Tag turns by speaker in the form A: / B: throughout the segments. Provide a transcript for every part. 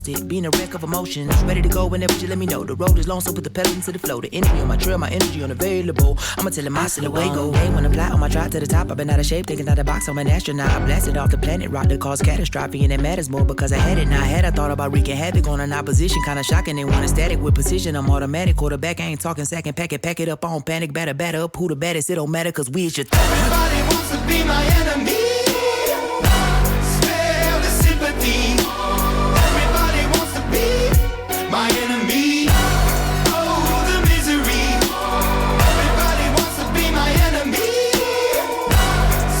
A: Being a wreck of emotions, ready to go whenever you let me know. The road is long, so put the pedal into the flow. The energy on my trail, my energy unavailable. I'ma tell him my silhouette go. Hey, when I fly on my drive to the top, I've been out of shape, thinking out the box. I'm an astronaut. I blasted off the planet, rock that caused catastrophe, and it matters more because I had it. Now I had, I thought about wreaking havoc on an opposition, kinda shocking. They want a static with precision. I'm automatic, quarterback. I ain't talking second pack it up on panic, batter up. Who the baddest? It don't matter, cause we is your
B: Everybody wants to be my enemy. Spare the sympathy. My enemy, oh the misery. Everybody wants to be my enemy.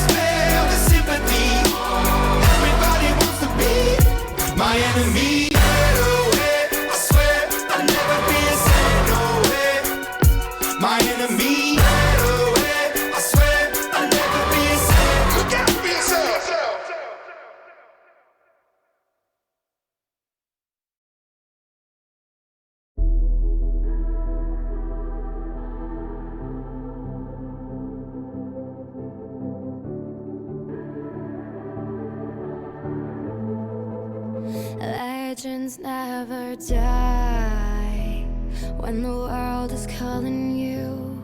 B: Spare the sympathy. Everybody wants to be my enemy. I swear I'll never be a saint, no way. My enemy, I swear I'll never be a saint. Look out for yourself.
C: Legends never die when the world is calling you.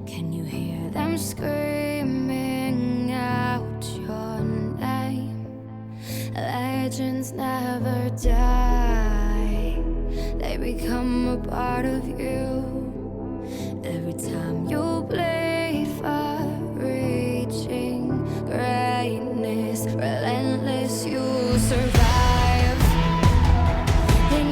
C: Can you hear them screaming out your name? Legends never die, they become a part of you. Every time you bleed for reaching greatness, relentless, you survive. When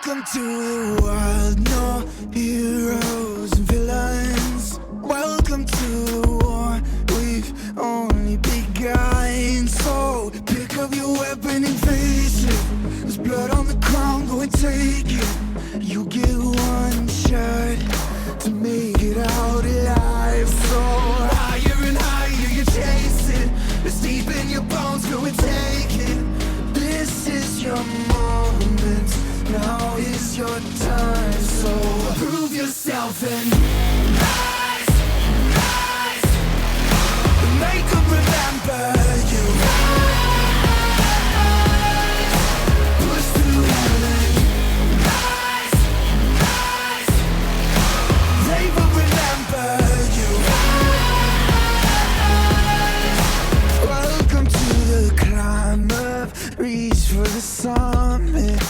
B: Welcome to the world, no heroes and villains. Welcome to the war, we've only begun. So pick up your weapon and face it. There's blood on the ground, go and take it. You get one shot to make it out alive. So higher and higher you chase it. It's deep in your bones, go and take it. This is your moment. Now is your time, so prove yourself and rise, rise. Make them remember you. Rise, push through heaven. Rise, rise. They will remember you. Rise. Welcome to the climb up, reach for the summit.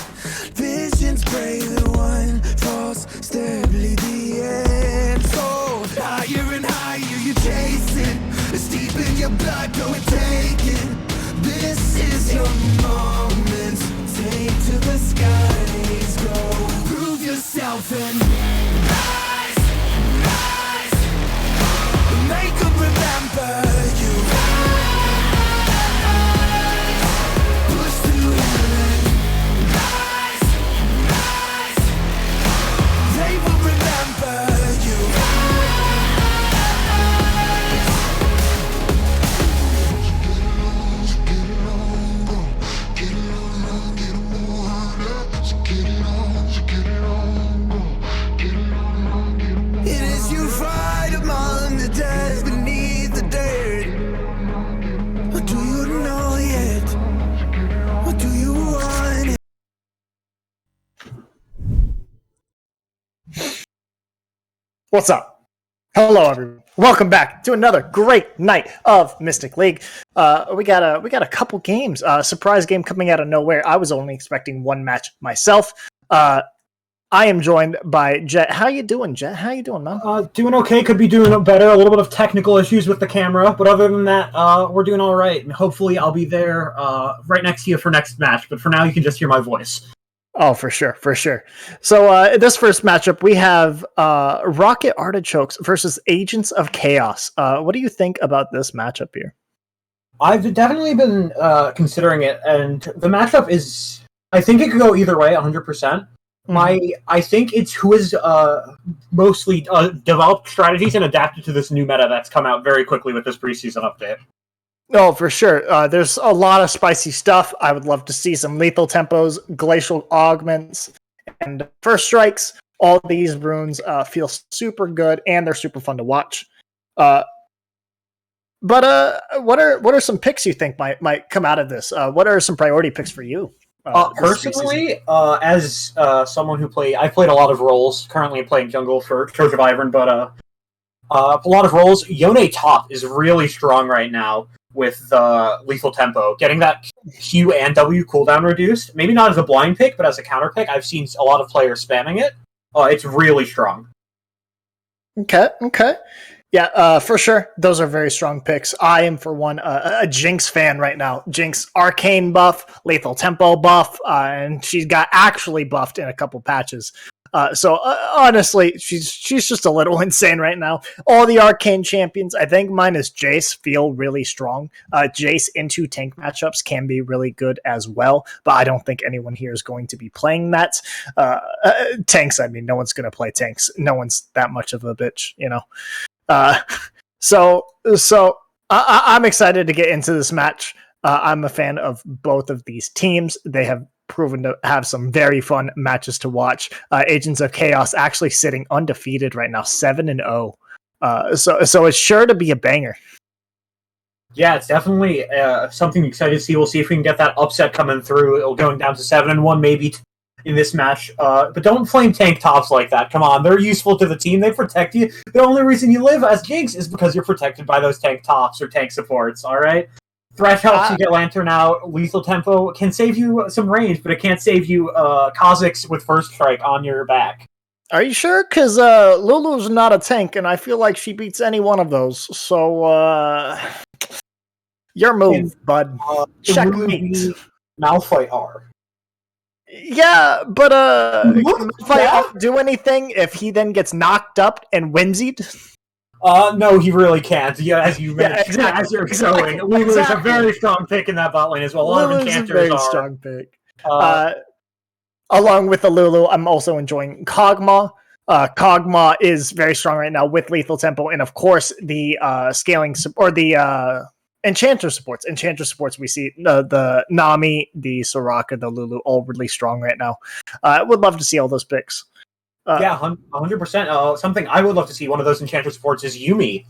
B: Visions brave, the one false step lead the end. So higher and higher you chase it. It's deep in your blood, go and take it. This is your moment. Take to the skies, go. Prove yourself and rise, rise. Make them remember you. Rise, push through heaven. They will remember you. It is you fight among the dead beneath the dirt. Or do you know yet? Or do you want it?
D: What's up? Hello, everyone. Welcome back to another great night of Mystic League. We got a couple games. Surprise game coming out of nowhere. I was only expecting one match myself. I am joined by Jet. How you doing, Jet? How you doing, man?
E: Doing okay. Could be doing better. A little bit of technical issues with the camera, but other than that, we're doing all right. And hopefully, I'll be there right next to you for next match. But for now, you can just hear my voice.
D: Oh, for sure, for sure. So this first matchup, we have Rocket Artichokes versus Agents of Chaos. What do you think about this matchup here?
E: I've definitely been considering it, and the matchup is... I think it could go either way, 100%. I think it's who has mostly developed strategies and adapted to this new meta that's come out very quickly with this preseason update.
D: Oh, for sure. There's a lot of spicy stuff. I would love to see some lethal tempos, glacial augments, and first strikes. All these runes feel super good, and they're super fun to watch. But what are some picks you think might come out of this? What are some priority picks for you?
E: Personally, as someone who I played a lot of roles. Currently, playing jungle for Church of Ivern, but a lot of roles. Yone top is really strong right now with the lethal tempo, getting that Q and W cooldown reduced. Maybe not as a blind pick, but as a counter pick. I've seen a lot of players spamming it. It's really strong.
D: Okay. Yeah, for sure. Those are very strong picks. I am, for one, a Jinx fan right now. Jinx arcane buff, lethal tempo buff, and she got actually buffed in a couple patches. So honestly, she's just a little insane right now. All the arcane champions, I think minus Jace, feel really strong. Jace into tank matchups can be really good as well, but I don't think anyone here is going to be playing that. Tanks, I mean, no one's going to play tanks. No one's that much of a bitch, you know. So I'm excited to get into this match. I'm a fan of both of these teams. They have proven to have some very fun matches to watch. Agents of Chaos actually sitting undefeated right now, 7-0. So it's sure to be a banger.
E: Yeah, it's definitely something excited to see. We'll see if we can get that upset coming through. It'll going down to 7-1 maybe in this match. But don't flame tank tops like that. Come on, they're useful to the team. They protect you. The only reason you live as Jinx is because you're protected by those tank tops or tank supports, all right? Thresh helps you get Lantern out. Lethal Tempo can save you some range, but it can't save you Kha'Zix with First Strike on your back.
D: Are you sure? Because Lulu's not a tank, and I feel like she beats any one of those. So, your move, bud. Checkmate.
E: Malphite are.
D: Yeah, but can Malphite
E: Yeah.
D: do anything if he then gets knocked up and whimsied?
E: No, he really can't. Yeah, as you
D: Yeah,
E: mentioned,
D: exactly.
E: as you're
D: Exactly.
E: showing, Lulu is a
D: Exactly.
E: very strong pick in that bot lane as well. A lot of
D: Lulu's a
E: enchanters
D: very
E: are.
D: strong pick.
E: Uh,
D: Along with the Lulu, I'm also enjoying Kog'Maw. Kog'Maw is very strong right now with Lethal Tempo, and of course the scaling or the Enchanter supports. Enchanter supports. We see the Nami, the Soraka, the Lulu, all really strong right now. I would love to see all those picks.
E: yeah, 100%. Something I would love to see one of those enchanter supports is Yumi.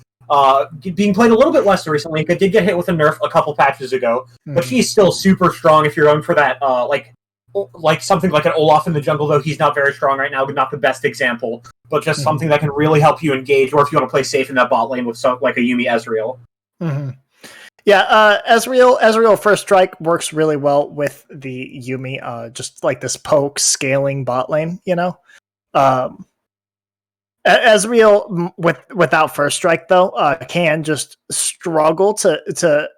E: Being played a little bit less recently. It did get hit with a nerf a couple patches ago, but she's still super strong if you're going for that, like something like an Olaf in the jungle, though he's not very strong right now, but not the best example, but just something that can really help you engage, or if you want to play safe in that bot lane with like a Yumi Ezreal.
D: Yeah, Ezreal First Strike works really well with the Yumi, just like this poke scaling bot lane, you know? Ezreal without First Strike though can just struggle to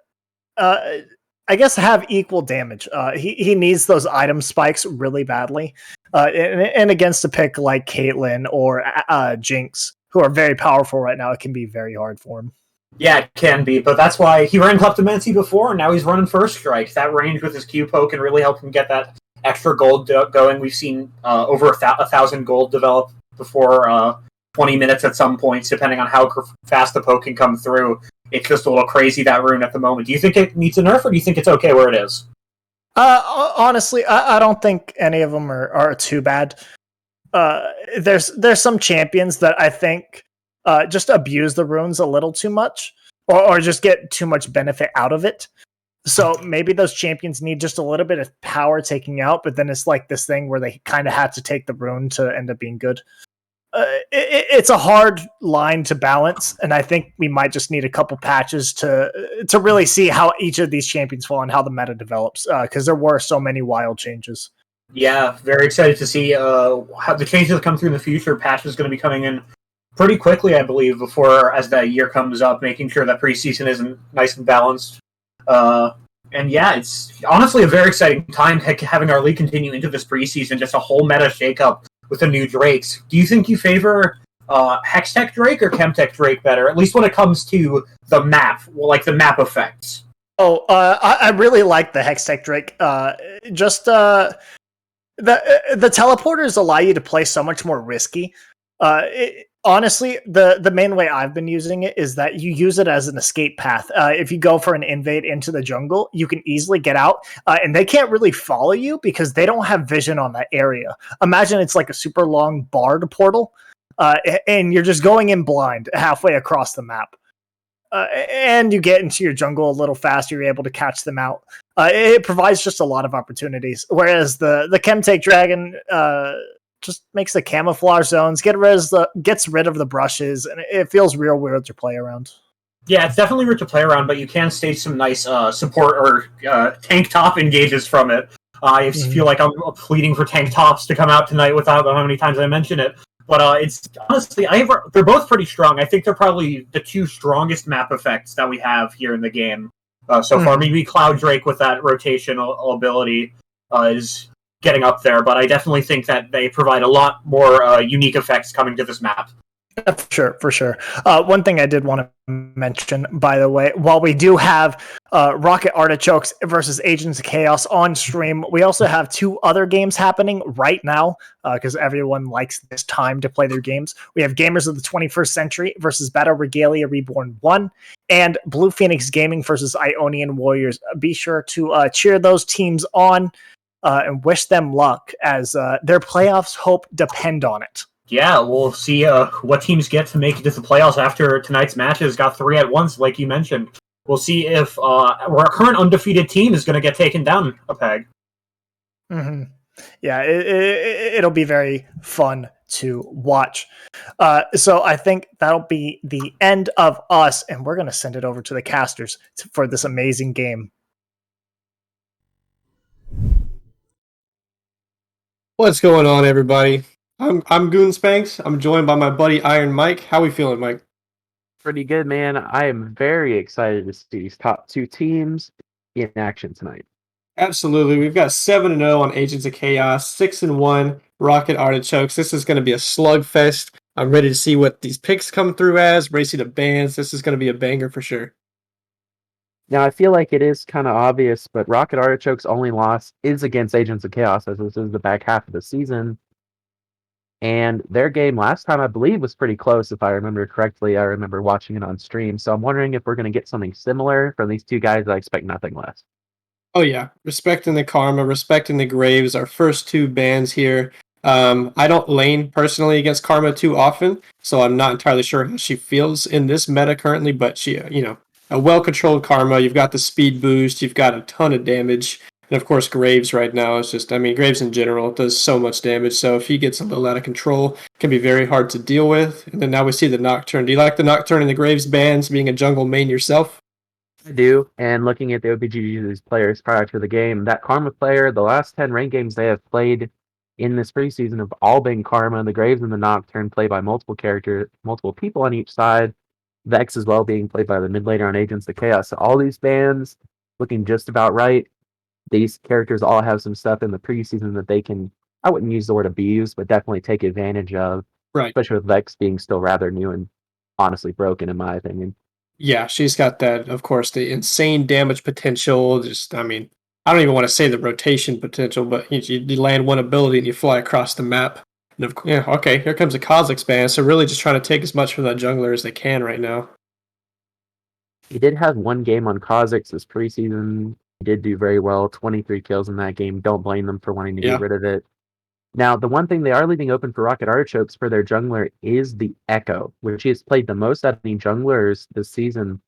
D: I guess have equal damage. He needs those item spikes really badly, and against a pick like Caitlyn or Jinx, who are very powerful right now, it can be very hard for him.
E: Yeah, it can be, but that's why he ran Kleptomancy before, and now he's running First Strike. That range with his Q poke can really help him get that extra gold going. We've seen over 1,000 gold develop before 20 minutes at some points, depending on how fast the poke can come through. It's just a little crazy, that rune at the moment. Do you think it needs a nerf, or do you think it's okay where it is?
D: Honestly, I don't think any of them are too bad. There's some champions that I think just abuse the runes a little too much, or just get too much benefit out of it. So maybe those champions need just a little bit of power taking out, but then it's like this thing where they kind of had to take the rune to end up being good. It's a hard line to balance, and I think we might just need a couple patches to really see how each of these champions fall and how the meta develops, because there were so many wild changes.
E: Yeah, very excited to see how the changes that come through in the future. Patch is going to be coming in pretty quickly, I believe, before as that year comes up, making sure that preseason isn't nice and balanced. And yeah, it's honestly a very exciting time having our league continue into this preseason, just a whole meta shakeup with the new Drakes. Do you think you favor Hextech Drake or Chemtech Drake better, at least when it comes to the map, like the map effects?
D: I really like the Hextech Drake. The teleporters allow you to play so much more risky. Honestly, the main way I've been using it is that you use it as an escape path. If you go for an invade into the jungle, you can easily get out, and they can't really follow you because they don't have vision on that area. Imagine it's like a super long barred portal, and you're just going in blind halfway across the map. And you get into your jungle a little faster, you're able to catch them out. It provides just a lot of opportunities. Whereas the Chemtake Dragon just makes the camouflage zones, gets rid of the brushes, and it feels real weird to play around.
E: Yeah, it's definitely weird to play around, but you can stage some nice support or tank top engages from it. I feel like I'm pleading for tank tops to come out tonight without how many times I mention it. But it's honestly, they're both pretty strong. I think they're probably the two strongest map effects that we have here in the game so far. Maybe Cloud Drake with that rotational ability is getting up there, but I definitely think that they provide a lot more unique effects coming to this map.
D: For sure. One thing I did want to mention, by the way, while we do have Rocket Artichokes versus Agents of Chaos on stream, we also have two other games happening right now because everyone likes this time to play their games. We have Gamers of the 21st Century versus Battle Regalia Reborn 1 and Blue Phoenix Gaming versus Ionian Warriors. Be sure to cheer those teams on and wish them luck as their playoffs hope depend on it.
E: Yeah, we'll see what teams get to make it to the playoffs after tonight's matches. Got 3 at once, like you mentioned. We'll see if our current undefeated team is going to get taken down a peg.
D: Mm-hmm. Yeah, it'll be very fun to watch. So I think that'll be the end of us, and we're going to send it over to the casters for this amazing game.
F: What's going on, everybody? I'm Goonspanks. I'm joined by my buddy Iron Mike. How we feeling, Mike?
G: Pretty good, man. I am very excited to see these top two teams in action tonight.
F: Absolutely. We've got 7-0 on Agents of Chaos, 6-1 Rocket Artichokes. This is going to be a slugfest. I'm ready to see what these picks come through as. Ready to see the bands. This is going to be a banger for sure.
G: Now, I feel like it is kind of obvious, but Rocket Artichoke's only loss is against Agents of Chaos, as this is the back half of the season. And their game last time, I believe, was pretty close, if I remember correctly. I remember watching it on stream. So I'm wondering if we're going to get something similar from these two guys. I expect nothing less.
F: Oh yeah, respecting the karma, respecting the graves. Our first two bans here. I don't lane personally against Karma too often, so I'm not entirely sure how she feels in this meta currently. But she, a well-controlled Karma. You've got the speed boost. You've got a ton of damage, and of course Graves right now is just. I mean, Graves in general does so much damage. So if he gets a little out of control, it can be very hard to deal with. And then now we see the Nocturne. Do you like the Nocturne and the Graves bans? Being a jungle main yourself.
G: I do, and looking at the OPG's players prior to the game, that Karma player, the last 10 ranked games they have played in this preseason have all been Karma. The Graves and the Nocturne played by multiple characters, multiple people on each side. Vex as well being played by the mid laner on Agents of Chaos. So all these bans looking just about right. These characters all have some stuff in the preseason that they can, I wouldn't use the word abuse, but definitely take advantage of,
F: Right.
G: especially with Vex being still rather new and honestly broken, in my opinion.
F: Yeah, she's got that, of course, the insane damage potential. Just, I mean, I don't even want to say the rotation potential, but you land one ability and you fly across the map. And okay, here comes a Kha'Zix ban. So really just trying to take as much from that jungler as they can right now.
G: He did have one game on Kha'Zix this preseason. He did do very well, 23 kills in that game. Don't blame them for wanting to get rid of it. Now, the one thing they are leaving open for Rocket Artichokes for their jungler is the Echo, which he has played the most out of any junglers this season.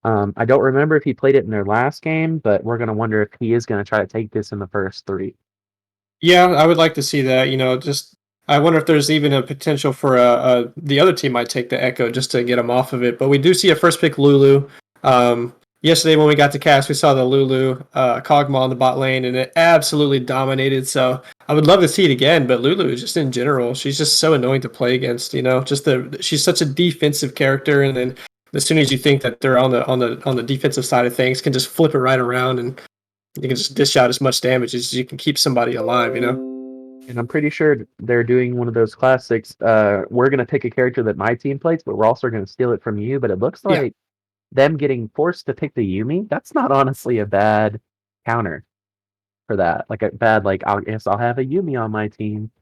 G: I don't remember if he played it in their last game, but we're going to wonder if he is going to try to take this in the first 3.
F: Yeah, I would like to see that. I wonder if there's even a potential for the other team might take the Echo just to get him off of it. But we do see a first pick Lulu. Yesterday when we got to cast, we saw the Lulu Kog'Maw in the bot lane, and it absolutely dominated. So I would love to see it again. But Lulu, just in general, she's just so annoying to play against. She's such a defensive character, and then as soon as you think that they're on the defensive side of things, can just flip it right around, and you can just dish out as much damage as you can keep somebody alive.
G: And I'm pretty sure they're doing one of those classics. We're going to pick a character that my team plays, but we're also going to steal it from you. But it looks like them getting forced to pick the Yuumi, that's not honestly a bad counter for that. Like a bad, I guess I'll have a Yuumi on my team.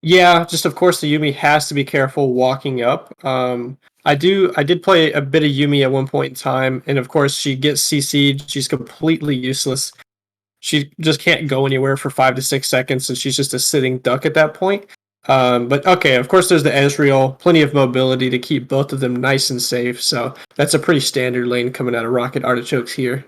F: Yeah, just of course the Yuumi has to be careful walking up. I did play a bit of Yuumi at one point in time, and of course she gets CC'd. She's completely useless. She just can't go anywhere for 5 to 6 seconds, and she's just a sitting duck at that point. But okay, of course there's the Ezreal, plenty of mobility to keep both of them nice and safe. So that's a pretty standard lane coming out of Rocket Artichokes here.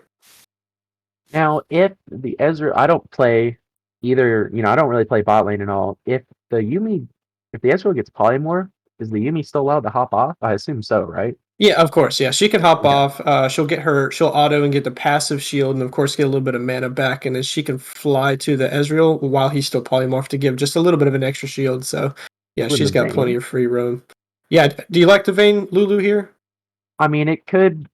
G: Now, if the Ezreal, I don't play either, I don't really play bot lane and all. If the Ezreal gets polymorph, is the Yuumi still allowed to hop off? I assume so, right?
F: Yeah, of course. Yeah, she can hop off. She'll auto and get the passive shield, and of course get a little bit of mana back, and then she can fly to the Ezreal while he's still polymorphed to give just a little bit of an extra shield. So yeah, she's got plenty of free roam. Yeah, do you like the Vayne Lulu here?
G: I mean, it could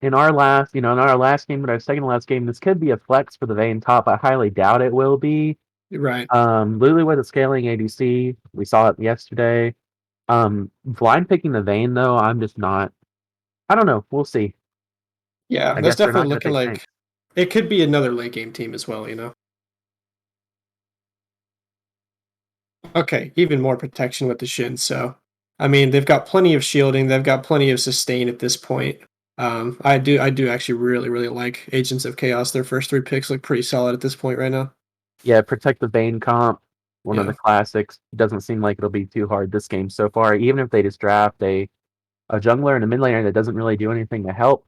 G: in our last game, but our second to last game, this could be a flex for the Vayne top. I highly doubt it will be.
F: Right.
G: Lulu with a scaling ADC. We saw it yesterday. Blind picking the Vayne though, I'm just not. I don't know. We'll see.
F: Yeah, that's definitely looking like it could be another late game team as well, Okay, even more protection with the Shin. So, I mean, they've got plenty of shielding. They've got plenty of sustain at this point. I do actually really, really like Agents of Chaos. Their first 3 picks look pretty solid at this point right now.
G: Yeah, protect the Vayne comp. One of the classics. Doesn't seem like it'll be too hard this game so far. Even if they just draft a jungler and a mid laner that doesn't really do anything to help,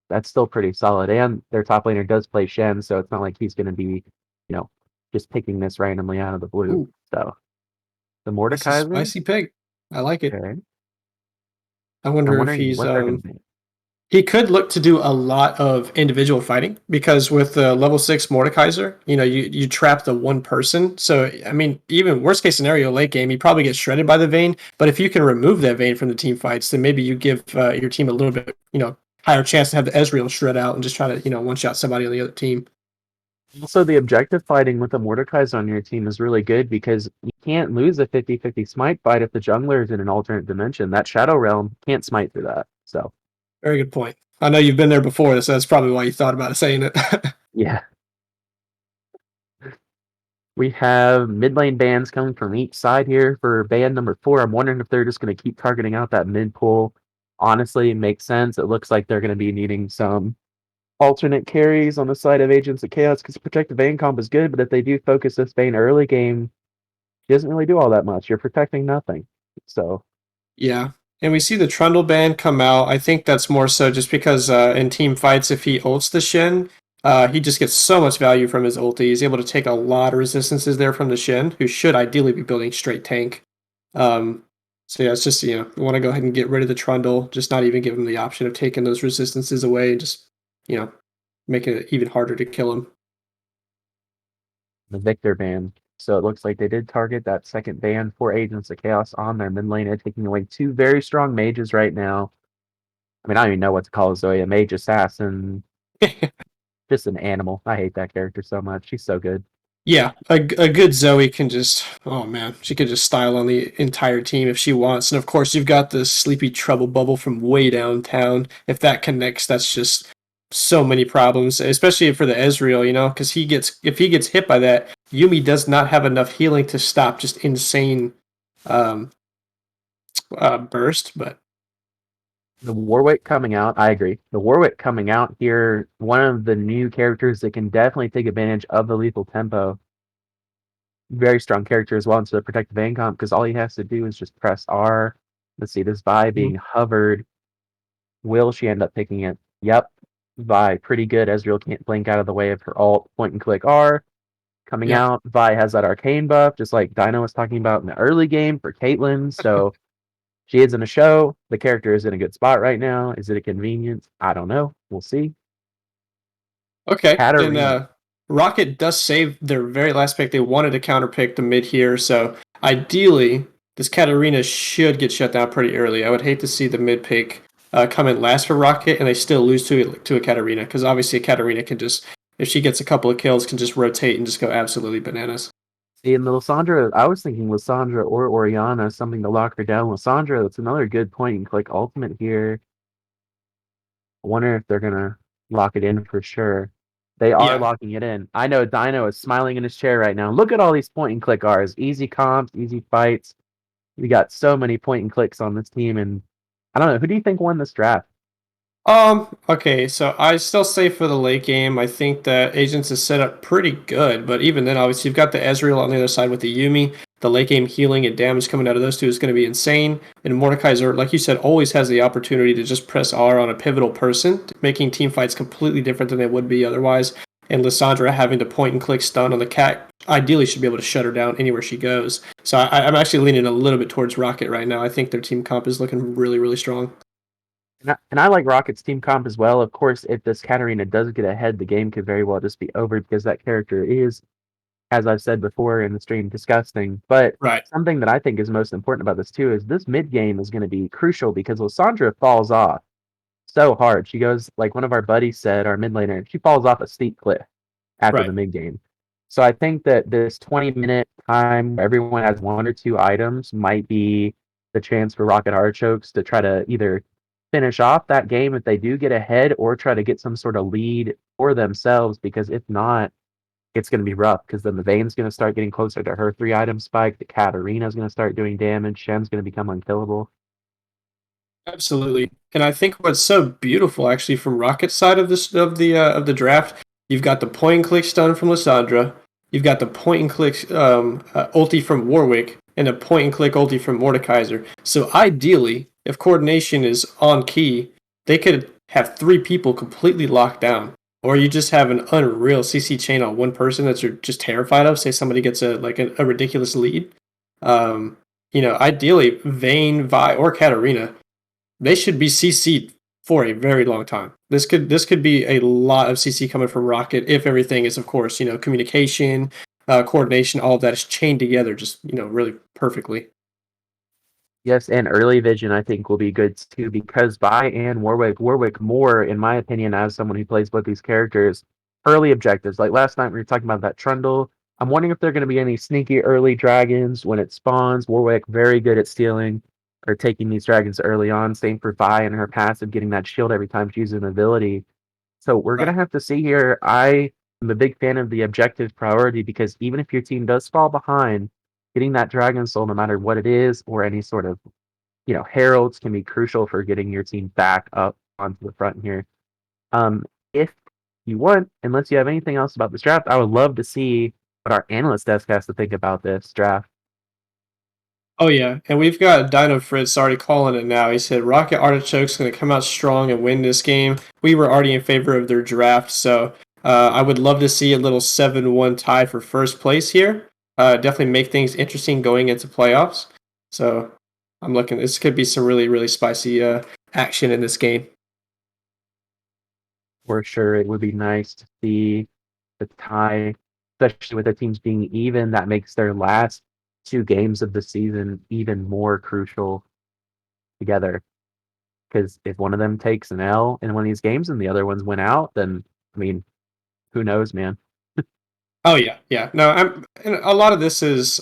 G: that's still pretty solid. And their top laner does play Shen, so it's not like he's going to be, just picking this randomly out of the blue. Ooh. So the Mordekaiser,
F: spicy pick. I like it.
G: Okay.
F: I wonder if he's he could look to do a lot of individual fighting, because with the level 6 Mordekaiser, you trap the one person. So, I mean, even worst case scenario, late game, you probably get shredded by the Vayne. But if you can remove that Vayne from the team fights, then maybe you give your team a little bit, higher chance to have the Ezreal shred out and just try to, one-shot somebody on the other team.
G: Also, the objective fighting with the Mordekaiser on your team is really good because you can't lose a 50-50 smite fight if the jungler is in an alternate dimension. That Shadow Realm can't smite through that. So,
F: Very good point. I know you've been there before, so that's probably why you thought about saying it.
G: yeah. We have mid lane bans coming from each side here. For ban number 4, I'm wondering if they're just going to keep targeting out that mid pull. Honestly, it makes sense. It looks like they're going to be needing some alternate carries on the side of Agents of Chaos because Protective Bane comp is good, but if they do focus this Bane early game, he doesn't really do all that much. You're protecting nothing. So,
F: Yeah. And we see the Trundle ban come out. I think that's more so just because in team fights, if he ults the Shin, he just gets so much value from his ulti. He's able to take a lot of resistances there from the Shin, who should ideally be building straight tank. So yeah, it's just, we want to go ahead and get rid of the Trundle, just not even give him the option of taking those resistances away and just, making it even harder to kill him.
G: the Victor ban. So it looks like they did target that second ban for Agents of Chaos on their mid lane, taking away 2 very strong mages right now. I mean, I don't even know what to call Zoe, a mage assassin. Just an animal. I hate that character so much. She's so good.
F: Yeah, a good Zoe can just, oh man, she could just style on the entire team if she wants. And of course, you've got the Sleepy Trouble bubble from way downtown. If that connects, that's just so many problems, especially for the Ezreal, because if he gets hit by that, Yumi does not have enough healing to stop just insane burst. But
G: The Warwick coming out, I agree. The Warwick coming out here, one of the new characters that can definitely take advantage of the lethal tempo. Very strong character as well into the Protective Bane comp because all he has to do is just press R. Let's see, this Vi being hovered. Will she end up picking it? Yep. Vi, pretty good. Ezreal can't blink out of the way of her ult. Point and click R. Coming
F: yeah,
G: out, Vi has that arcane buff, just like Dino was talking about in the early game for Caitlyn. So she is in a show. The character is in a good spot right now. Is it a convenience? I don't know. We'll see.
F: okay, then
G: Katarina.
F: Rocket does save their very last pick. They wanted to counterpick the mid here, so ideally, this Katarina should get shut down pretty early. I would hate to see the mid pick come in last for Rocket, and they still lose to a Katarina, because obviously a Katarina can just, if she gets a couple of kills, can just rotate and just go absolutely bananas.
G: In the Lysandra, I was thinking Lysandra or Oriana, something to lock her down. Lysandra, that's another good point and click ultimate here. I wonder if they're gonna lock it in for sure. They are
F: Yeah,
G: locking it in. I know Dino is smiling in his chair right now. Look at all these point and click R's. Easy comps, easy fights. We got so many point and clicks on this team, and I don't know. Who do you think won this draft?
F: Okay, so I still say for the late game, I think that Agents is set up pretty good, but even then, obviously, you've got the Ezreal on the other side with the Yumi. The late game healing and damage coming out of those two is going to be insane. And Mordekaiser, like you said, always has the opportunity to just press R on a pivotal person, making team fights completely different than they would be otherwise. And Lysandra having to point and click stun on the cat ideally should be able to shut her down anywhere she goes. So I'm actually leaning a little bit towards Rocket right now. I think their team comp is looking really, really strong.
G: And I like Rocket's team comp as well. Of course, if this Katarina does get ahead, the game could very well just be over because that character is, as I've said before in the stream, disgusting. But
F: Right.
G: something that I think is most important about this too is this mid game is going to be crucial because Lysandra falls off so hard. She goes, like one of our buddies said, our mid laner, she falls off a steep cliff after the
F: Right.
G: mid game. So I think that this 20-minute time where everyone has 1 or 2 items might be the chance for Rocket Artichokes to try to either finish off that game if they do get ahead or try to get some sort of lead for themselves because if not, it's going to be rough because then the Vayne's going to start getting closer to her 3-item spike. The Katarina's going to start doing damage. Shen's going to become unkillable.
F: Absolutely. And I think what's so beautiful actually from Rocket's side of this of the draft, you've got the point and click stun from Lysandra, you've got the point and click ulti from Warwick, and a point and click ulti from Mordekaiser. So ideally, if coordination is on key, they could have 3 people completely locked down. Or you just have an unreal CC chain on one person that you're just terrified of. Say somebody gets a ridiculous lead. Ideally, Vayne, Vi, or Katarina, they should be CC'd for a very long time. This could be a lot of CC coming from Rocket if everything is, of course, communication, coordination, all of that is chained together, just really perfectly.
G: Yes, and early vision I think will be good too because Vi and Warwick more, in my opinion, as someone who plays both these characters, early objectives. Like last night we were talking about that Trundle. I'm wondering if there are going to be any sneaky early dragons when it spawns. Warwick very good at stealing or taking these dragons early on. Same for Vi and her passive, getting that shield every time she uses an ability. So we're going to have to see here. I am a big fan of the objective priority because even if your team does fall behind, getting that dragon soul, no matter what it is, or any sort of heralds can be crucial for getting your team back up onto the front here. If you want, unless you have anything else about this draft, I would love to see what our analyst desk has to think about this draft.
F: Oh yeah, and we've got Dino Fritz already calling it now. He said Rocket Artichoke's going to come out strong and win this game. We were already in favor of their draft, so I would love to see a little 7-1 tie for first place here. Definitely make things interesting going into playoffs. So I'm looking. This could be some really, really spicy action in this game.
G: For sure, it would be nice to see the tie, especially with the teams being even. That makes their last 2 games of the season even more crucial together. Because if one of them takes an L in one of these games and the other ones win out, then I mean, who knows, man?
F: Oh yeah. No, and a lot of this is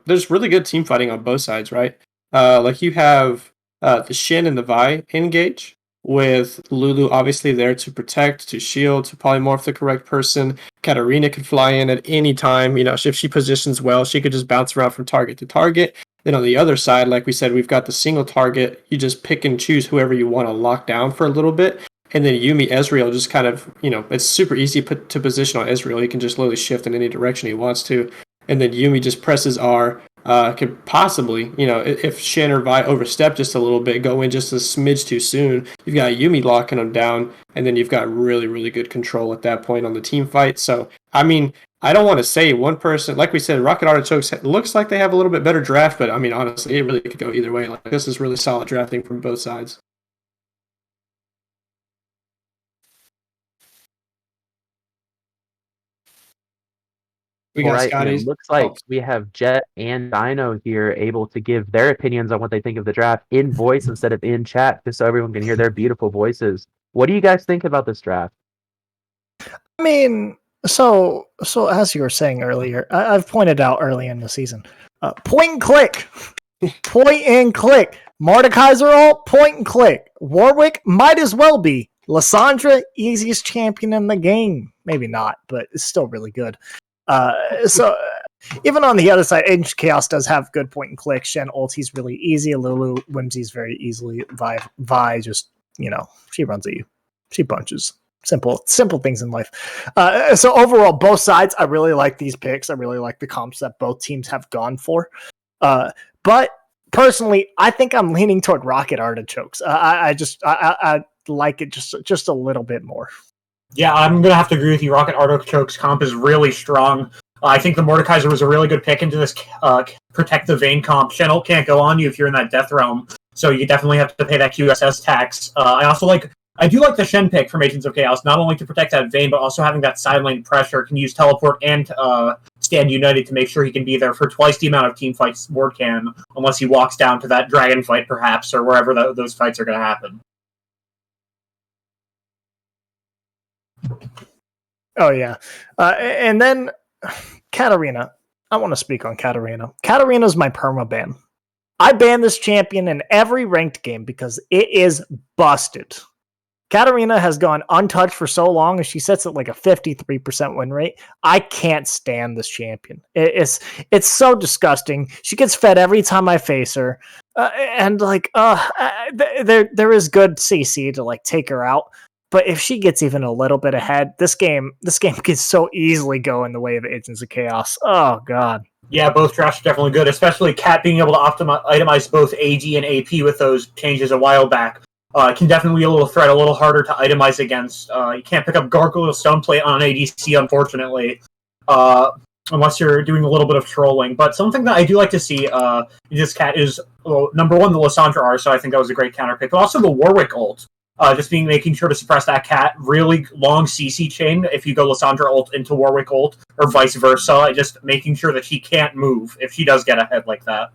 F: there's really good team fighting on both sides, right? Like you have the Shin and the Vi engage with Lulu obviously there to protect, to shield, to polymorph the correct person. Katarina can fly in at any time. If she positions well, she could just bounce around from target to target. Then on the other side, like we said, we've got the single target. You just pick and choose whoever you want to lock down for a little bit. And then Yumi Ezreal just kind of, it's super easy to position on Ezreal. He can just literally shift in any direction he wants to. And then Yumi just presses R. Could possibly, if Shen or Vi overstep just a little bit, go in just a smidge too soon, you've got Yumi locking them down. And then you've got really, really good control at that point on the team fight. So, I mean, I don't want to say one person, like we said, Rocket Artichokes looks like they have a little bit better draft, but I mean, honestly, it really could go either way. Like, this is really solid drafting from both sides. We
G: All
F: got
G: right, and it
F: Scotty's.
G: looks like we have Jet and Dino here able to give their opinions on what they think of the draft in voice instead of in chat, just so everyone can hear their beautiful voices. What do you guys think about this draft?
D: I mean, so as you were saying earlier, I've pointed out early in the season, point and click, point and click. Mordekaiser ult, point and click. Warwick might as well be. Lissandra, easiest champion in the game. Maybe not, but it's still really good. So even on the other side, Ancient Chaos does have good point and click. Shen ulti's really easy. Lulu Whimsy's very easily. Vi just, she runs at you. She punches. Simple things in life. So overall, both sides, I really like these picks. I really like the comps that both teams have gone for. But personally, I think I'm leaning toward Rocket Artichokes. I like it just a little bit more.
E: Yeah, I'm going to have to agree with you. Rocket Artichoke's comp is really strong. I think the Mordekaiser was a really good pick into this Protect the Vayne comp. Shen'll can't go on you if you're in that Death Realm, so you definitely have to pay that QSS tax. I do like the Shen pick from Agents of Chaos, not only to protect that Vayne, but also having that side lane pressure, can use Teleport and Stand United to make sure he can be there for twice the amount of team fights Ward can, unless he walks down to that Dragon fight, perhaps, or wherever those fights are going to happen.
D: Oh, yeah. And then Katarina. I want to speak on Katarina. Katarina's my perma-ban. I ban this champion in every ranked game because it is busted. Katarina has gone untouched for so long, and she sits at like a 53% win rate. I can't stand this champion. It's so disgusting. She gets fed every time I face her. There is good CC to like take her out. But if she gets even a little bit ahead, this game can so easily go in the way of Agents of Chaos. Oh, God.
E: Yeah, both drafts are definitely good, especially Cat being able to itemize both AD and AP with those changes a while back. It can definitely be a little threat, a little harder to itemize against. You can't pick up Gargoyle Stoneplate on an ADC, unfortunately, unless you're doing a little bit of trolling. But something that I do like to see in this Cat is, number one, the Lissandra R, so I think that was a great counter pick, but also the Warwick ult. Just making sure to suppress that Cat. Really long CC chain if you go Lissandra ult into Warwick ult, or vice versa. Just making sure that she can't move if she does get ahead like that.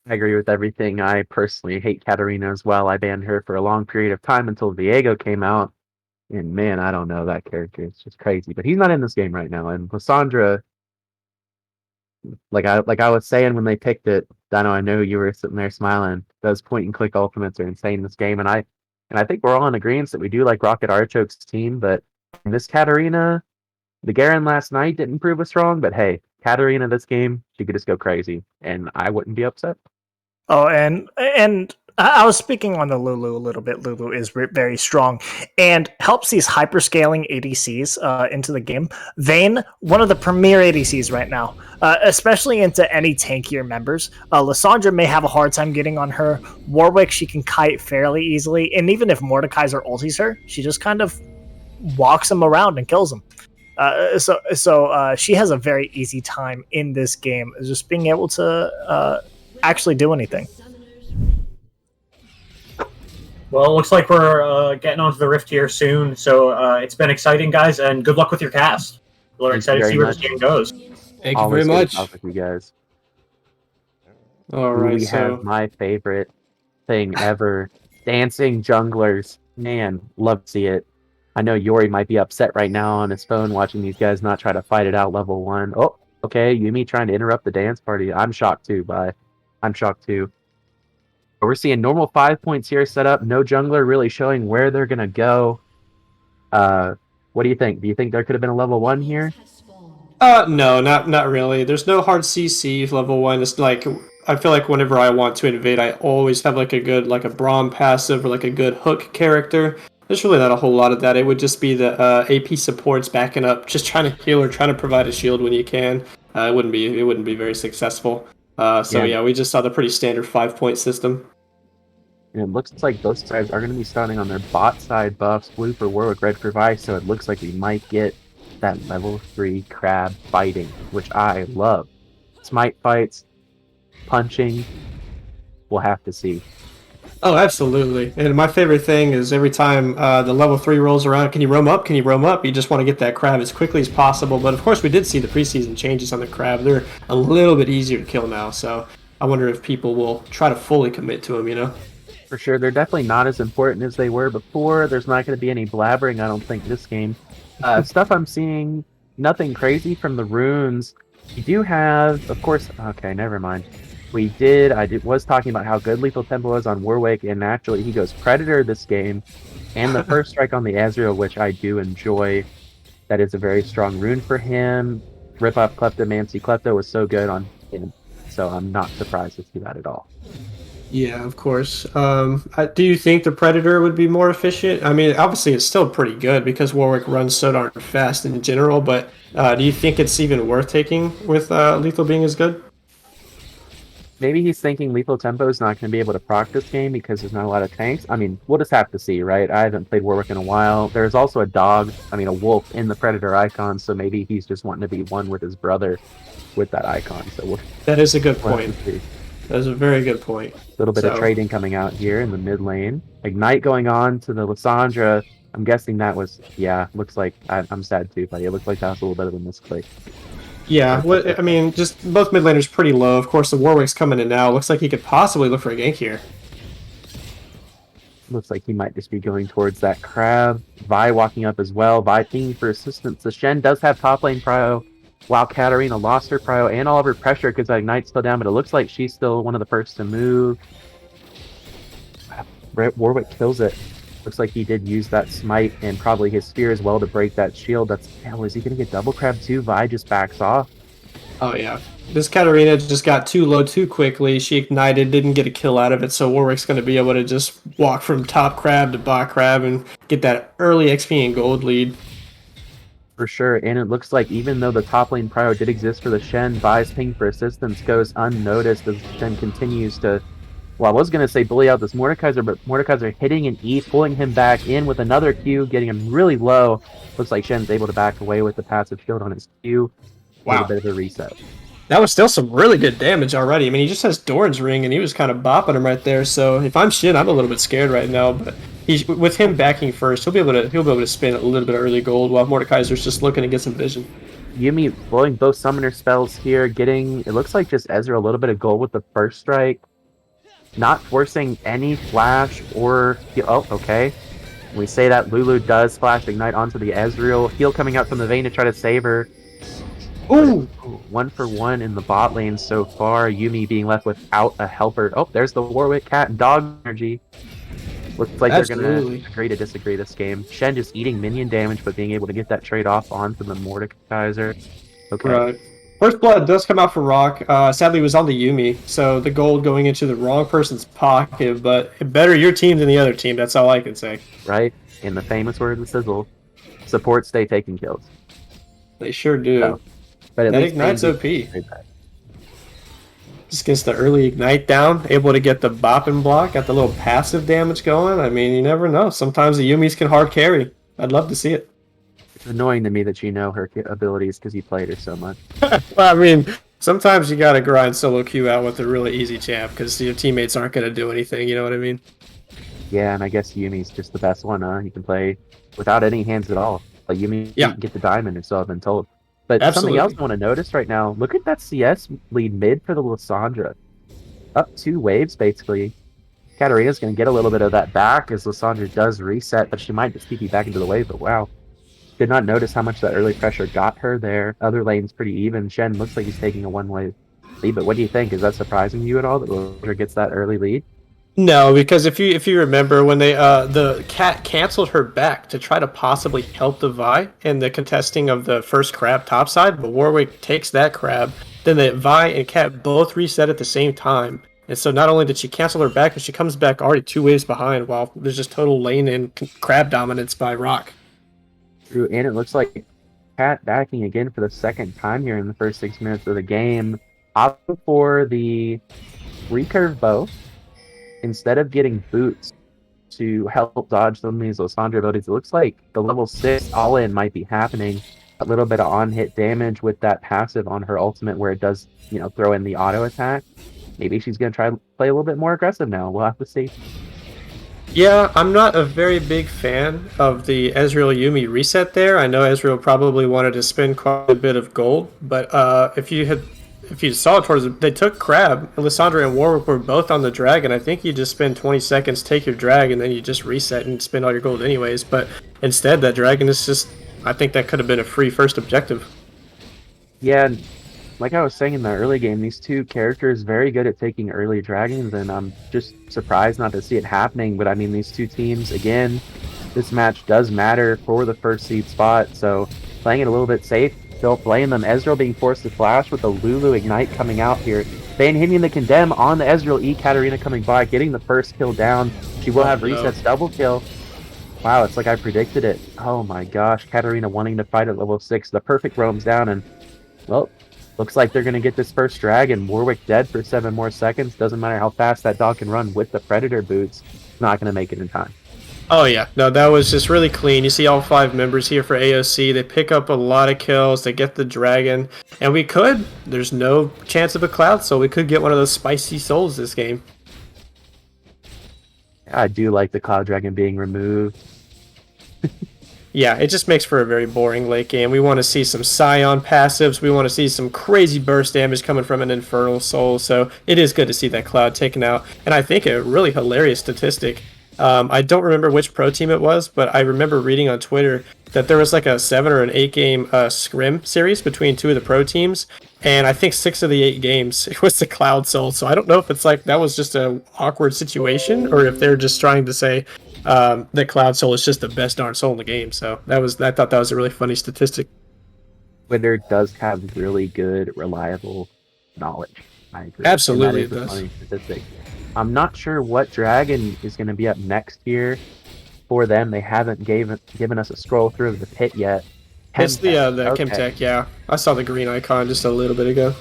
G: I agree with everything. I personally hate Katarina as well. I banned her for a long period of time until Viego came out. And man, I don't know that character. It's just crazy. But he's not in this game right now. And Lissandra, like I was saying when they picked it, I know you were sitting there smiling. Those point and click ultimates are insane in this game, and I think we're all in agreement that we do like Rocket Artichoke's team, but this Katarina, the Garen last night didn't prove us wrong, but hey, Katarina this game, she could just go crazy, and I wouldn't be upset.
D: Oh, and I was speaking on the Lulu a little bit. Lulu is very strong and helps these hyperscaling ADCs into the game. Vayne, one of the premier ADCs right now, especially into any tankier members. Lissandra may have a hard time getting on her. Warwick, she can kite fairly easily, and even if Mordekaiser ultis her, she just kind of walks him around and kills him. So she has a very easy time in this game, just being able to actually do anything.
E: Well, it looks like we're getting onto the Rift here soon, so it's been exciting, guys, and good luck with your cast. We're excited to see where this game goes.
F: Thank you very much.
G: Talk with you guys.
F: All right,
G: we have my favorite thing ever: dancing junglers. Man, love to see it. I know Yori might be upset right now on his phone watching these guys not try to fight it out level 1. Oh, okay, Yuumi trying to interrupt the dance party. I'm shocked too, I'm shocked too. But we're seeing normal 5 points here set up. No jungler really showing where they're going to go. What do you think? Do you think there could have been a level 1 here?
F: No, not really. There's no hard CC level 1. It's like, I feel like whenever I want to invade, I always have like a good, like a Braum passive or like a good hook character. There's really not a whole lot of that. It would just be the AP supports backing up, just trying to heal or trying to provide a shield when you can. It wouldn't be very successful. So we just saw the pretty standard 5-point system.
G: And it looks like both sides are going to be starting on their bot side buffs, blue for Warwick, red for Vi, so it looks like we might get that level 3 crab fighting, which I love. Smite fights, punching, we'll have to see.
F: Oh, absolutely. And my favorite thing is every time the level 3 rolls around, can you roam up? Can you roam up? You just want to get that crab as quickly as possible. But of course, we did see the preseason changes on the crab. They're a little bit easier to kill now. So I wonder if people will try to fully commit to them, you know?
G: For sure. They're definitely not as important as they were before. There's not going to be any blabbering, I don't think, this game. Stuff I'm seeing, nothing crazy from the runes. You do have, of course, okay, never mind. I was talking about how good Lethal Tempo is on Warwick, and naturally he goes Predator this game, and the first strike on the Ezreal, which I do enjoy. That is a very strong rune for him. Rip off Kleptomancy. Klepto was so good on him, so I'm not surprised to see that at all.
F: Yeah, of course. Do you think the Predator would be more efficient? I mean, obviously it's still pretty good because Warwick runs so darn fast in general, but do you think it's even worth taking with Lethal being as good?
G: Maybe he's thinking Lethal Tempo is not going to be able to proc this game because there's not a lot of tanks. I mean, we'll just have to see, right? I haven't played Warwick in a while. There's also a wolf in the Predator icon, so maybe he's just wanting to be one with his brother with that icon. So
F: that is a good point. That is a very good point.
G: A little bit of trading coming out here in the mid lane. Ignite going on to the Lissandra. I'm guessing that was, looks like, I'm sad too, buddy. It looks like that was a little bit of a misclick.
F: Yeah, I mean, just both mid laners pretty low. Of course, the Warwick's coming in now. Looks like he could possibly look for a gank here.
G: Looks like he might just be going towards that crab. Vi walking up as well. Vi pinging for assistance. The Shen does have top lane prio. Wow, Katarina lost her prio and all of her pressure because that Ignite's still down, but it looks like she's still one of the first to move. Warwick kills it. Looks like he did use that smite and probably his spear as well to break that shield. Is he going to get double crab too? Vi just backs off.
F: Oh yeah. This Katarina just got too low too quickly. She ignited, didn't get a kill out of it, so Warwick's going to be able to just walk from top crab to bot crab and get that early XP and gold lead.
G: For sure, and it looks like even though the top lane prio did exist for the Shen, Vi's ping for assistance goes unnoticed as Shen continues to, well, I was going to say bully out this Mordekaiser, but Mordekaiser hitting an E, pulling him back in with another Q, getting him really low. Looks like Shen's able to back away with the passive shield on his Q.
F: Wow.
G: A little bit of a reset.
F: That was still some really good damage already. I mean, he just has Doran's ring, and he was kind of bopping him right there. So if I'm Shen, I'm a little bit scared right now. But with him backing first, he'll be able to spin a little bit of early gold while Mordekaiser's just looking to get some vision.
G: Yuumi blowing both summoner spells here, getting, it looks like just Ezra a little bit of gold with the first strike. not forcing any flash or heal. Oh, okay. We say that Lulu does flash ignite onto the Ezreal. Heal coming out from the Vayne to try to save her.
F: Ooh!
G: 1-for-1 in the bot lane so far. Yuumi being left without a helper. Oh, there's the Warwick cat and dog energy. Looks like they're going to agree to disagree this game. Shen just eating minion damage, but being able to get that trade off onto the Mordekaiser. Okay.
F: Right. First blood does come out for ROC. Sadly, it was on the Yuumi, so the gold going into the wrong person's pocket, but better your team than the other team. That's all I can say.
G: Right? In the famous words of Sizzle, support stay taking kills.
F: They sure do.
G: So, but at
F: that
G: least
F: Ignite's OP.
G: Right,
F: Just gets the early Ignite down, able to get the bop and block, got the little passive damage going. I mean, you never know. Sometimes the Yuumis can hard carry. I'd love to see it.
G: it's annoying to me that you know her abilities because you played her so much.
F: Well, I mean, sometimes you gotta grind solo queue out with a really easy champ because your teammates aren't gonna do anything. You know what I mean?
G: Yeah, and I guess Yumi's just the best one, huh? You can play without any hands at all. Like Yumi can get the diamond, or so I've been told. But something else I want to notice right now, look at that CS lead mid for the Lissandra. Up 2 waves, basically. Katarina's going to get a little bit of that back as Lissandra does reset, but she might just TP back into the wave, but wow. Did not notice how much that early pressure got her there. Other lane's pretty even. Shen looks like he's taking a 1-wave lead, but what do you think? Is that surprising you at all that Lissandra gets that early lead?
F: No, because if you remember when they the cat canceled her back to try to possibly help the Vi in the contesting of the first crab topside, but Warwick takes that crab, then the Vi and cat both reset at the same time. And so not only did she cancel her back, but she comes back already 2 waves behind while there's just total lane and crab dominance by ROC.
G: True, and it looks like Cat backing again for the second time here in the first 6 minutes of the game. Opting for the recurve bow. Instead of getting boots to help dodge some of these Lissandra abilities, it looks like the level 6 all-in might be happening. A little bit of on-hit damage with that passive on her ultimate where it does, throw in the auto attack. Maybe she's going to try to play a little bit more aggressive now. We'll have to see.
F: Yeah, I'm not a very big fan of the Ezreal Yuumi reset there. I know Ezreal probably wanted to spend quite a bit of gold, but if you saw towards it, they took crab. Lissandra and Warwick were both on the dragon. I think you just spend 20 seconds, take your drag, and then you just reset and spend all your gold anyways. But instead, that dragon is just, I think that could have been a free first objective.
G: Yeah, and like I was saying in the early game, these two characters very good at taking early dragons, and I'm just surprised not to see it happening. But I mean, these two teams, again, this match does matter for the first seed spot, so playing it a little bit safe. Don't blame them. Ezreal being forced to flash with the Lulu Ignite coming out here. Vayne hitting the Condemn on the Ezreal E. Katarina coming by, getting the first kill down. She will have resets, double kill. Wow, it's like I predicted it. Oh my gosh, Katarina wanting to fight at level 6. The perfect roams down, and, well, looks like they're going to get this first dragon. Warwick dead for 7 more seconds. Doesn't matter how fast that dog can run with the Predator boots. Not going to make it in time.
F: Oh yeah, no, that was just really clean. You see all 5 members here for AOC. They pick up a lot of kills. They get the dragon, and there's no chance of a cloud, so we could get one of those spicy souls this game.
G: I do like the Cloud Dragon being removed.
F: Yeah, it just makes for a very boring late game. We want to see some Scion passives. We want to see some crazy burst damage coming from an Infernal Soul, so it is good to see that cloud taken out. And I think a really hilarious statistic. I don't remember which pro team it was, but I remember reading on Twitter that there was like a 7 or an 8 game scrim series between 2 of the pro teams, and I think 6 of the 8 games it was the Cloud Soul. So I don't know if it's like that was just an awkward situation, or if they're just trying to say that Cloud Soul is just the best darn soul in the game. So I thought that was a really funny statistic.
G: Twitter does have really good, reliable knowledge. I agree.
F: Absolutely,
G: it does. Funny statistic. I'm not sure what dragon is going to be up next here for them. They haven't given us a scroll through of the pit yet.
F: It's the Chemtech, yeah. I saw the green icon just a little bit ago.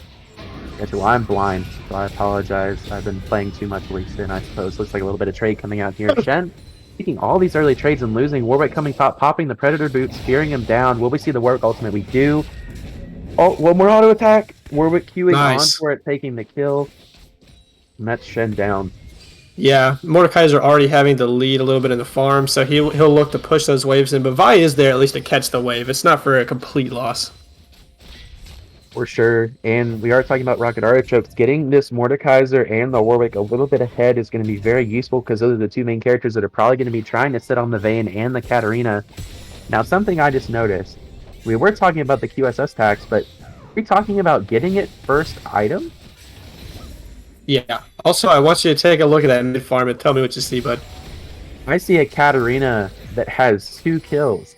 G: Yeah, well, I'm blind, so I apologize. I've been playing too much Lee Sin, I suppose. Looks like a little bit of trade coming out here. Shen taking all these early trades and losing. Warwick coming top, popping the Predator boots, spearing him down. Will we see the Warwick ultimate? We do. Oh, one more auto attack. Warwick queuing on for it, taking the kill. And that's Shen down.
F: Yeah, Mordekaiser already having the lead a little bit in the farm, so he'll look to push those waves in. But Vi is there at least to catch the wave. It's not for a complete loss.
G: For sure. And we are talking about Rocket Artichokes. Getting this Mordekaiser and the Warwick a little bit ahead is going to be very useful because those are the two main characters that are probably going to be trying to sit on the Vayne and the Katarina. Now, something I just noticed. We were talking about the QSS tax, but are we talking about getting it first item?
F: Yeah. Also, I want you to take a look at that mid farm and tell me what you see, bud.
G: I see a Katarina that has 2 kills.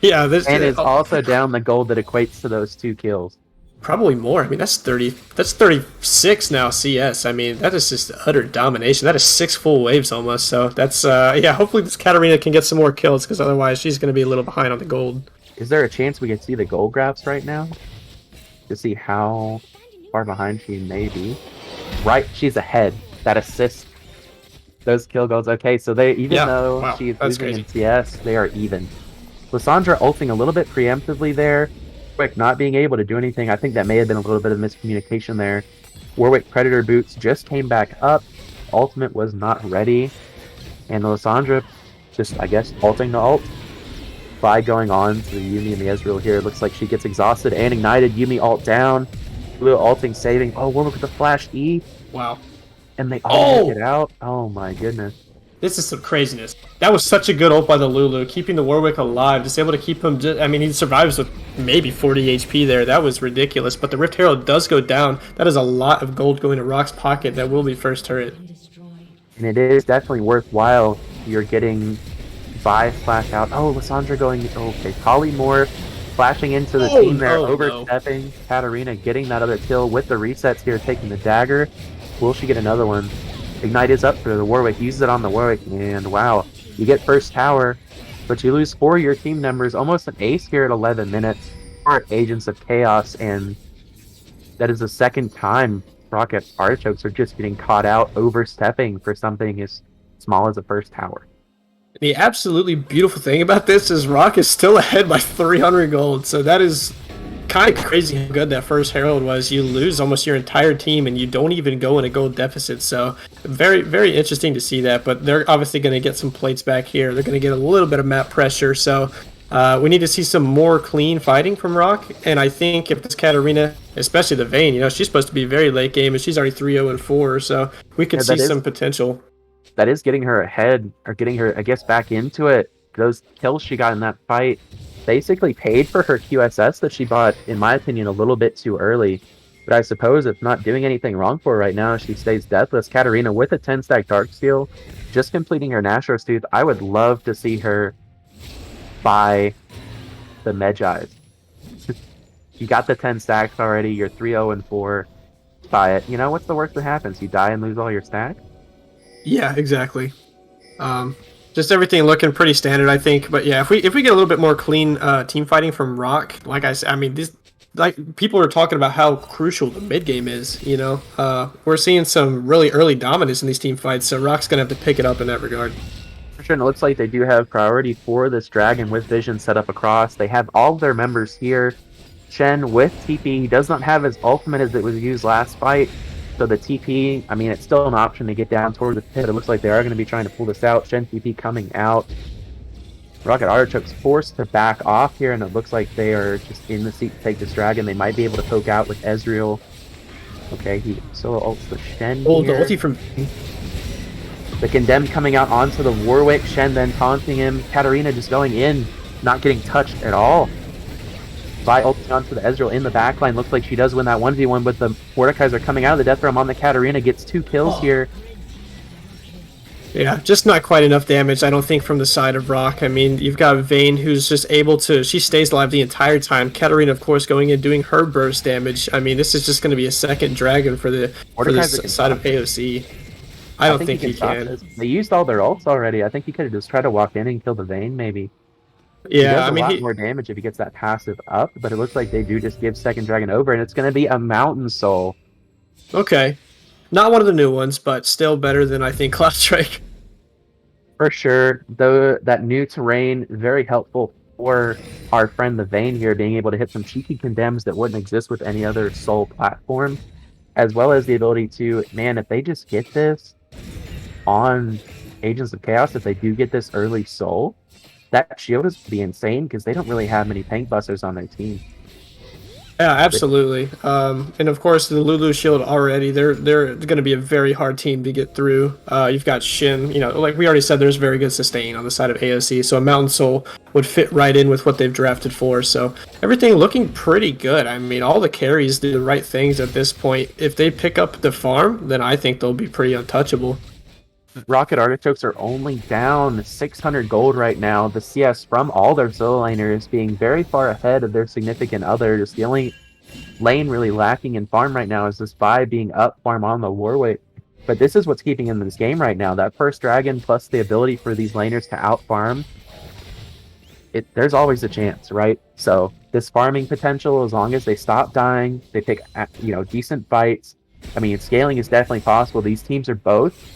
F: Yeah, this
G: and is also down the gold that equates to those 2 kills.
F: Probably more. I mean, that's 30. That's 36 now. CS. I mean, that is just utter domination. That is 6 full waves almost. So that's yeah. Hopefully, this Katarina can get some more kills because otherwise, she's going to be a little behind on the gold.
G: Is there a chance we can see the gold graphs right now to see how far behind she may be? Right, she's ahead. That assist. Those kill goals. Okay, so they though she's losing in CS, they are even. Lissandra ulting a little bit preemptively there. Warwick not being able to do anything. I think that may have been a little bit of miscommunication there. Warwick Predator Boots just came back up. Ultimate was not ready. And Lissandra just, I guess, ulting the ult. By going on to the Yuumi and the Ezreal here. It looks like she gets exhausted and ignited. Yuumi ult down. Blue ulting saving. Oh, Warwick with the flash E.
F: Wow.
G: And they all make it out. Oh my goodness.
F: This is some craziness. That was such a good ult by the Lulu, keeping the Warwick alive, just able to keep him. I mean, he survives with maybe 40 HP there. That was ridiculous. But the Rift Herald does go down. That is a lot of gold going to Rock's pocket. That will be first turret.
G: And it is definitely worthwhile. You're getting Vi flash out. Oh, Lissandra going. Okay, Polymorph flashing into the team there, overstepping. Katarina getting that other kill with the resets here, taking the dagger. Will she get another one? Ignite is up for the Warwick, uses it on the Warwick, and wow, you get first tower, but you lose 4 of your team members, almost an ace here at 11 minutes for Agents of Chaos, and that is the second time Rocket Artichokes are just getting caught out overstepping for something as small as a first tower.
F: The absolutely beautiful thing about this is Rock is still ahead by 300 gold, so that is kind of crazy how good that first Herald was. You lose almost your entire team and you don't even go in a gold deficit, so very, very interesting to see that. But they're obviously going to get some plates back here. They're going to get a little bit of map pressure, so we need to see some more clean fighting from Rock. And I think if this Katarina, especially the Vayne, you know, she's supposed to be very late game and she's already 3-0-4, so we could see some potential.
G: That is getting her ahead, or getting her, I guess, back into it. Those kills she got in that fight basically paid for her QSS that she bought, in my opinion, a little bit too early. But I suppose it's not doing anything wrong for her right now. She stays deathless. Katarina with a 10-stack Darksteel, just completing her Nashor's Tooth. I would love to see her buy the Medjais. You got the 10 stacks already. You're 3-0-4. Buy it. You know, what's the worst that happens? You die and lose all your stacks?
F: Yeah, exactly. Just everything looking pretty standard, I think. But yeah, if we get a little bit more clean team fighting from Rock, like I said, I mean, this, like, people are talking about how crucial the mid game is. You know, we're seeing some really early dominance in these team fights, so Rock's gonna have to pick it up in that regard.
G: For sure, and it looks like they do have priority for this dragon with vision set up across. They have all of their members here. Shen with TP, he does not have his ultimate as it was used last fight. So the TP, I mean, it's still an option to get down toward the pit. It looks like they are going to be trying to pull this out. Shen TP coming out. Rocket Artichoke's forced to back off here, and it looks like they are just in the seat to take this dragon. They might be able to poke out with Ezreal. Okay, he solo ults the Shen
F: Oh,
G: here.
F: the ulti from...
G: The Condemned coming out onto the Warwick. Shen then taunting him. Katarina just going in, not getting touched at all. Vi ulting onto the Ezreal in the backline. Looks like she does win that 1v1, but the Mordekaiser coming out of the Death Realm on the Katarina gets 2 kills here.
F: Yeah, just not quite enough damage, I don't think, from the side of Rock. I mean, you've got Vayne, who's just able to... She stays alive the entire time. Katarina, of course, going in, doing her burst damage. I mean, this is just going to be a second dragon for the side of AOC. I don't think he can.
G: They used all their ults already. I think he could have just tried to walk in and kill the Vayne, maybe.
F: Yeah,
G: I mean, a lot more damage if he gets that passive up, but it looks like they do just give second dragon over, and it's going to be a Mountain Soul.
F: Okay. Not one of the new ones, but still better than, I think, Cloud Strike.
G: For sure. Though that new terrain, very helpful for our friend the Vayne here, being able to hit some cheeky condemns that wouldn't exist with any other Soul platform, as well as the ability to, man, if they just get this on Agents of Chaos, if they do get this early Soul, that shield is be insane because they don't really have many tank busters on their team.
F: Yeah, absolutely. And of course, the Lulu Shield already, they're going to be a very hard team to get through. You've got Shin, like we already said, there's very good sustain on the side of AOC, so a Mountain Soul would fit right in with what they've drafted for. So everything looking pretty good. I mean, all the carries do the right things at this point. If they pick up the farm, then I think they'll be pretty untouchable.
G: Rocket Artichokes are only down 600 gold right now. The CS from all their solo laners being very far ahead of their significant others. The only lane really lacking in farm right now is this Vi being up farm on the Warwick. But this is what's keeping them in this game right now. That first dragon plus the ability for these laners to out farm. There's always a chance, right? So this farming potential, as long as they stop dying, they pick decent fights. I mean, scaling is definitely possible. These teams are both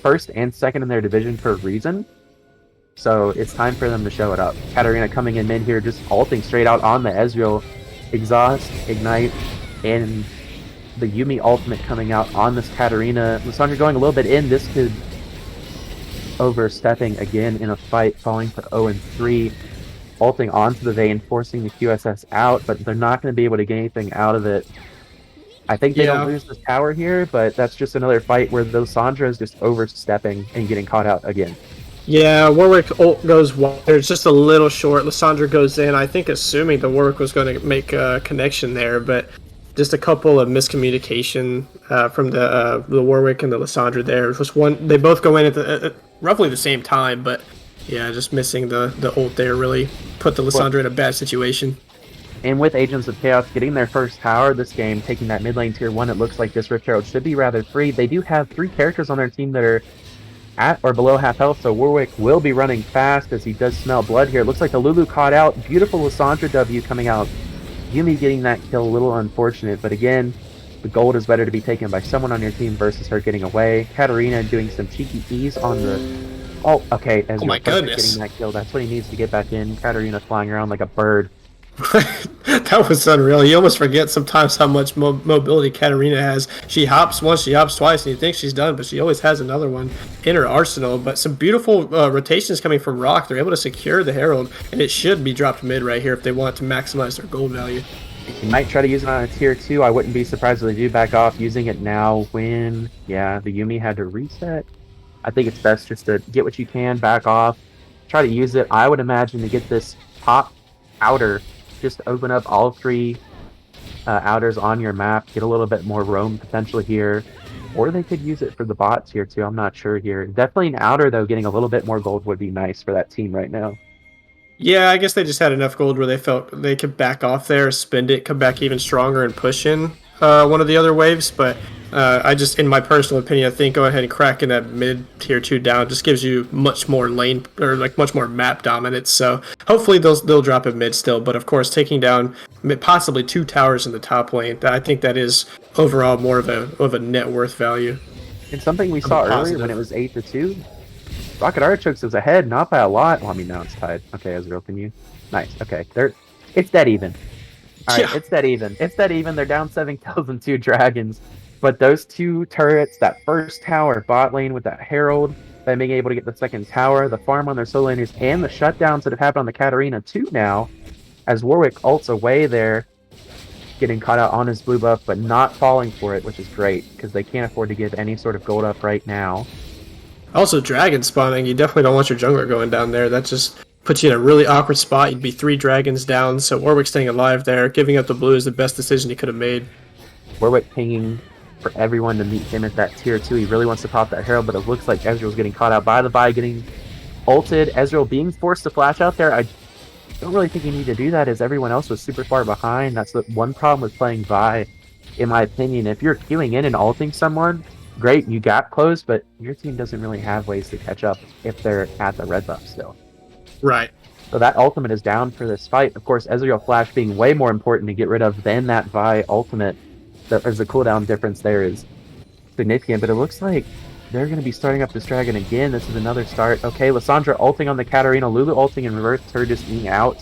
G: first and second in their division for a reason. So it's time for them to show it up. Katarina coming in mid here, just ulting straight out on the Ezreal. Exhaust, Ignite, and the Yuumi ultimate coming out on this Katarina. Lissandra going a little bit in. This could overstepping again in a fight, falling for 0-3. Ulting onto the Vayne, forcing the QSS out, but they're not going to be able to get anything out of it. I think they don't lose this tower here, but that's just another fight where Lissandra is just overstepping and getting caught out again.
F: Yeah, Warwick ult goes wide. It's just a little short. Lissandra goes in. I think assuming the Warwick was going to make a connection there, but just a couple of miscommunication from the Warwick and the Lissandra there. It was one. They both go in at roughly the same time, but yeah, just missing the ult there really put the Lissandra in a bad situation.
G: And with Agents of Chaos getting their first tower this game, taking that mid lane tier 1, it looks like this Rift Herald should be rather free. They do have 3 characters on their team that are at or below half health, so Warwick will be running fast as he does smell blood here. It looks like the Lulu caught out. Beautiful Lissandra W coming out. Yuumi getting that kill, a little unfortunate, but again, the gold is better to be taken by someone on your team versus her getting away. Katarina doing some cheeky E's on the... Oh, okay.
F: Oh my goodness.
G: Getting that kill. That's what he needs to get back in. Katarina flying around like a bird.
F: That was unreal. You almost forget sometimes how much mobility Katarina has. She hops once, she hops twice, and you think she's done, but she always has another one in her arsenal. But some beautiful rotations coming from ROC. They're able to secure the Herald, and it should be dropped mid right here if they want to maximize their gold value.
G: You might try to use it on a tier 2. I wouldn't be surprised if they do back off using it now when, the Yuumi had to reset. I think it's best just to get what you can, back off, try to use it. I would imagine to get this top outer, just open up all 3 outers on your map, get a little bit more roam potential here, or they could use it for the bots here too. I'm not sure here. Definitely an outer though, getting a little bit more gold would be nice for that team right now.
F: Yeah, I guess they just had enough gold where they felt they could back off there, spend it, come back even stronger, and push in one of the other waves. But I just, in my personal opinion, I think go ahead and cracking that mid tier 2 down just gives you much more lane or like much more map dominance. So hopefully they'll drop it mid still. But of course, taking down possibly 2 towers in the top lane, I think that is overall more of a net worth value.
G: And something we saw earlier when it was 8-2. Rocket Artichokes is ahead, not by a lot. Well, I mean, now it's tied. Okay, Ezreal, can you? Nice. Okay, it's dead even. All right, It's dead even. It's dead even. They're down 7 kills and 2 dragons. But those 2 turrets, that first tower bot lane with that Herald, them being able to get the second tower, the farm on their solo laners, and the shutdowns that have happened on the Katarina too now, as Warwick ults away there, getting caught out on his blue buff, but not falling for it, which is great, because they can't afford to give any sort of gold up right now.
F: Also, dragon spawning, you definitely don't want your jungler going down there. That just puts you in a really awkward spot. You'd be 3 dragons down, so Warwick staying alive there. Giving up the blue is the best decision he could have made.
G: Warwick pinging for everyone to meet him at that tier 2. He really wants to pop that Herald, but it looks like Ezreal's getting caught out by the Vi, getting ulted. Ezreal being forced to flash out there. I don't really think you need to do that, as everyone else was super far behind. That's the one problem with playing Vi, in my opinion. If you're queuing in and ulting someone, great, you got close, but your team doesn't really have ways to catch up if they're at the red buff still.
F: Right.
G: So that ultimate is down for this fight. Of course, Ezreal Flash being way more important to get rid of than that Vi ultimate. There's a cooldown difference there is significant, but it looks like they're going to be starting up this dragon again. This is another start. Okay, Lissandra ulting on the Katarina, Lulu ulting in reverse, her just being out.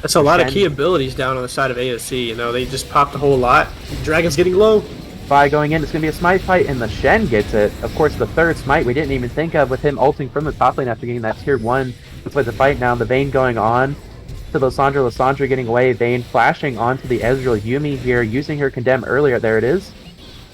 F: That's a lot of key abilities down on the side of AOC. You know, they just popped a whole lot. Dragon's getting low.
G: Vi going in, it's going to be a smite fight, and the Shen gets it. Of course, the third smite we didn't even think of with him ulting from the top lane after getting that tier 1. Looks like the fight now, the Vayne going on. to Lysandra. Lysandra getting away. Vayne flashing onto the Ezreal. Yuumi here using her condemn earlier. There it is.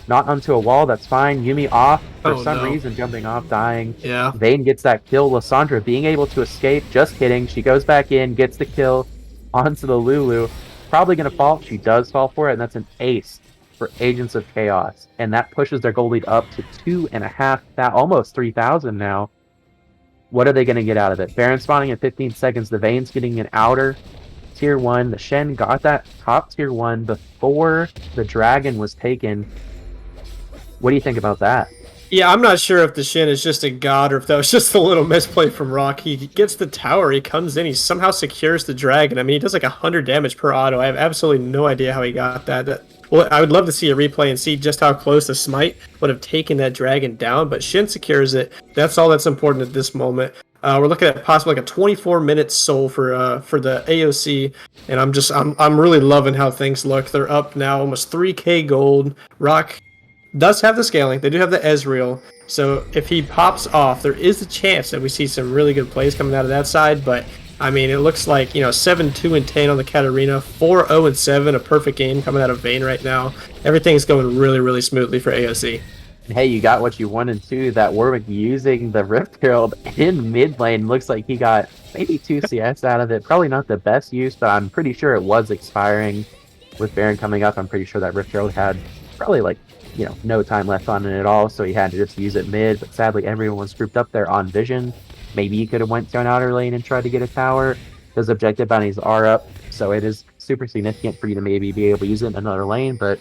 G: Not onto a wall. That's fine. Yuumi off for some reason, jumping off, dying.
F: Yeah.
G: Vayne gets that kill. Lysandra being able to escape. Just kidding. She goes back in, gets the kill onto the Lulu. Probably going to fall. She does fall for it, and that's an ace for Agents of Chaos. And that pushes their goal lead up to 2,500, almost 3,000 now. What are they going to get out of it? Baron spawning in 15 seconds. The Vayne's getting an outer tier 1. The Shen got that top tier 1 before the dragon was taken. What do you think about that?
F: Yeah, I'm not sure if the Shin is just a god or if that was just a little misplay from ROC. He gets the tower, he comes in, he somehow secures the dragon. I mean, he does like 100 damage per auto. I have absolutely no idea how he got that. Well, I would love to see a replay and see just how close the smite would have taken that dragon down, but Shin secures it. That's all that's important at this moment. We're looking at possibly like a 24-minute soul for the AOC, and I'm really loving how things look. They're up now, almost 3k gold. ROC does have the scaling. They do have the Ezreal. So if he pops off, there is a chance that we see some really good plays coming out of that side. But I mean, it looks like 7-2-10 on the Katarina, 4-0-7, a perfect game coming out of Vayne right now. Everything's going really, really smoothly for AOC.
G: Hey, you got what you wanted too. That Warwick using the Rift Herald in mid lane. Looks like he got maybe 2 CS out of it. Probably not the best use, but I'm pretty sure it was expiring. With Baron coming up, I'm pretty sure that Rift Herald had probably no time left on it at all, so he had to just use it mid. But sadly, everyone was grouped up there on Vision. Maybe he could have went to an outer lane and tried to get a tower. Those objective bounties are up, so it is super significant for you to maybe be able to use it in another lane, but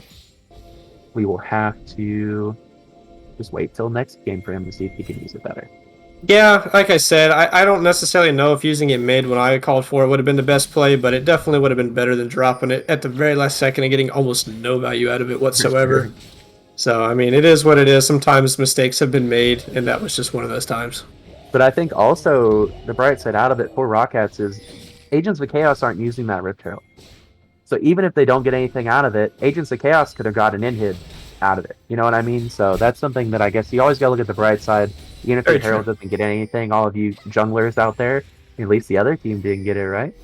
G: we will have to just wait till next game for him to see if he can use it better.
F: Yeah, like I said, I don't necessarily know if using it mid when I called for it would have been the best play, but it definitely would have been better than dropping it at the very last second and getting almost no value out of it whatsoever. So, I mean, it is what it is. Sometimes mistakes have been made, and that was just one of those times.
G: But I think also the bright side out of it for Rockets is Agents of Chaos aren't using that Rift Herald. So even if they don't get anything out of it, Agents of Chaos could have got an in-hit out of it. You know what I mean? So that's something that I guess you always got to look at the bright side. Even if the Herald doesn't get anything, all of you junglers out there, at least the other team didn't get it, right?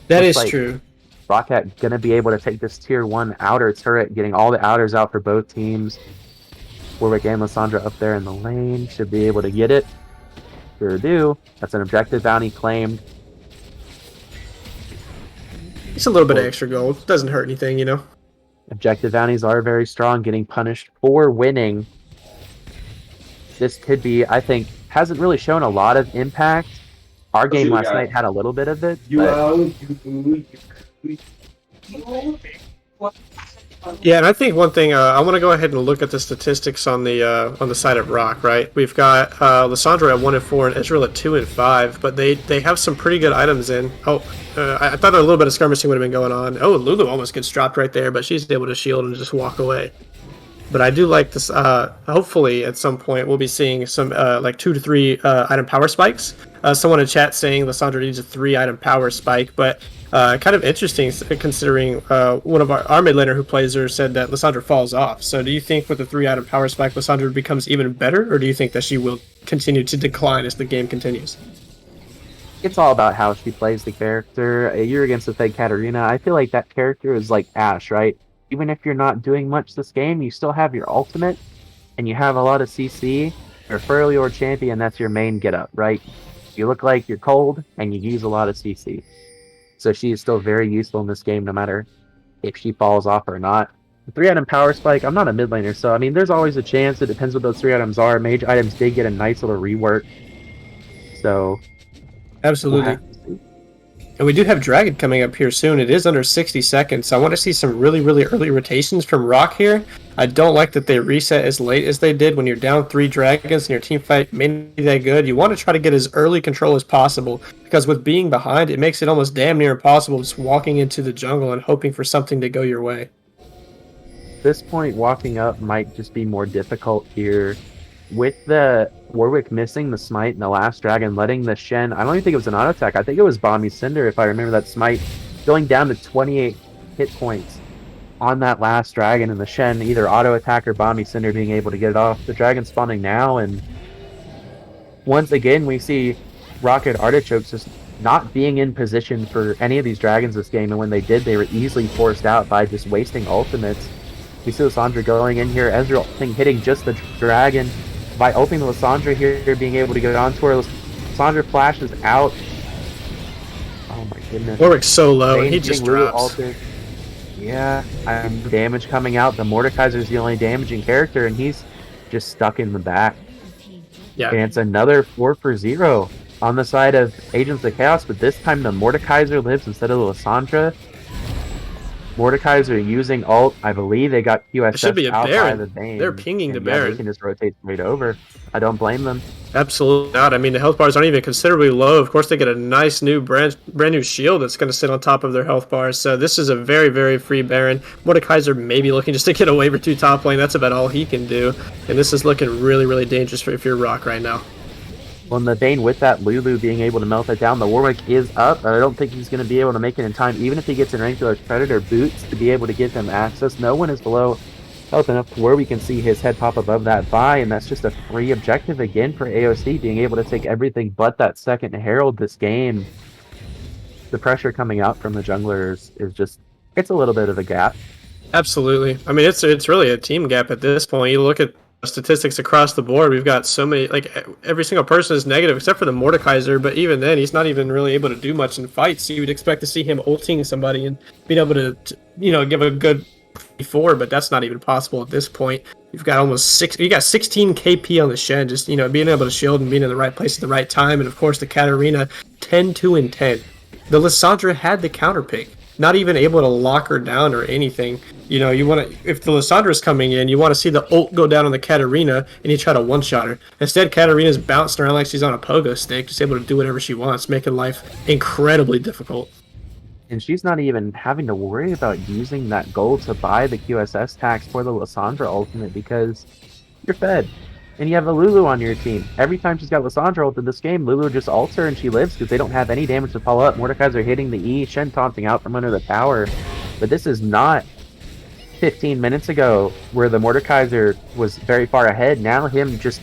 F: That is true.
G: Rocket gonna be able to take this tier 1 outer turret, getting all the outers out for both teams. Warwick and Lysandra up there in the lane should be able to get it. Sure do. That's an objective bounty claimed.
F: It's a little bit of extra gold. Doesn't hurt anything,
G: Objective bounties are very strong, getting punished for winning. This could be, I think, hasn't really shown a lot of impact. Our game last night had a little bit of it.
F: Yeah, and I think one thing I want to go ahead and look at the statistics on the side of ROC. Right, we've got Lysandra at 1-4 and Ezreal at 2-5, but they have some pretty good items in. I thought a little bit of skirmishing would have been going on. Oh, Lulu almost gets dropped right there, but she's able to shield and just walk away. But I do like this. Hopefully, at some point, we'll be seeing some 2 to 3 item power spikes. Someone in chat saying Lysandra needs a 3-item power spike, but kind of interesting considering one of our mid laner who plays her said that Lysandra falls off. So do you think with the 3-item power spike, Lysandra becomes even better, or do you think that she will continue to decline as the game continues?
G: It's all about how she plays the character. You're against the fake Katarina. I feel like that character is like Ashe, right? Even if you're not doing much this game, you still have your ultimate, and you have a lot of CC. You're Furley or champion, that's your main get-up, right? You look like you're cold, and you use a lot of CC. So she is still very useful in this game, no matter if she falls off or not. The 3-item power spike, I'm not a mid laner, so I mean, there's always a chance. It depends what those 3 items are. Mage items did get a nice little rework. So,
F: absolutely. And we do have Dragon coming up here soon. It is under 60 seconds, so I want to see some really, really early rotations from ROC here. I don't like that they reset as late as they did when you're down 3 Dragons and your team fight may not be that good. You want to try to get as early control as possible, because with being behind, it makes it almost damn near impossible just walking into the jungle and hoping for something to go your way.
G: At this point, walking up might just be more difficult here. With the Warwick missing the smite and the last dragon, letting the Shen, I don't even think it was an auto attack. I think it was Bomby Cinder, if I remember that smite, going down to 28 hit points on that last dragon, and the Shen either auto attack or Bomby Cinder being able to get it off. The dragon spawning now, and once again we see Rocket Artichokes just not being in position for any of these dragons this game, and when they did, they were easily forced out by just wasting ultimates. We see Lissandra going in here, Ezreal hitting just the dragon. By ulting the Lissandra here, being able to get onto her, Lissandra flashes out. Oh my goodness.
F: Warwick's so low, and he
G: Vayne's
F: just
G: getting Lulu
F: drops.
G: ulted. Yeah, damage coming out. The Mordekaiser's the only damaging character, and he's just stuck in the back.
F: Yeah.
G: And it's another 4-for-0 on the side of Agents of Chaos, but this time the Mordekaiser lives instead of the Lissandra. Mordekaiser using ult. I believe they got QSS
F: It should be a
G: out by
F: Baron.
G: the Vayne.
F: They're pinging the
G: And
F: Baron.
G: they can just rotate straight over. I don't blame them.
F: Absolutely not. I mean, the health bars aren't even considerably low. Of course, they get a nice new brand new shield that's going to sit on top of their health bars. So this is a very, very free Baron. Mordekaiser may be looking just to get a waiver 2 top lane. That's about all he can do. And this is looking really, really dangerous for if you're ROC right now.
G: Well, in the Vayne, with that Lulu being able to melt it down, the Warwick is up, but I don't think he's going to be able to make it in time, even if he gets in range with those Predator boots to be able to give him access. No one is below health enough to where we can see his head pop above that Vi, and that's just a free objective again for AOC, being able to take everything but that second Herald this game. The pressure coming out from the junglers is just, it's a little bit of a gap.
F: Absolutely. I mean, it's really a team gap at this point. You look at statistics across the board. We've got so many, like every single person is negative except for the Mordekaiser, but even then he's not even really able to do much in fights. You would expect to see him ulting somebody and being able to give a good 4, but that's not even possible at this point. You've got you got 16 KP on the Shen, just being able to shield and being in the right place at the right time, and of course the Katarina 10, 2, and 10. The Lissandra had the counter pick, not even able to lock her down or anything. You want to, if the Lissandra's coming in, you want to see the ult go down on the Katarina, and you try to one-shot her. Instead, Katarina's bouncing around like she's on a pogo stick, just able to do whatever she wants, making life incredibly difficult.
G: And she's not even having to worry about using that gold to buy the QSS tax for the Lissandra ultimate, because you're fed. And you have a Lulu on your team. Every time she's got Lissandra ult in this game, Lulu just ults her and she lives because they don't have any damage to follow up. Mordekaiser hitting the E, Shen taunting out from under the tower. But this is not 15 minutes ago where the Mordekaiser was very far ahead. Now him just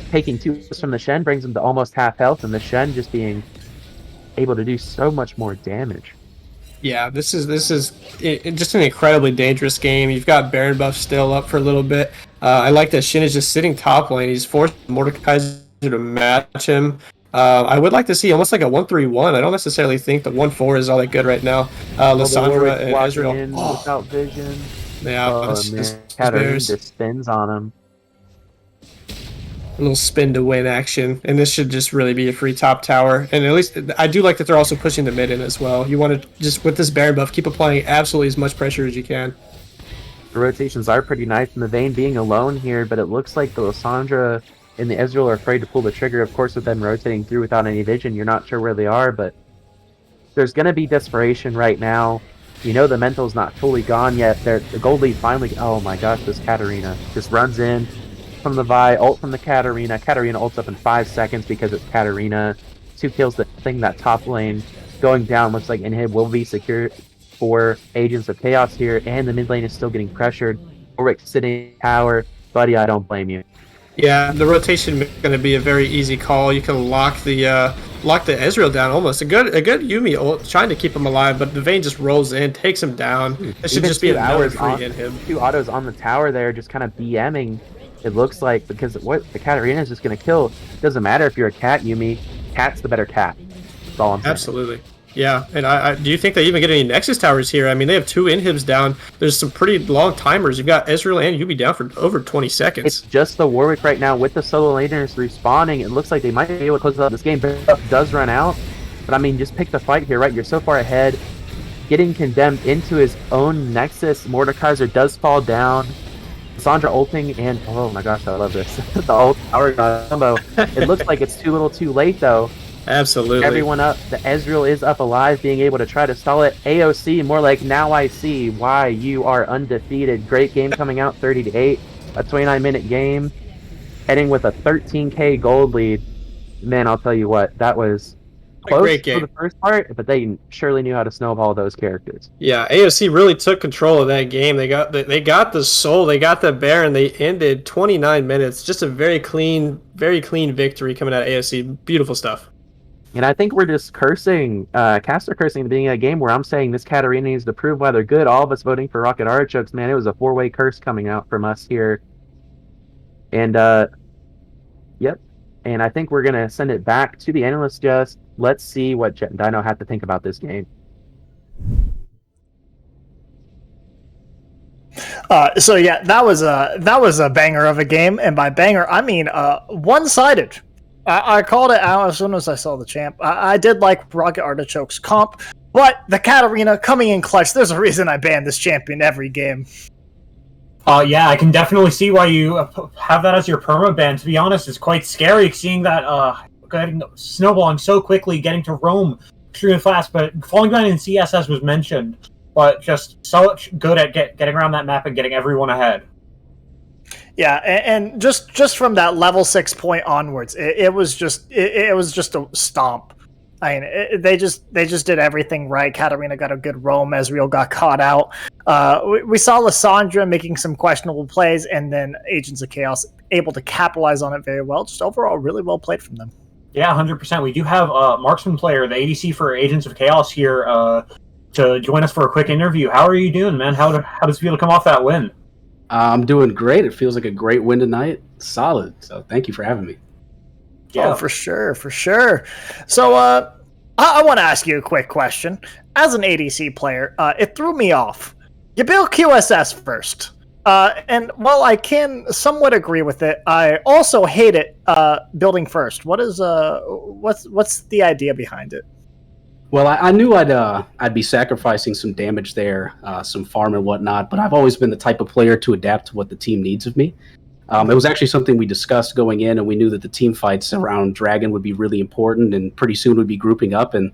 G: taking 2 from the Shen brings him to almost half health, and the Shen just being able to do so much more damage.
F: Yeah, this is just an incredibly dangerous game. You've got Baron buff still up for a little bit. I like that Shin is just sitting top lane. He's forced Mordekaiser to match him. I would like to see almost like a 1-3-1. I don't necessarily think the 1-4 is all that good right now. Lissandra and Ezreal.
G: Without vision.
F: Yeah,
G: Katarina just spins on him.
F: A little spin to win action, and this should just really be a free top tower. And at least I do like that they're also pushing the mid in as well. You want to just, with this Baron buff, keep applying absolutely as much pressure as you can.
G: The rotations are pretty nice, and the Vayne being alone here, but it looks like the Lissandra and the Ezreal are afraid to pull the trigger. Of course, with them rotating through without any vision, you're not sure where they are, but there's going to be desperation right now. The mental's not fully gone yet. The gold lead finally... Oh my gosh, this Katarina just runs in from the Vi, ult from the Katarina. Katarina ults up in 5 seconds because it's Katarina. 2 kills the thing, that top lane going down. Looks like Inhib will be secure for Agents of Chaos here, and the mid lane is still getting pressured. Warwick sitting tower. Buddy, I don't blame you.
F: Yeah, the rotation is going to be a very easy call. You can lock the Ezreal down almost. A good Yuumi ult, trying to keep him alive, but the Vayne just rolls in, takes him down. It should just be another free in him.
G: 2 autos on the tower there, just kind of BMing. It looks like, because what the Katarina is just going to kill. It doesn't matter if you're a cat, Yuumi. Cat's the better cat. That's all I'm saying.
F: Absolutely. Yeah, and I do you think they even get any Nexus towers here? I mean, they have 2 inhibs down. There's some pretty long timers. You've got Ezreal and Yuumi down for over 20 seconds.
G: It's just the Warwick right now with the solo laners respawning. It looks like they might be able to close out this game. Buff does run out, but I mean, just pick the fight here, right? You're so far ahead. Getting condemned into his own Nexus. Mordekaiser does fall down. Sandra ulting, and oh my gosh, I love this. The ult tower combo. It looks like it's too little too late though.
F: Absolutely.
G: Everyone up. The Ezreal is up alive, being able to try to stall it. AOC, more like, now I see why you are undefeated. Great game coming out, 30-8. A 29-minute game. Heading with a 13k gold lead. Man, I'll tell you what, that was close
F: great game
G: for the first part, but they surely knew how to snowball those characters.
F: Yeah, AOC really took control of that game. They got the soul, they got the Baron, they ended 29 minutes. Just a very clean victory coming out of AOC. Beautiful stuff.
G: And I think we're just cursing, caster cursing at the beginning of the game where I'm saying this Katarina needs to prove why they're good. All of us voting for Rocket Artichokes, man, it was a 4-way curse coming out from us here. And, yep. And I think we're going to send it back to the analysts. Just let's see what Jet and Dino have to think about this game.
D: So yeah, that was a banger of a game, and by banger I mean one-sided. I called it out as soon as I saw the champ. I did like Rocket Artichoke's comp, but the Katarina coming in clutch. There's a reason I ban this champion every game.
E: Yeah, I can definitely see why you have that as your perma ban. To be honest, it's quite scary seeing that snowballing so quickly, getting to roam extremely fast. But falling behind in CS, as was mentioned, but just so good at getting around that map and getting everyone ahead.
D: Yeah, and just from that level 6 point onwards, it was just a stomp. I mean, they just did everything right. Katarina got a good roam. Ezreal got caught out. We saw Lissandra making some questionable plays, and then Agents of Chaos able to capitalize on it very well. Just overall, really well played from them.
E: Yeah, 100%. We do have Marksman player, the ADC for Agents of Chaos here, to join us for a quick interview. How are you doing, man? How does it feel to come off that win?
H: I'm doing great. It feels like a great win tonight. Solid. So thank you for having me.
D: Yeah, for sure. So I want to ask you a quick question. As an ADC player, it threw me off. You build QSS first. And while I can somewhat agree with it, I also hate it building first. What's the idea behind it?
H: Well, I knew I'd be sacrificing some damage there, some farm and whatnot, but I've always been the type of player to adapt to what the team needs of me. It was actually something we discussed going in, and we knew that the team fights around Dragon would be really important, and pretty soon we'd be grouping up, and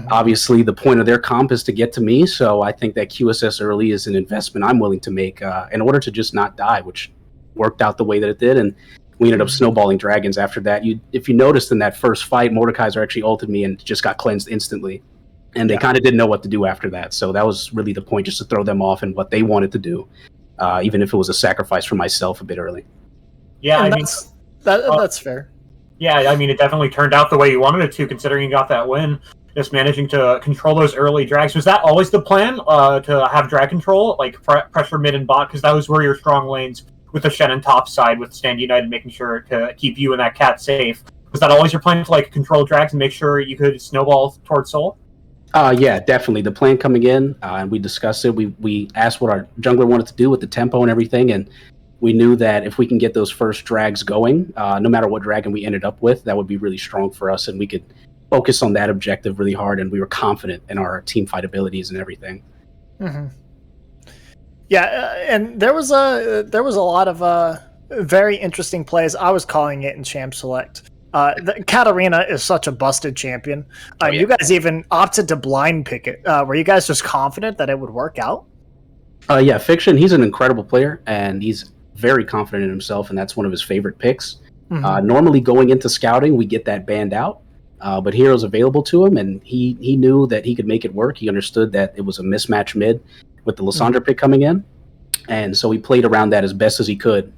H: obviously the point of their comp is to get to me, so I think that QSS early is an investment I'm willing to make in order to just not die, which worked out the way that it did, and we ended up snowballing Dragons after that. If you noticed in that first fight, Mordekaiser actually ulted me and just got cleansed instantly, and they kind of didn't know what to do after that, so that was really the point, just to throw them off and what they wanted to do. Even if it was a sacrifice for myself a bit early.
E: Yeah,
D: And
E: I mean,
D: that's fair.
E: yeah, I mean, it definitely turned out the way you wanted it to, considering you got that win. Just managing to control those early drags. Was that always the plan, to have drag control, like pressure mid and bot? Because that was where your strong lanes with the Shen and top side, with Stand United making sure to keep you and that cat safe. Was that always your plan to like control drags and make sure you could snowball towards Soul?
H: Yeah, definitely. The plan coming in, and we discussed it. We asked what our jungler wanted to do with the tempo and everything, and we knew that if we can get those first drags going, no matter what dragon we ended up with, that would be really strong for us, and we could focus on that objective really hard, and we were confident in our team fight abilities and everything.
D: Mm-hmm. Yeah, and there was a lot of very interesting plays. I was calling it in Champ Select. Katarina is such a busted champion. You guys even opted to blind pick it. Were you guys just confident that it would work out?
H: Yeah, Fiction, he's an incredible player, and he's very confident in himself, and that's one of his favorite picks. Normally going into scouting, we get that banned out, but Hero's available to him, and he knew that he could make it work. He understood that it was a mismatch mid with the Lissandra pick coming in, and so he played around that as best as he could.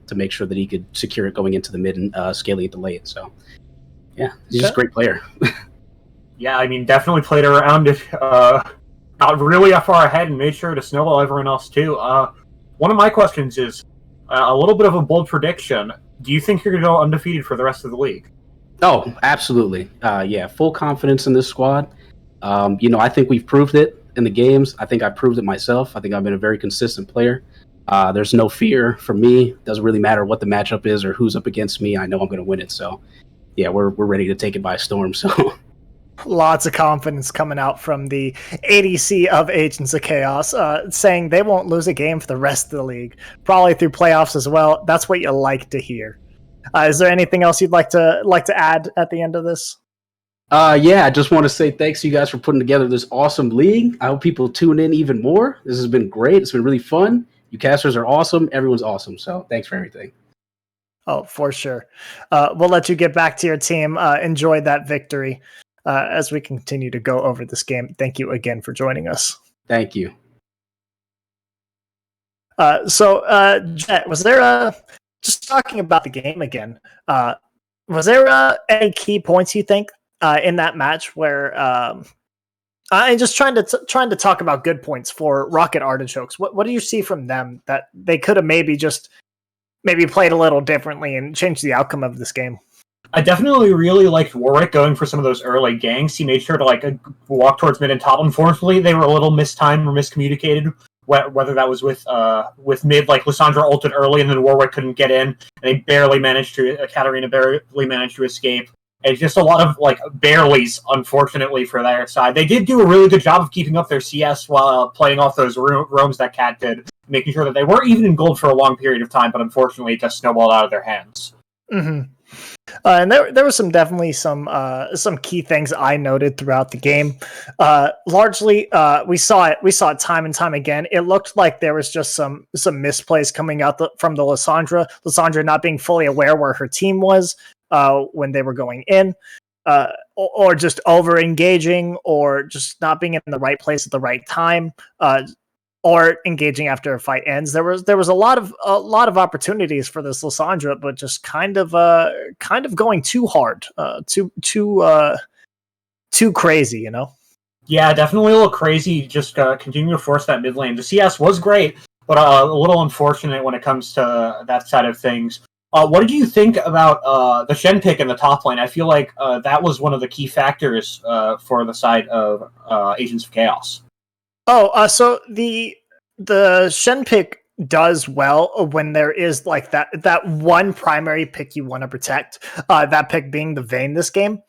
H: To make sure that he could secure it going into the mid and scaling it to late. So, yeah, he's just a great player.
E: Yeah, I mean, definitely played around it, got really far ahead and made sure to snowball everyone else too. One of my questions is a little bit of a bold prediction. Do you think you're going to go undefeated for the rest of the league?
H: Oh, absolutely. Yeah, full confidence in this squad. I think we've proved it in the games. I think I proved it myself. I think I've been a very consistent player. There's no fear for me. Doesn't really matter what the matchup is or who's up against me. I know I'm going to win it. So, yeah, we're ready to take it by storm. So,
D: lots of confidence coming out from the ADC of Agents of Chaos, saying they won't lose a game for the rest of the league, probably through playoffs as well. That's what you like to hear. Is there anything else you'd like to add at the end of this?
H: Yeah, I just want to say thanks to you guys for putting together this awesome league. I hope people tune in even more. This has been great. It's been really fun. You casters are awesome. Everyone's awesome. So thanks for everything.
D: Oh, for sure. We'll let you get back to your team. Enjoy that victory as we continue to go over this game. Thank you again for joining us.
H: Thank you.
D: Jet, was there just talking about the game again, was there any key points you think in that match where and just trying to talk about good points for Rocket Artichokes. What do you see from them that they could have maybe played a little differently and changed the outcome of this game?
E: I definitely really liked Warwick going for some of those early ganks. He made sure to walk towards mid and top. Unfortunately, they were a little mistimed or miscommunicated. Whether that was with mid, like Lissandra ulted early and then Warwick couldn't get in, and they barely managed to. Katarina barely managed to escape. It's just a lot of bareleys, unfortunately, for their side. They did do a really good job of keeping up their CS while playing off those roams that Cat did, making sure that they were even in gold for a long period of time. But unfortunately, it just snowballed out of their hands.
D: Mm-hmm. And there was definitely some key things I noted throughout the game. Largely, we saw it time and time again. It looked like there was just some misplays coming out from the Lissandra not being fully aware where her team was when they were going in, or just over engaging, or just not being in the right place at the right time. Or engaging after a fight ends. There was a lot of opportunities for this Lissandra, but just kind of going too hard, too crazy, you know?
E: Yeah, definitely a little crazy. Just continuing to force that mid lane. The CS was great, but a little unfortunate when it comes to that side of things. What did you think about the Shen pick in the top lane? I feel like that was one of the key factors for the side of Agents of Chaos.
D: So the Shen pick does well when there is that one primary pick you want to protect. That pick being the Vayne this game.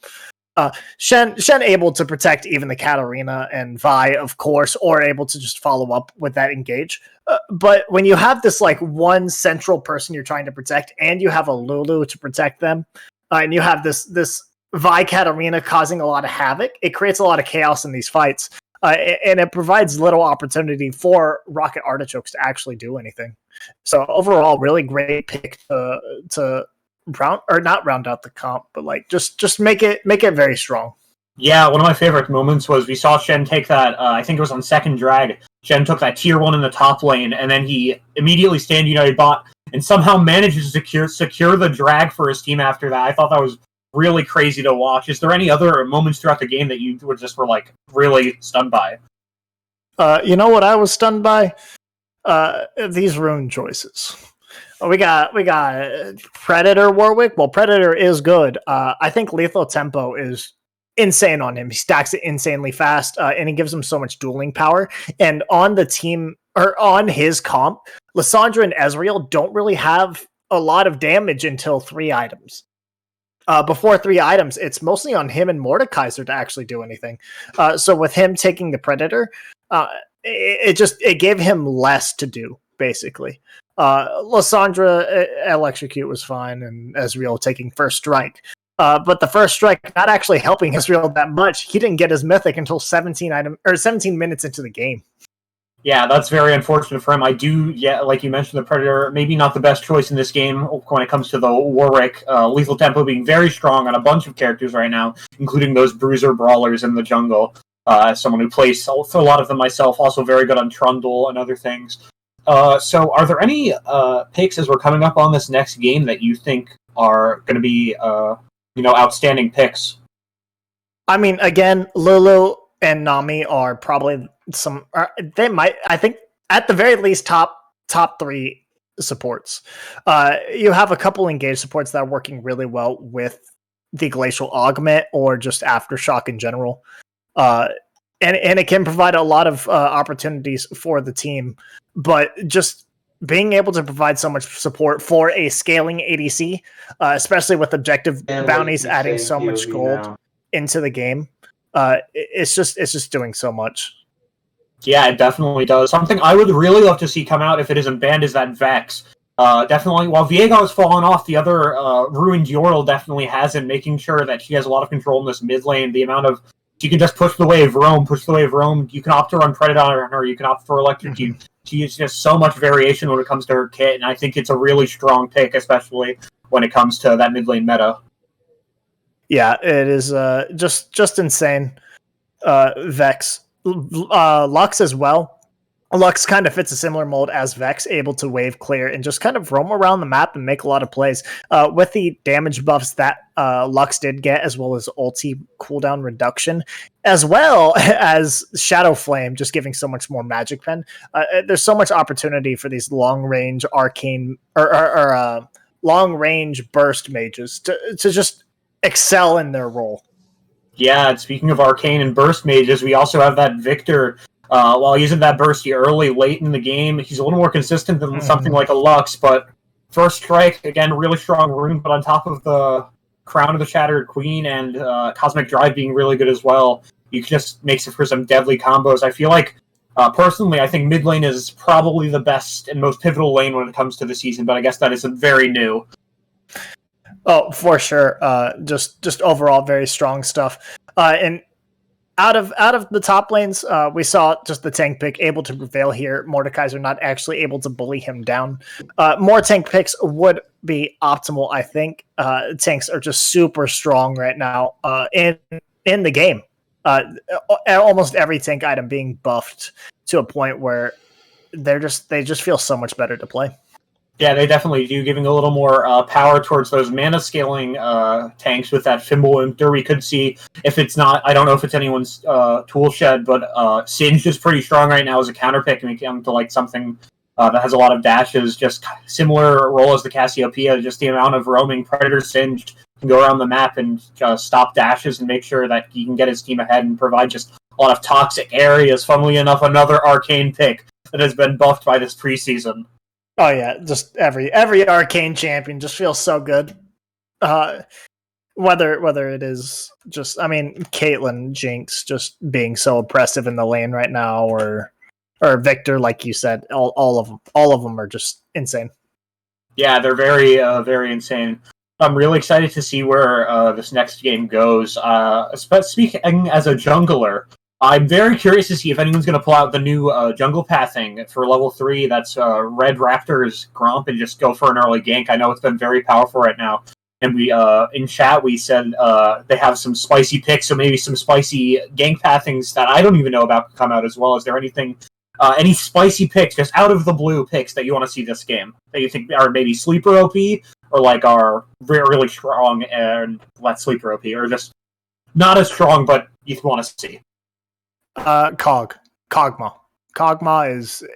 D: Shen able to protect even the Katarina and Vi, of course, or able to just follow up with that engage. But when you have this one central person you're trying to protect, and you have a Lulu to protect them, and you have this Vi Katarina causing a lot of havoc, it creates a lot of chaos in these fights. And it provides little opportunity for Rocket Artichokes to actually do anything. So overall, really great pick to not round out the comp, but just make it very strong.
E: Yeah, one of my favorite moments was we saw Shen take that. I think it was on second drag. Shen took that tier 1 in the top lane, and then he immediately stand United bot and somehow manages to secure the drag for his team after that. I thought that was really crazy to watch. Is there any other moments throughout the game that you were really stunned by?
D: You know what I was stunned by? These rune choices. We got Predator Warwick. Well, Predator is good. I think Lethal Tempo is insane on him. He stacks it insanely fast, and he gives him so much dueling power. And on the team, or on his comp, Lissandra and Ezreal don't really have a lot of damage until 3 items. Before 3 items, it's mostly on him and Mordekaiser to actually do anything. So with him taking the Predator, it gave him less to do, basically. Lissandra Electrocute was fine, and Ezreal taking first strike. But the first strike not actually helping Ezreal that much. He didn't get his mythic until 17 minutes into the game.
E: Yeah, that's very unfortunate for him. Like you mentioned, the Predator, maybe not the best choice in this game when it comes to the Warwick. Lethal Tempo being very strong on a bunch of characters right now, including those bruiser brawlers in the jungle. As someone who plays a lot of them myself, also very good on Trundle and other things. So are there any picks as we're coming up on this next game that you think are going to be outstanding picks?
D: I mean, again, Lulu and Nami are probably I think at the very least top 3 supports. You have a couple engaged supports that are working really well with the Glacial Augment or just Aftershock in general. And it can provide a lot of opportunities for the team, but just being able to provide so much support for a scaling ADC, especially with objective bounties adding so much gold into the game, it's just doing so much.
E: Yeah, it definitely does. Something I would really love to see come out if it isn't banned is that Vex. Definitely, while Viego has fallen off, the other Ruined Yordle definitely hasn't, making sure that she has a lot of control in this mid lane. The amount of she can just push the wave, roam. You can opt to run Predator on her. You can opt for Electrocute. She has just so much variation when it comes to her kit, and I think it's a really strong pick, especially when it comes to that mid lane meta.
D: Yeah, it is just insane. Vex. Lux as well. Lux kind of fits a similar mold as Vex, able to wave clear and just kind of roam around the map and make a lot of plays. With the damage buffs that Lux did get, as well as ulti cooldown reduction, as well as Shadow Flame, just giving so much more magic pen. There's so much opportunity for these long range arcane or long range burst mages to just excel in their role.
E: Yeah, and speaking of arcane and burst mages, we also have that Victor. While using that bursty early, late in the game, he's a little more consistent than something like a Lux, but First Strike, again, really strong rune, but on top of the Crown of the Shattered Queen and Cosmic Drive being really good as well, you can just makes it for some deadly combos. I feel like, personally, I think mid lane is probably the best and most pivotal lane when it comes to the season, but I guess that isn't very new.
D: Oh, for sure. Just overall very strong stuff. And out of the top lanes, we saw just the tank pick able to prevail here. Mordekaiser not actually able to bully him down. More tank picks would be optimal, I think. Tanks are just super strong right now in the game. Almost every tank item being buffed to a point where they just feel so much better to play.
E: Yeah, they definitely do, giving a little more power towards those mana scaling tanks with that Fimbulwinter. We could see, if it's not, I don't know if it's anyone's tool shed, but Singed is pretty strong right now as a counter pick, and we come to like something that has a lot of dashes, just similar role as the Cassiopeia, just the amount of roaming Predator Singed can go around the map and stop dashes and make sure that he can get his team ahead and provide just a lot of toxic areas. Funnily enough, another arcane pick that has been buffed by this preseason.
D: Oh yeah, just every arcane champion just feels so good. Whether it is just, I mean, Caitlyn, Jinx just being so oppressive in the lane right now, or Victor, like you said, all of them are just insane.
E: Yeah, they're very very insane. I'm really excited to see where this next game goes. Speaking as a jungler, I'm very curious to see if anyone's going to pull out the new jungle pathing for level 3. That's Red Raptor's Gromp, and just go for an early gank. I know it's been very powerful right now. And we in chat we said they have some spicy picks, so maybe some spicy gank pathings that I don't even know about come out as well. Is there anything, any spicy picks, just out of the blue picks that you want to see this game that you think are maybe sleeper OP, or like are really strong and less sleeper OP, or just not as strong but you want to see?
D: Kog'Maw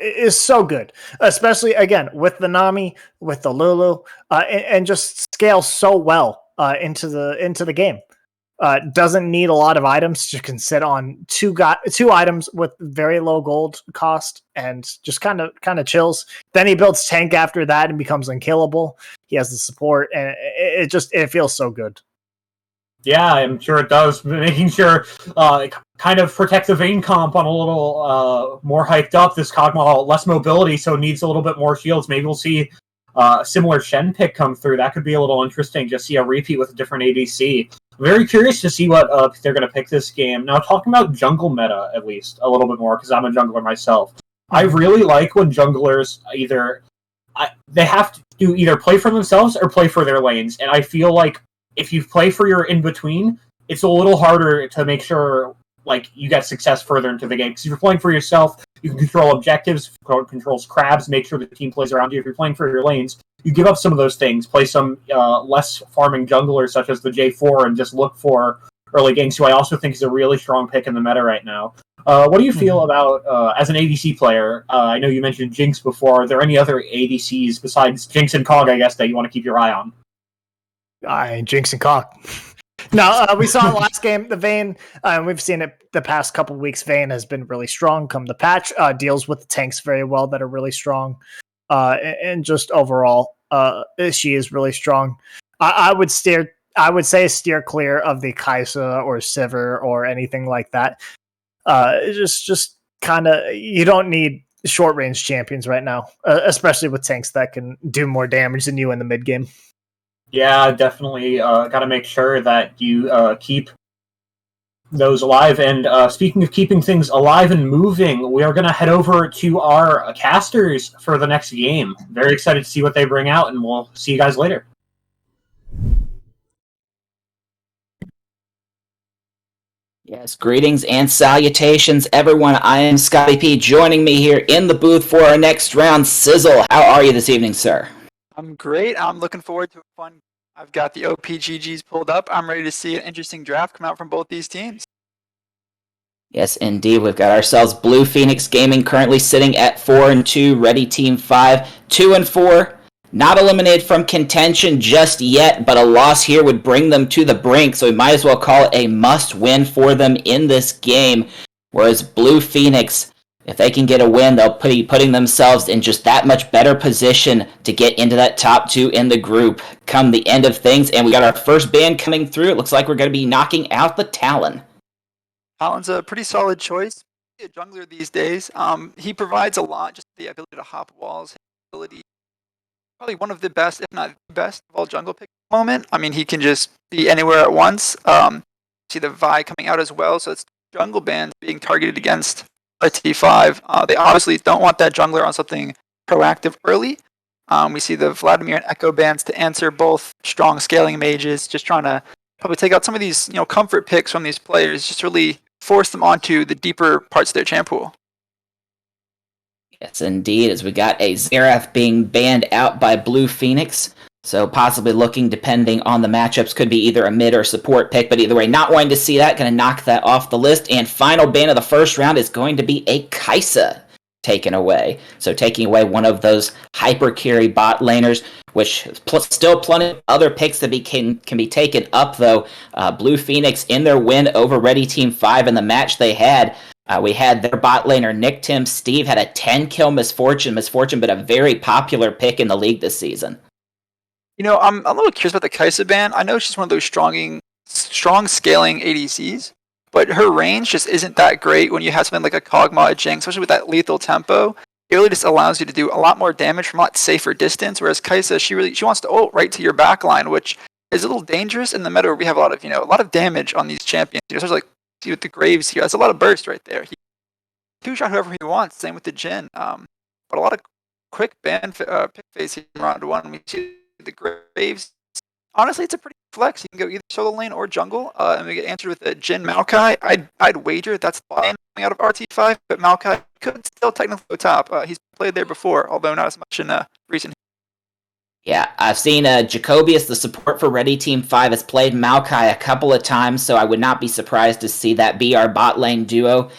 D: is so good, especially again with the Nami, with the Lulu, and just scales so well into the game. Doesn't need a lot of items. Just can sit on two items with very low gold cost and just kind of chills. Then he builds tank after that and becomes unkillable. He has the support, and it feels so good.
E: Yeah, I'm sure it does. Making sure kind of protect the Vayne comp on a little more hyped up. This Kog'Maw less mobility, so needs a little bit more shields. Maybe we'll see a similar Shen pick come through. That could be a little interesting. Just see a repeat with a different ADC. I'm very curious to see what they're going to pick this game. Now, talking about jungle meta, at least, a little bit more, because I'm a jungler myself. I really like when junglers they have to either play for themselves or play for their lanes. And I feel like if you play for your in-between, it's a little harder to make sure like you get success further into the game. Because if you're playing for yourself, you can control objectives, controls crabs, make sure the team plays around you. If you're playing for your lanes, you give up some of those things, play some less farming junglers such as the J4, and just look for early ganks, who I also think is a really strong pick in the meta right now. What do you feel about, as an ADC player, I know you mentioned Jinx before, are there any other ADCs besides Jinx and Kog, I guess, that you want to keep your eye on?
D: Jinx and Kog. No, we saw it last game, the Vayne, we've seen it the past couple weeks. Vayne has been really strong come the patch, deals with the tanks very well that are really strong, and just overall, she is really strong. I would say steer clear of the Kaisa or Sivir or anything like that. Just kind of, you don't need short range champions right now, especially with tanks that can do more damage than you in the mid game.
E: Yeah, definitely got to make sure that you keep those alive. And speaking of keeping things alive and moving, we are going to head over to our casters for the next game. Very excited to see what they bring out, and we'll see you guys later.
I: Yes, greetings and salutations, everyone. I am Scotty P. Joining me here in the booth for our next round, Sizzle. How are you this evening, sir?
J: I'm great. I'm looking forward to a fun. I've got the OPGGs pulled up. I'm ready to see an interesting draft come out from both these teams.
I: Yes, indeed. We've got ourselves Blue Phoenix Gaming currently sitting at 4-2, Ready Team 5, 2-4. Not eliminated from contention just yet, but a loss here would bring them to the brink, so we might as well call it a must-win for them in this game. Whereas Blue Phoenix, if they can get a win, they'll be putting themselves in just that much better position to get into that top 2 in the group come the end of things. And we got our first ban coming through. It looks like we're going to be knocking out the Talon.
J: Talon's a pretty solid choice. A jungler these days. He provides a lot, just the ability to hop walls, his ability. Probably one of the best, if not the best, of all jungle picks at the moment. I mean, he can just be anywhere at once. See the Vi coming out as well, so it's jungle bans being targeted against RT5. They obviously don't want that jungler on something proactive early. We see the Vladimir and Echo bans to answer both strong scaling mages, just trying to probably take out some of these comfort picks from these players, just really force them onto the deeper parts of their champ pool.
I: Yes, indeed, as we got a Xerath being banned out by Blue Phoenix. So possibly looking, depending on the matchups, could be either a mid or support pick, but either way, not wanting to see that, going to knock that off the list. And final ban of the first round is going to be a Kai'Sa taken away. So taking away one of those hyper carry bot laners, which still plenty of other picks that can be taken up, though. Blue Phoenix in their win over Ready Team 5 in the match they had. We had their bot laner, Nick Tim Steve, had a 10-kill Misfortune, but a very popular pick in the league this season.
J: I'm a little curious about the Kai'Sa ban. I know she's one of those strong scaling ADCs, but her range just isn't that great when you have something like a Kog'Maw, a Jinx, especially with that lethal tempo. It really just allows you to do a lot more damage from a lot safer distance, whereas Kai'Sa, she wants to ult right to your backline, which is a little dangerous in the meta where we have a lot of damage on these champions. Especially like with the Graves here, that's a lot of burst right there. He two-shot whoever he wants, same with the Jhin. But a lot of quick pick phase here in round 1. We see the Graves. Honestly, it's a pretty flex. You can go either solo lane or jungle, and we get answered with a Jhin Maokai. I'd wager that's the bot lane coming out of RT5, but Maokai could still technically go top. He's played there before, although not as much in recent.
I: Yeah, I've seen Jacobius, the support for Ready Team 5, has played Maokai a couple of times, so I would not be surprised to see that be our bot lane duo.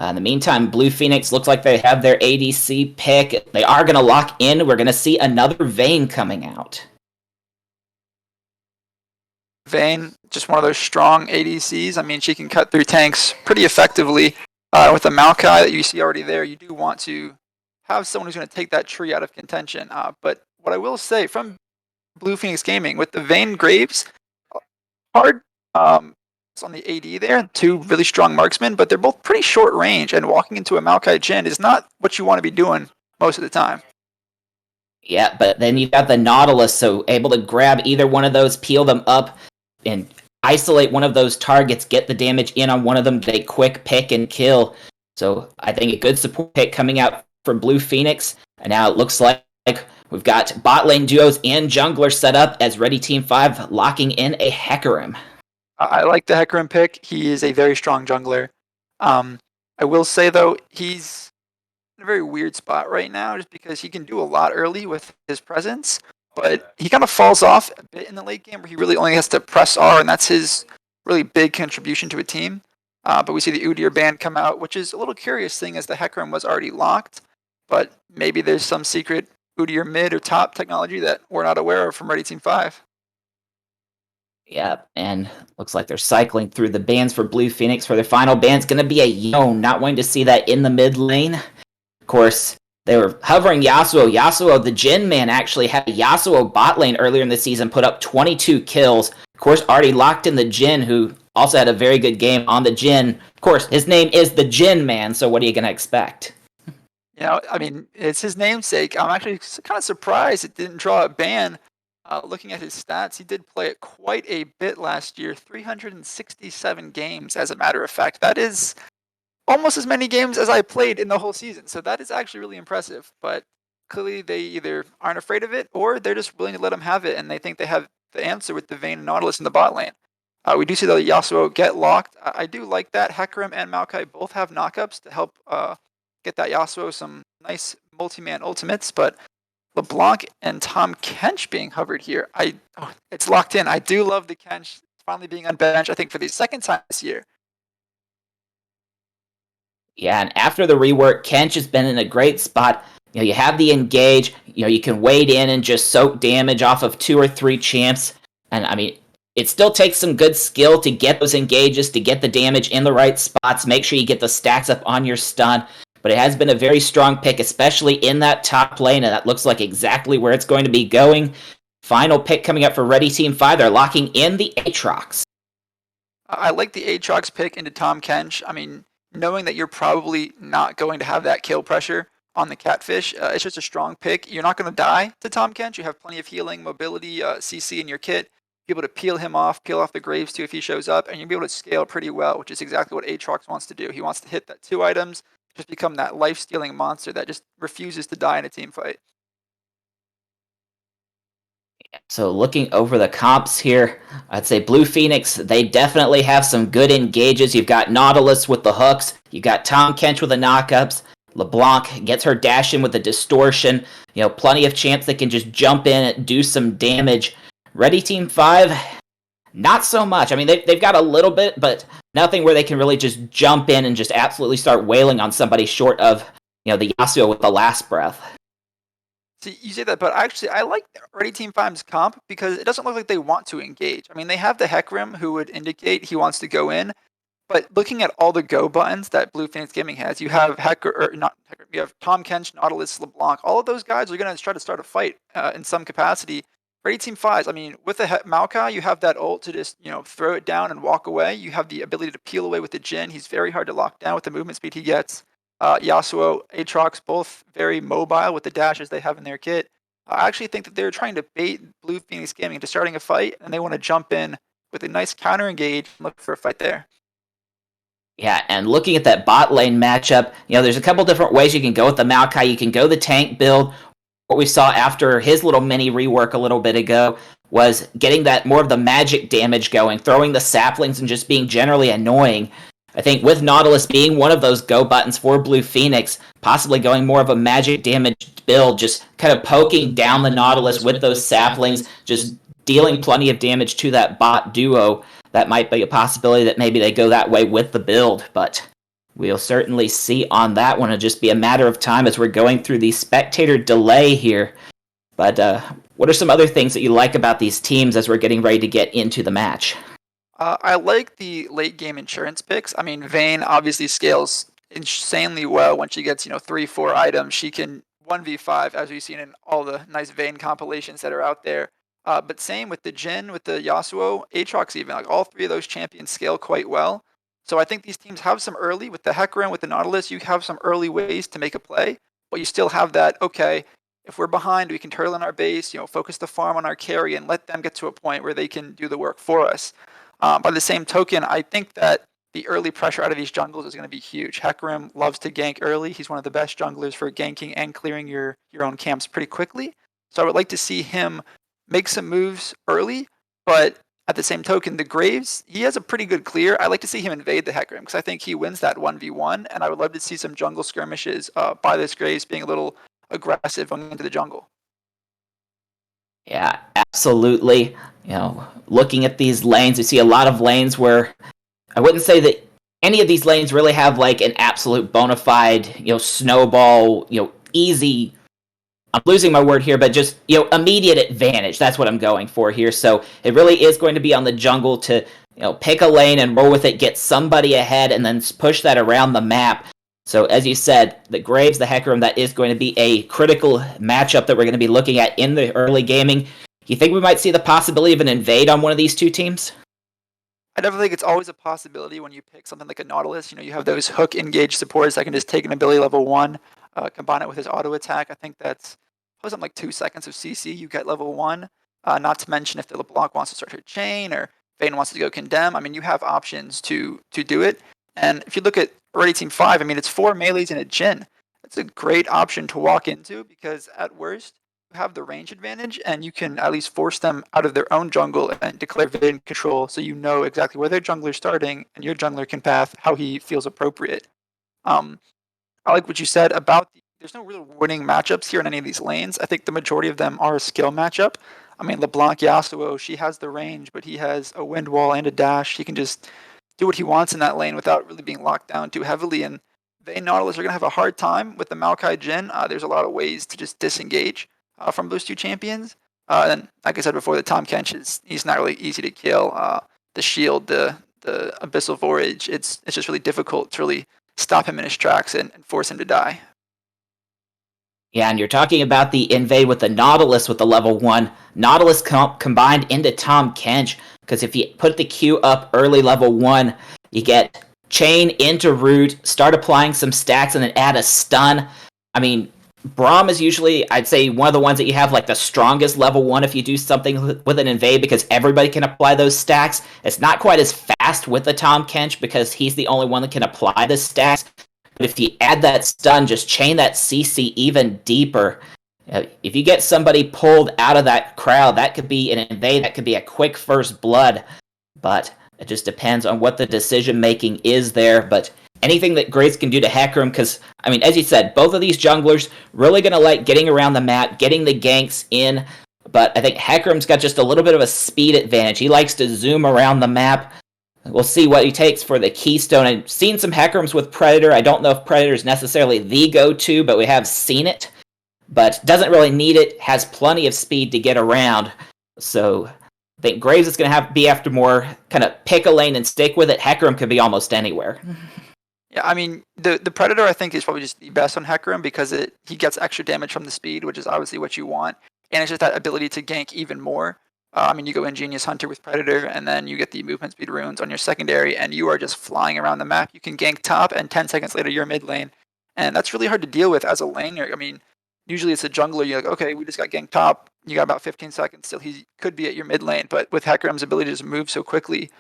I: In the meantime, Blue Phoenix looks like they have their ADC pick. They are going to lock in. We're going to see another Vayne coming out.
J: Vayne, just one of those strong ADCs. I mean, she can cut through tanks pretty effectively. With the Maokai that you see already there, you do want to have someone who's going to take that tree out of contention. But what I will say from Blue Phoenix Gaming, with the Vayne Graves, hard on the AD there, two really strong marksmen, but they're both pretty short range, and walking into a Maokai Jhin is not what you want to be doing most of the time.
I: Yeah, but then you've got the Nautilus, so able to grab either one of those, peel them up, and isolate one of those targets, get the damage in on one of them, get a quick pick and kill. So I think a good support pick coming out from Blue Phoenix, and now it looks like we've got bot lane duos and jungler set up as Ready Team 5 locking in a Hecarim.
J: I like the Hecarim pick. He is a very strong jungler. I will say, though, he's in a very weird spot right now just because he can do a lot early with his presence, but he kind of falls off a bit in the late game where he really only has to press R, and that's his really big contribution to a team. But we see the Udyr ban come out, which is a little curious thing as the Hecarim was already locked, but maybe there's some secret Udyr mid or top technology that we're not aware of from Ready Team 5.
I: Yeah, and looks like they're cycling through the bans for Blue Phoenix for their final ban. It's going to be a Yone, not wanting to see that in the mid lane. Of course, they were hovering Yasuo. Yasuo, the Jhin man, actually had a Yasuo bot lane earlier in the season, put up 22 kills. Of course, already locked in the Jhin, who also had a very good game on the Jhin. Of course, his name is the Jhin man, so what are you going to expect?
J: I mean, it's his namesake. I'm actually kind of surprised it didn't draw a ban. Looking at his stats, he did play it quite a bit last year, 367 games, as a matter of fact. That is almost as many games as I played in the whole season, so that is actually really impressive. But clearly they either aren't afraid of it, or they're just willing to let him have it, and they think they have the answer with the Vayne and Nautilus in the bot lane. We do see the Yasuo get locked. I do like that. Hecarim and Maokai both have knockups to help get that Yasuo some nice multi-man ultimates, but LeBlanc and Tom Kench being hovered here. It's locked in. I do love the Kench finally being on bench, I think, for the second time this year.
I: Yeah, and after the rework, Kench has been in a great spot. You have the engage. You can wade in and just soak damage off of 2 or 3 champs. And I mean, it still takes some good skill to get those engages, to get the damage in the right spots, make sure you get the stacks up on your stun. But it has been a very strong pick, especially in that top lane, and that looks like exactly where it's going to be going. Final pick coming up for Ready Team 5. They're locking in the Aatrox.
J: I like the Aatrox pick into Tom Kench. I mean, knowing that you're probably not going to have that kill pressure on the Catfish, it's just a strong pick. You're not going to die to Tom Kench. You have plenty of healing, mobility, CC in your kit. Be able to peel him off, peel off the Graves too if he shows up, and you'll be able to scale pretty well, which is exactly what Aatrox wants to do. He wants to hit that 2 items, just become that life-stealing monster that just refuses to die in a team fight.
I: So looking over the comps here, I'd say Blue Phoenix, they definitely have some good engages. You've got Nautilus with the hooks. You've got Tom Kench with the knockups. LeBlanc gets her dash in with the distortion. Plenty of champs that can just jump in and do some damage. Ready Team 5, not so much. I mean, they've got a little bit, but nothing where they can really just jump in and just absolutely start wailing on somebody short of, the Yasuo with the last breath.
J: See, you say that, but actually, I like Ready Team 5's comp because it doesn't look like they want to engage. I mean, they have the Hecarim who would indicate he wants to go in, but looking at all the go buttons that Blue Phoenix Gaming has, you have you have Tom Kench, Nautilus, LeBlanc. All of those guys are going to try to start a fight in some capacity. Ready Team 5's, I mean, with the Maokai, you have that ult to just, throw it down and walk away. You have the ability to peel away with the Jhin. He's very hard to lock down with the movement speed he gets. Yasuo, Aatrox, both very mobile with the dashes they have in their kit. I actually think that they're trying to bait Blue Phoenix Gaming into starting a fight, and they want to jump in with a nice counter engage and look for a fight there.
I: Yeah, and looking at that bot lane matchup, there's a couple different ways you can go with the Maokai. You can go the tank build. What we saw after his little mini rework a little bit ago was getting that more of the magic damage going, throwing the saplings and just being generally annoying. I think with Nautilus being one of those go buttons for Blue Phoenix, possibly going more of a magic damage build, just kind of poking down the Nautilus with those saplings, just dealing plenty of damage to that bot duo. That might be a possibility that maybe they go that way with the build, but we'll certainly see on that one. It'll just be a matter of time as we're going through the spectator delay here. But what are some other things that you like about these teams as we're getting ready to get into the match?
J: I like the late game insurance picks. I mean, Vayne obviously scales insanely well when she gets 3-4 items. She can 1v5, as we've seen in all the nice Vayne compilations that are out there. But same with the Jhin, with the Yasuo, Aatrox even. Like all 3 of those champions scale quite well. So I think these teams have some early, with the Hecarim, with the Nautilus, you have some early ways to make a play, but you still have that, okay, if we're behind, we can turtle in our base, focus the farm on our carry and let them get to a point where they can do the work for us. By the same token, I think that the early pressure out of these jungles is going to be huge. Hecarim loves to gank early. He's one of the best junglers for ganking and clearing your own camps pretty quickly. So I would like to see him make some moves early, but at the same token, the Graves, he has a pretty good clear. I like to see him invade the Hecarim because I think he wins that 1v1, and I would love to see some jungle skirmishes by this Graves being a little aggressive going into the jungle.
I: Yeah, absolutely. Looking at these lanes, we see a lot of lanes where I wouldn't say that any of these lanes really have like an absolute bona fide, snowball, easy. I'm losing my word here, but just, immediate advantage. That's what I'm going for here. So it really is going to be on the jungle to, pick a lane and roll with it, get somebody ahead, and then push that around the map. So as you said, the Graves, the Hecarim, that is going to be a critical matchup that we're going to be looking at in the early gaming. You think we might see the possibility of an invade on one of these two teams?
J: I definitely think it's always a possibility when you pick something like a Nautilus. You have those hook engage supports that can just take an ability level 1, combine it with his auto attack. I think that's something like 2 seconds of CC, you get level 1. Not to mention if the LeBlanc wants to start her chain or Vayne wants to go condemn. I mean, you have options to do it. And if you look at Ready Team 5, I mean, it's 4 melees and a Jhin. That's a great option to walk into because at worst, have the range advantage, and you can at least force them out of their own jungle and declare vision control, so you know exactly where their jungler's starting, and your jungler can path how he feels appropriate. Um, I like what you said about there's no real winning matchups here in any of these lanes. I think the majority of them are a skill matchup. I mean, LeBlanc Yasuo, she has the range, but he has a wind wall and a dash. He can just do what he wants in that lane without really being locked down too heavily. And they Nautilus are going to have a hard time with the Maokai Jhin. There's a lot of ways to just disengage from those two champions. And like I said before, the Tom Kench he's not really easy to kill. The shield, the Abyssal Vorage, it's just really difficult to really stop him in his tracks and force him to die.
I: Yeah, and you're talking about the invade with the Nautilus with the level 1. Nautilus combined into Tom Kench, because if you put the Q up early level 1, you get chain into root, start applying some stacks, and then add a stun. I mean, Braum is usually, I'd say, one of the ones that you have like the strongest level 1 if you do something with an invade, because everybody can apply those stacks. It's not quite as fast with the Tom Kench because he's the only one that can apply the stacks. But if you add that stun, just chain that CC even deeper. If you get somebody pulled out of that crowd, that could be an invade, that could be a quick first blood. But it just depends on what the decision making is there. But anything that Grace can do to Hecarim, because, I mean, as you said, both of these junglers really going to like getting around the map, getting the ganks in. But I think Hecarim's got just a little bit of a speed advantage. He likes to zoom around the map. We'll see what he takes for the Keystone. I've seen some Hecarims with Predator. I don't know if Predator is necessarily the go-to, but we have seen it. But doesn't really need it, has plenty of speed to get around. So I think Graves is going to have to be after more kind of pick a lane and stick with it. Hecarim could be almost anywhere.
J: Yeah, I mean, the Predator, I think, is probably just the best on Hecarim because he gets extra damage from the speed, which is obviously what you want. And it's just that ability to gank even more. I mean, you go Ingenious Hunter with Predator, and then you get the movement speed runes on your secondary, and you are just flying around the map. You can gank top, and 10 seconds later, you're mid lane. And that's really hard to deal with as a laner. I mean, usually it's a jungler. You're like, okay, we just got ganked top. You got about 15 seconds. Still, he could be at your mid lane. But with Hecarim's ability to just move so quickly,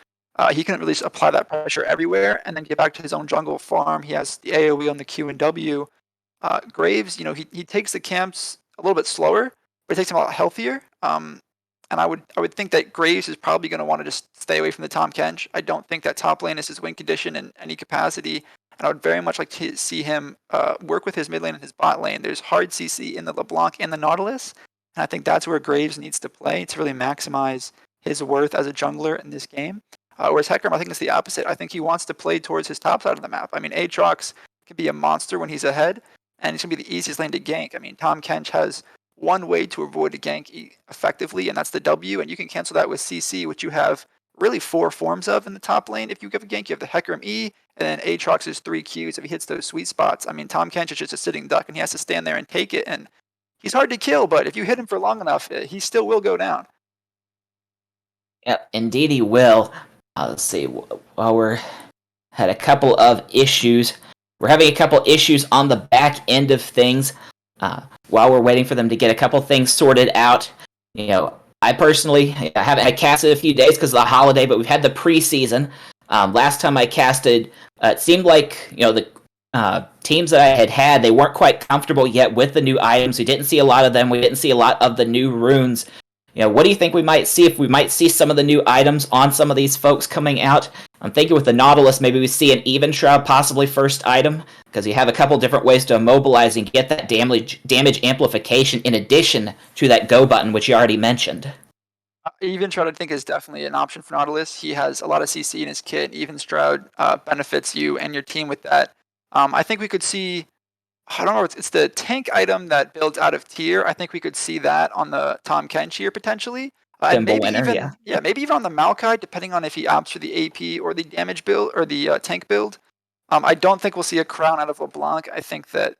J: he can really just apply that pressure everywhere and then get back to his own jungle farm. He has the AoE on the Q and W. Graves, he takes the camps a little bit slower, but it takes him a lot healthier. And I would think that Graves is probably going to want to just stay away from the Tom Kench. I don't think that top lane is his win condition in any capacity. And I would very much like to see him work with his mid lane and his bot lane. There's hard CC in the LeBlanc and the Nautilus. And I think that's where Graves needs to play to really maximize his worth as a jungler in this game. Whereas Hecarim, I think it's the opposite. I think he wants to play towards his top side of the map. I mean, Aatrox can be a monster when he's ahead, and it's going to be the easiest lane to gank. I mean, Tom Kench has one way to avoid a gank effectively, and that's the W, and you can cancel that with CC, which you have really 4 forms of in the top lane. If you give a gank, you have the Hecarim E, and then Aatrox's 3 Qs if he hits those sweet spots. I mean, Tom Kench is just a sitting duck, and he has to stand there and take it, and he's hard to kill, but if you hit him for long enough, he still will go down.
I: Yeah, indeed he will. Let's see, while we're had a couple of issues. We're having a couple issues on the back end of things. While we're waiting for them to get a couple things sorted out, I personally I casted a few days because of the holiday, but we've had the preseason. Last time I casted, it seemed like the teams that I had, they weren't quite comfortable yet with the new items. We didn't see a lot of them. We didn't see a lot of the new runes. What do you think we might see if we might see some of the new items on some of these folks coming out? I'm thinking with the Nautilus, maybe we see an Even Shroud, possibly first item, because you have a couple different ways to immobilize and get that damage amplification in addition to that go button, which you already mentioned.
J: Even Shroud, I think, is definitely an option for Nautilus. He has a lot of CC in his kit. Even Shroud benefits you and your team with that. I think we could see, I don't know, it's the tank item that builds out of tier. I think we could see that on the Tom Kench here potentially. And maybe
I: winner,
J: even, maybe even on the Maokai, depending on if he opts for the AP or the damage build or the tank build. I don't think we'll see a crown out of LeBlanc. I think that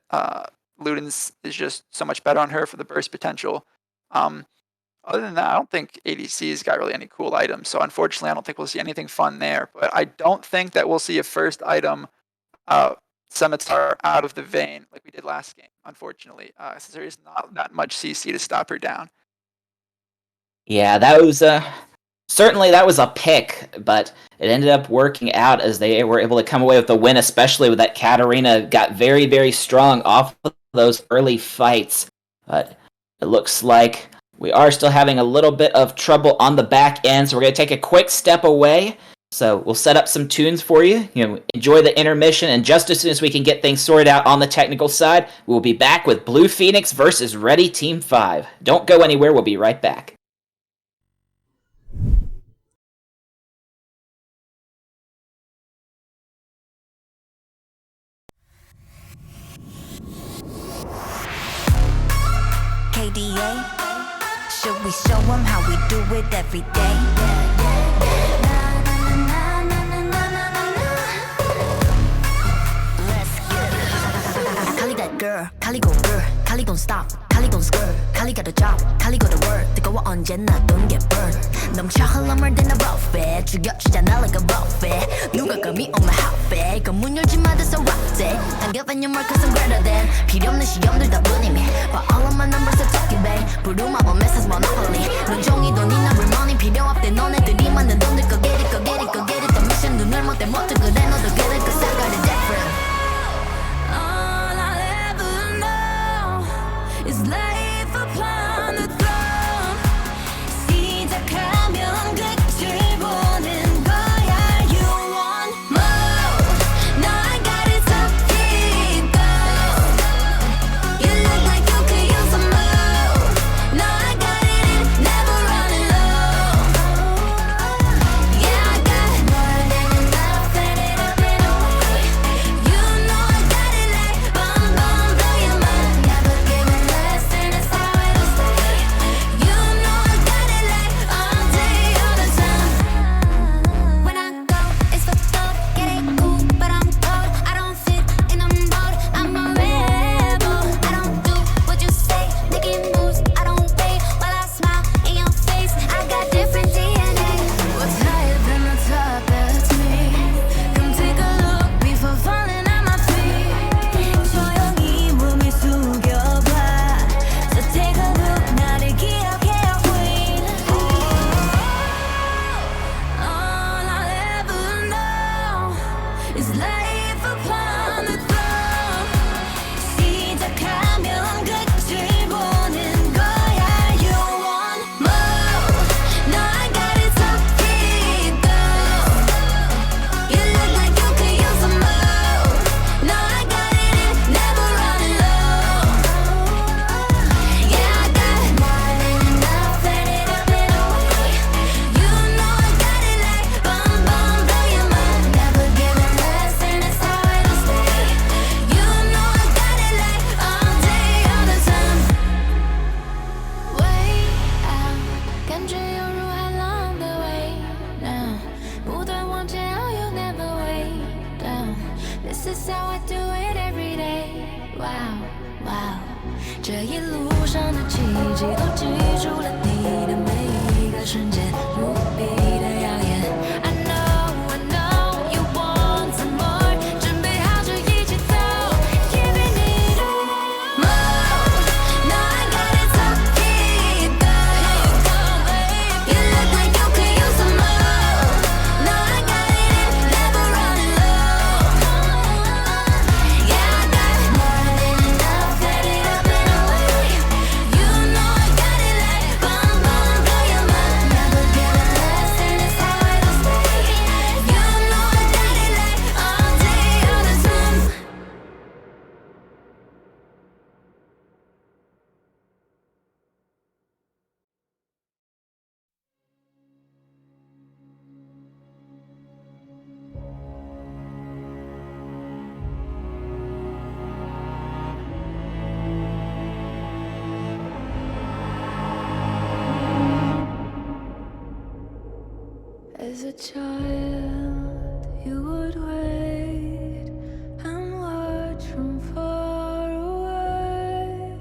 J: Luden's is just so much better on her for the burst potential. Other than that, I don't think ADC's got really any cool items. So unfortunately, I don't think we'll see anything fun there. But I don't think that we'll see a first item Scimitar out of the vein like we did last game, unfortunately. Since there is not that much CC to stop her down.
I: Yeah, that was certainly that was a pick, but it ended up working out as they were able to come away with the win, especially with that Katarina got very, very strong off of those early fights. But It looks like we are still having a little bit of trouble on the back end, so we're going to take a quick step away. So we'll set up some tunes for you. Enjoy the intermission, and just as soon as we can get things sorted out on the technical side, we'll be back with Blue Phoenix versus Ready Team 5. Don't go anywhere. We'll be right back.
K: KDA, should we show them how we do it every day? Let's get it. Kali that girl, Kali go girl, Kali gon' stop, Kali gon' skirt, Kali got a job, Kali go to work. 뜨거워 언제나 don't get burned. 넘쳐 흘러물 than a buffet, 죽여주잖아 like a buffet. 누가 감히 on my outfit, 그 문 열지 마 that's a rock day. 당겨봐 your mark cause I'm greater than. 필요 없는 시험들 다 뿐이미. But all of my numbers are talking back. 부루마법 message monopoly. 눈종이 돈이나 real money 필요 없대. 너네들이 만든 돈들 go get it, go get it, go get it. 더 미션 눈을 못대 못해 그래 너도 get it cause I got it different. All I'll ever know is life upon the throne. 시작하면 끝을 보는 거야. You want more? No, I got it so deep though. You look like you could use some more. No, I got it in, never running low. Yeah, I got more than enough, let it up and away. You know I got it like bomb, bomb, blow your mind. Never giving less, and it's how it'll stay. You know I got it like all day, all the time. When I go, it's for thought, get it cool, but I'm cold. I don't fit in a mold, I'm a rebel. I don't do what you say, making moves, I don't wait while I smile in your face. I got different DNA. What's higher than the top? That's me. Come take a look before falling at my feet. 조용히 몸을 숙여봐. So take a look, 나를 기억해요, queen. All I'll ever know is life upon the throne. 시작하면 끝을 보는 거야. You want more? No, I got it so deep though. You look like you could use some more. No, I got it in, never running low. Yeah, I got more than enough, let it up and away. You know I got it like bomb, bomb, blow your mind. Never giving less, and it's how it'll stay. You know I got it like all day, all the time. Way out，感觉犹如海浪的味道，不断往前，oh you never way down. This is how I do it every day. Wow, wow，这一路上的奇迹都记住了你的每一个瞬间，无比的耀眼。I know you want some more，准备好就一起走，giving it all more。No, I got it so deep though. You look like you could use some more. No, I got it in, never running low. Yeah, I got more than enough, let it up and away. You know I got it like bomb, bomb, blow your mind. Never giving less, and it's how it'll stay. You know I got it like all day, all the time. As a child, you would wait and watch from far away,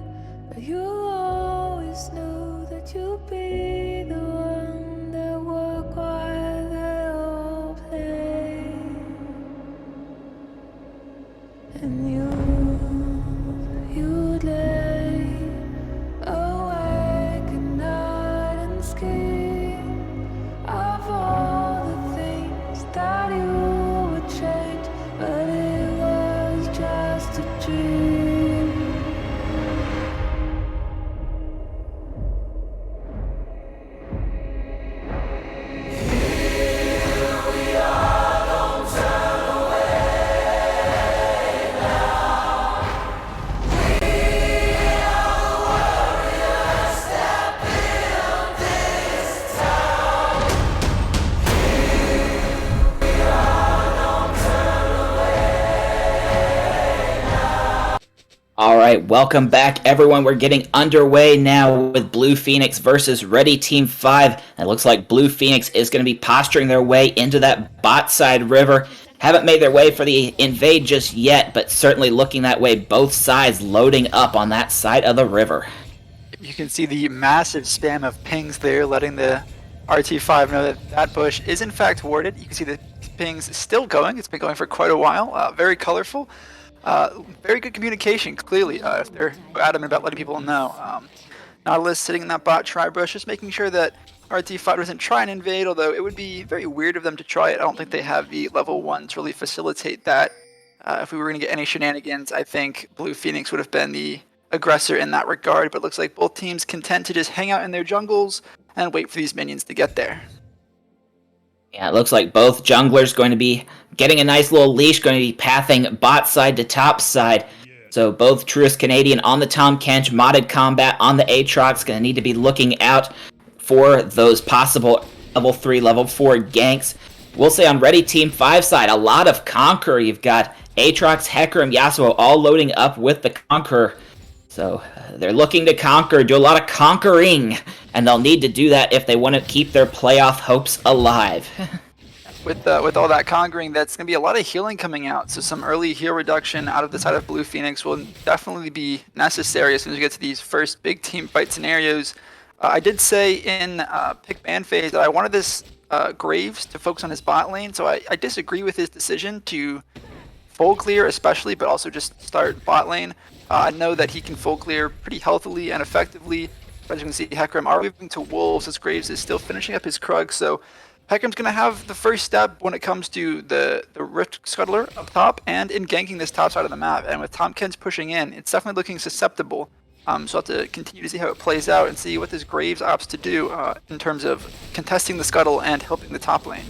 K: but you always knew that you'd be the one that would while they all play. And you'd lay awake at night and scheme of all the things that you would change, but it was just a dream.
I: right, welcome back, everyone. We're getting underway now with Blue Phoenix versus Ready Team 5. It looks like Blue Phoenix is going to be posturing their way into that bot side river. Haven't made their way for the invade just yet, but certainly looking that way, both sides loading up on that side of the river.
J: You can see the massive spam of pings there, letting the RT5 know that that bush is in fact warded. You can see the pings still going. It's been going for quite a while. Very colorful. Very good communication, clearly, if they're adamant about letting people know. Nautilus sitting in that bot tri-brush, just making sure that RT5 doesn't try and invade, although it would be very weird of them to try it. I don't think they have the level 1 to really facilitate that. If we were going to get any shenanigans, I think Blue Phoenix would have been the aggressor in that regard, but it looks like both teams content to just hang out in their jungles and wait for these minions to get there.
I: Yeah, it looks like both junglers going to be getting a nice little leash, going to be pathing bot side to top side. So both Truest Canadian on the Tom Kench, modded combat on the Aatrox, going to need to be looking out for those possible level 3, level 4 ganks. We'll say on Ready Team 5 side, a lot of Conqueror. You've got Aatrox, Hecarim, Yasuo all loading up with the Conqueror. So they're looking to conquer, do a lot of conquering, and they'll need to do that if they want to keep their playoff hopes alive.
J: With all that conquering, that's going to be a lot of healing coming out. So some early heal reduction out of the side of Blue Phoenix will definitely be necessary as soon as we get to these first big team fight scenarios. I did say in pick ban phase that I wanted this Graves to focus on his bot lane, so I disagree with his decision to full clear especially, but also just start bot lane. I know that he can full clear pretty healthily and effectively. As you can see, Hecarim are moving to Wolves as Graves is still finishing up his Krug, so Hecarim's going to have the first step when it comes to the Rift Scuttler up top and in ganking this top side of the map. And with Tom Kench pushing in, it's definitely looking susceptible. So I'll have to continue to see how it plays out and see what this Graves opts to do in terms of contesting the Scuttle and helping the top lane.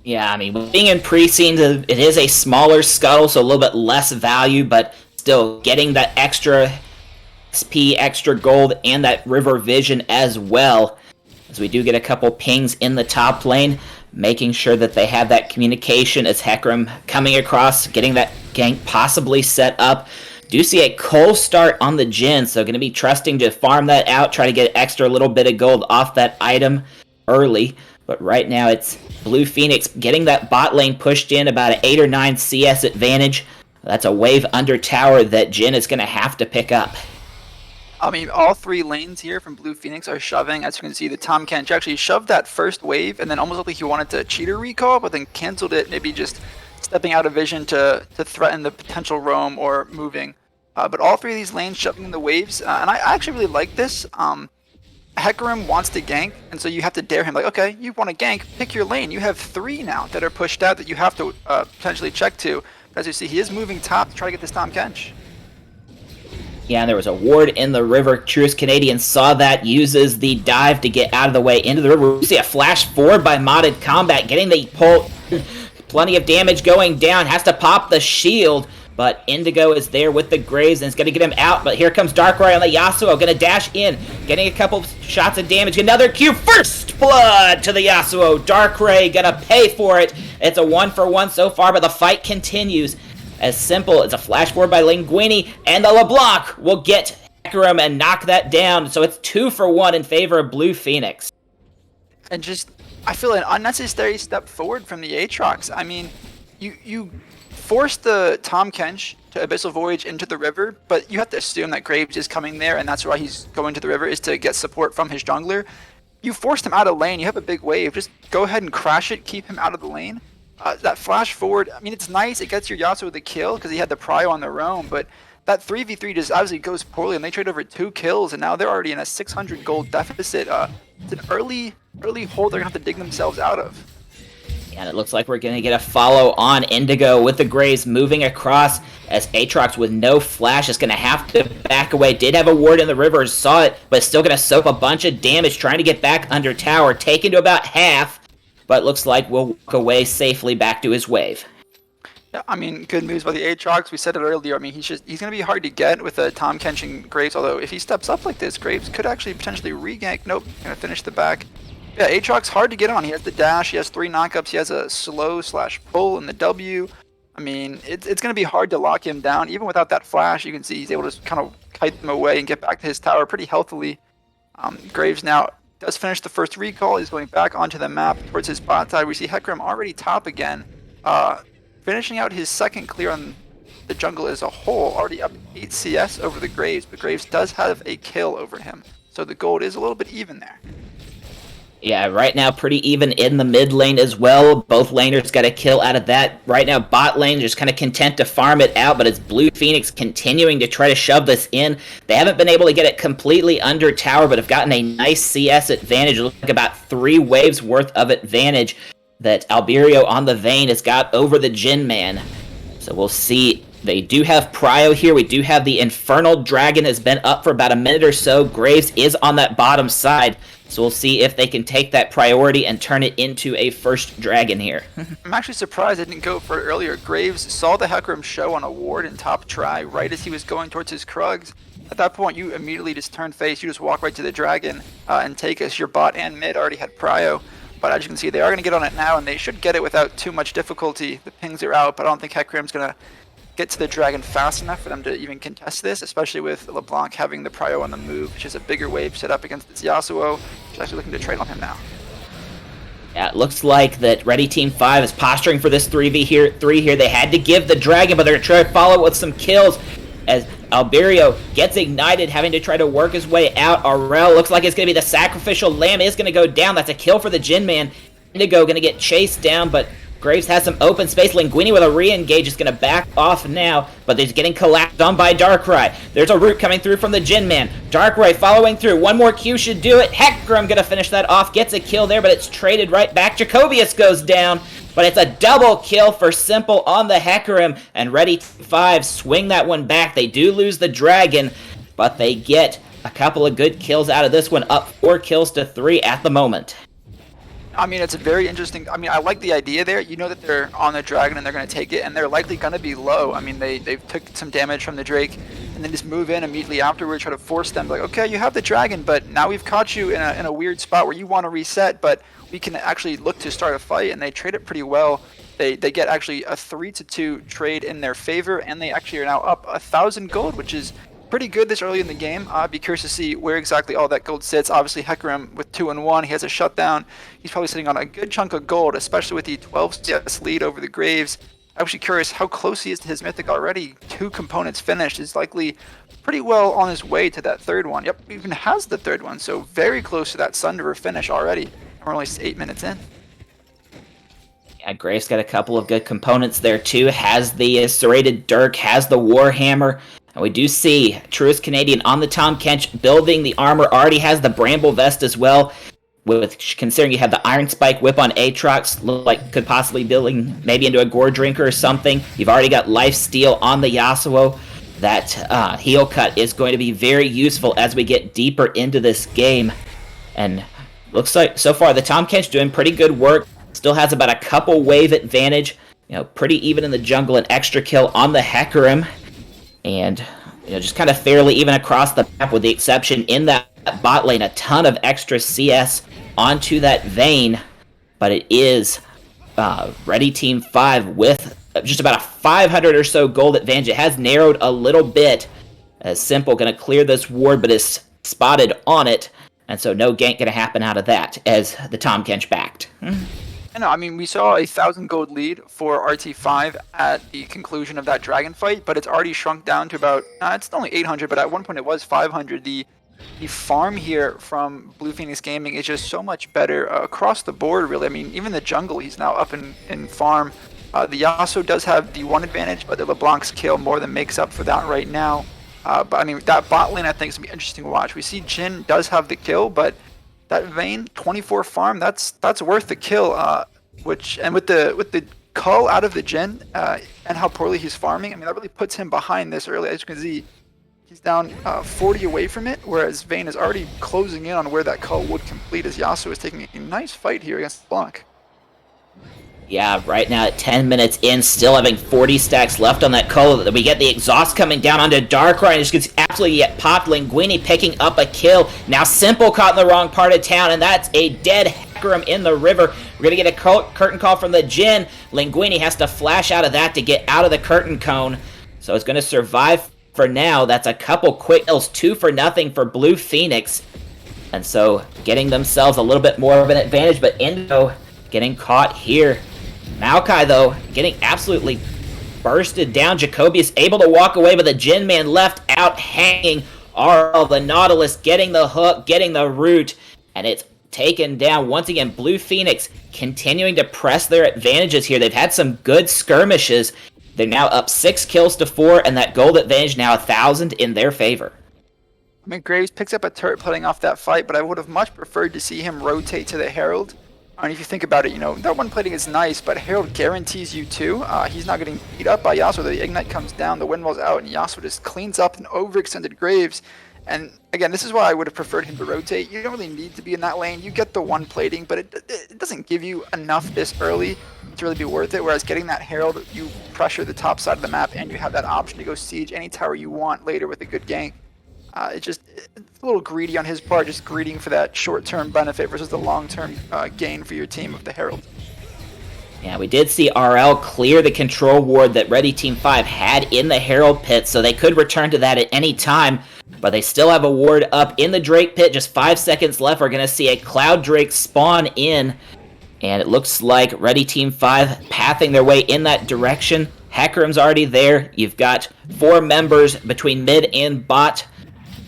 I: Yeah, I mean, being in pre-scene, it is a smaller Scuttle, so a little bit less value, but still getting that extra XP, extra gold, and that river vision as well. As we do get a couple pings in the top lane, making sure that they have that communication as Hecarim coming across, getting that gank possibly set up. Do see a Cole start on the Jhin, so going to be trusting to farm that out, try to get extra little bit of gold off that item early. But right now it's Blue Phoenix getting that bot lane pushed in, about an 8 or 9 CS advantage. That's a wave under tower that Jhin is going to have to pick up.
J: I mean, all 3 lanes here from Blue Phoenix are shoving. As you can see, the Tom Kench actually shoved that first wave and then almost looked like he wanted to cheater recall, but then canceled it, maybe just stepping out of vision to threaten the potential roam or moving. But all 3 of these lanes shoving in the waves, and I actually really like this. Hecarim wants to gank, and so you have to dare him, like, okay, you want to gank, pick your lane. You have 3 now that are pushed out that you have to potentially check to. But as you see, he is moving top to try to get this Tom Kench.
I: Yeah, and there was a ward in the river. Truest Canadian saw that, uses the dive to get out of the way into the river. We see a flash forward by modded combat, getting the pull. Plenty of damage going down, has to pop the shield. But Indigo is there with the Graves and it's going to get him out. But here comes Darkrai on the Yasuo. Going to dash in. Getting a couple shots of damage. Another Q. First blood to the Yasuo. Darkrai going to pay for it. It's a 1-for-1 so far, but the fight continues. As simple as a flash forward by Linguini. And the LeBlanc will get Hecarim and knock that down. So it's 2-for-1 in favor of Blue Phoenix.
J: And just, I feel an unnecessary step forward from the Aatrox. I mean, you force the Tom Kench to Abyssal Voyage into the river, but you have to assume that Graves is coming there, and that's why he's going to the river, is to get support from his jungler. You forced him out of lane, you have a big wave, just go ahead and crash it, keep him out of the lane. That flash forward, I mean, it's nice, it gets your Yasuo the kill, because he had the prio on the roam, but that 3v3 just obviously goes poorly, and they trade over 2 kills, and now they're already in a 600 gold deficit. It's an early hole they're going to have to dig themselves out of.
I: And it looks like we're going to get a follow on Indigo with the Graves moving across as Aatrox with no flash is going to have to back away. Did have a ward in the river, saw it, but still going to soak a bunch of damage trying to get back under tower. Taken to about half, but looks like we'll walk away safely back to his wave.
J: Yeah, I mean, good moves by the Aatrox. We said it earlier. I mean, he's going to be hard to get with a Tom Kench and Graves, although if he steps up like this, Graves could actually potentially re-gank. Nope, going to finish the back. Yeah, Aatrox hard to get on. He has the dash, he has 3 knockups, he has a slow/pull in the W. mean, it's going to be hard to lock him down. Even without that flash, you can see he's able to kind of kite them away and get back to his tower pretty healthily. Graves now does finish the first recall. He's going back onto the map towards his bot side. We see Hecarim already top again, finishing out his second clear on the jungle as a whole, already up 8 CS over the Graves, but Graves does have a kill over him. So the gold is a little bit even there.
I: Yeah, right now pretty even in the mid lane as well. Both laners got a kill out of that. Right now bot lane just kind of content to farm it out, but it's Blue Phoenix continuing to try to shove this in. They haven't been able to get it completely under tower, but have gotten a nice CS advantage. It looks like about 3 waves worth of advantage that Alberio on the Vayne has got over the Jhin Man. So we'll see. They do have Prio here. We do have the Infernal Dragon has been up for about a minute or so. Graves is on that bottom side. So we'll see if they can take that priority and turn it into a first dragon here.
J: I'm actually surprised I didn't go for it earlier. Graves saw the Hecarim show on a ward in top try right as he was going towards his Krugs. At that point, you immediately just turn face. You just walk right to the dragon and take us. Your bot and mid already had Prio. But as you can see, they are going to get on it now, and they should get it without too much difficulty. The pings are out, but I don't think Hecarim's going to get to the dragon fast enough for them to even contest this, especially with LeBlanc having the Prio on the move, which is a bigger wave set up against this Yasuo, which is actually looking to trade on him now.
I: Yeah, it looks like that Ready Team 5 is posturing for this 3v3 here. They had to give the dragon, but they're going to try to follow it with some kills as Alberio gets ignited, having to try to work his way out. Aurel looks like it's going to be the sacrificial lamb is going to go down. That's a kill for the Jhin Man. Indigo going to get chased down, but Graves has some open space. Linguini with a re-engage is going to back off now, but he's getting collapsed on by Darkrai. There's a root coming through from the Jhin Man. Darkrai following through. One more Q should do it. Hecarim going to finish that off. Gets a kill there, but it's traded right back. Jacobius goes down, but it's a double kill for Simple on the Hecarim, and Ready 5 swing that one back. They do lose the dragon, but they get a couple of good kills out of this one, up 4 kills to 3 at the moment.
J: I mean, it's a very interesting. I mean, I like the idea there. You know that they're on the dragon and they're going to take it, and they're likely going to be low. I mean, they've took some damage from the Drake, and then just move in immediately afterward, try to force them. Like, okay, you have the dragon, but now we've caught you in a weird spot where you want to reset, but we can actually look to start a fight, and they trade it pretty well. They get actually a 3-2 trade in their favor, and they actually are now up 1,000 gold, which is pretty good this early in the game. I'd be curious to see where exactly all that gold sits. Obviously, Hecarim with 2-1, he has a shutdown. He's probably sitting on a good chunk of gold, especially with the 12 CS lead over the Graves. I'm actually curious how close he is to his Mythic already. 2 components finished. He's likely pretty well on his way to that third one. Yep, even has the third one, so very close to that Sunderer finish already. We're only 8 minutes in.
I: Yeah, Graves got a couple of good components there too. Has the serrated Dirk, has the Warhammer. And we do see Truest Canadian on the Tom Kench building the armor, already has the Bramble Vest as well. With considering you have the Iron Spike whip on Aatrox, look like could possibly building maybe into a Gore Drinker or something. You've already got Life Steal on the Yasuo. That heal cut is going to be very useful as we get deeper into this game. And looks like so far the Tom Kench doing pretty good work. Still has about a couple wave advantage. You know, pretty even in the jungle. An extra kill on the Hecarim. And, you know, just kind of fairly even across the map with the exception in that bot lane. A ton of extra CS onto that Vayne. But it is Ready Team 5 with just about a 500 or so gold advantage. It has narrowed a little bit. As Simple going to clear this ward, but is spotted on it. And so no gank going to happen out of that as the Tom Kench backed.
J: No, I mean, we saw a 1,000 gold lead for RT5 at the conclusion of that dragon fight, but it's already shrunk down to about, it's only 800, but at one point it was 500. The farm here from Blue Phoenix Gaming is just so much better across the board, really. I mean, even the jungle, he's now up in farm. The Yasuo does have the one advantage, but the LeBlanc's kill more than makes up for that right now. But I mean, that bot lane I think is going to be interesting to watch. We see Jhin does have the kill, but that Vayne 24 farm, that's worth the kill. And with the cull out of the Jhin and how poorly he's farming, I mean that really puts him behind this early. As you can see, he's down 40 away from it, whereas Vayne is already closing in on where that cull would complete. As Yasuo is taking a nice fight here against LeBlanc.
I: Yeah, right now at 10 minutes in, still having 40 stacks left on that cola. We get the exhaust coming down onto Darkrai, and just gets absolutely popped. Linguini picking up a kill. Now Simple caught in the wrong part of town, and that's a dead Hecarim in the river. We're going to get a curtain call from the Jhin. Linguini has to flash out of that to get out of the curtain cone. So it's going to survive for now. That's a couple quick kills, 2-0 for Blue Phoenix. And so getting themselves a little bit more of an advantage, but Indo getting caught here. Maokai, though, getting absolutely bursted down. Jacoby is able to walk away, but the Jhin Man left out hanging. RL, the Nautilus, getting the hook, getting the root, and it's taken down. Once again, Blue Phoenix continuing to press their advantages here. They've had some good skirmishes. They're now up 6 kills to 4, and that gold advantage now 1,000 in their favor.
J: I mean, Graves picks up a turret putting off that fight, but I would have much preferred to see him rotate to the Herald. I mean, if you think about it, that one plating is nice, but Herald guarantees you 2. He's not getting beat up by Yasuo. The Ignite comes down, the Windwall's out, and Yasuo just cleans up an overextended Graves. And again, this is why I would have preferred him to rotate. You don't really need to be in that lane. You get the one plating, but it doesn't give you enough this early to really be worth it. Whereas getting that Herald, you pressure the top side of the map, and you have that option to go siege any tower you want later with a good gank. It's a little greedy on his part, just greeting for that short-term benefit versus the long-term gain for your team of the Herald.
I: Yeah, we did see RL clear the control ward that Ready Team 5 had in the Herald pit, so they could return to that at any time, but they still have a ward up in the Drake pit. Just 5 seconds left. We're going to see a Cloud Drake spawn in, and it looks like Ready Team 5 pathing their way in that direction. Hecarim's already there. You've got 4 members between mid and bot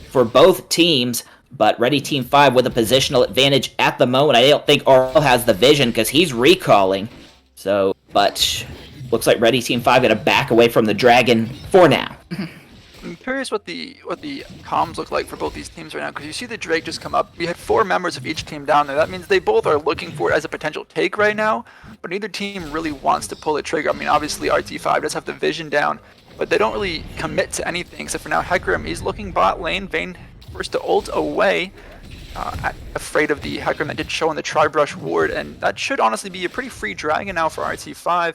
I: for both teams, but Ready Team 5 with a positional advantage at the moment. I don't think RL has the vision because he's recalling. So, but looks like Ready Team 5 going to back away from the dragon for now.
J: I'm curious what the comms look like for both these teams right now, because you see the Drake just come up. We had 4 members of each team down there. That means they both are looking for it as a potential take right now, but neither team really wants to pull the trigger. I mean, obviously RT5 does have the vision down, but they don't really commit to anything except for now Hecarim. He's looking bot lane. Vayne forced to ult away, afraid of the Hecarim that did show on the Tribrush ward, and that should honestly be a pretty free dragon now for RT5.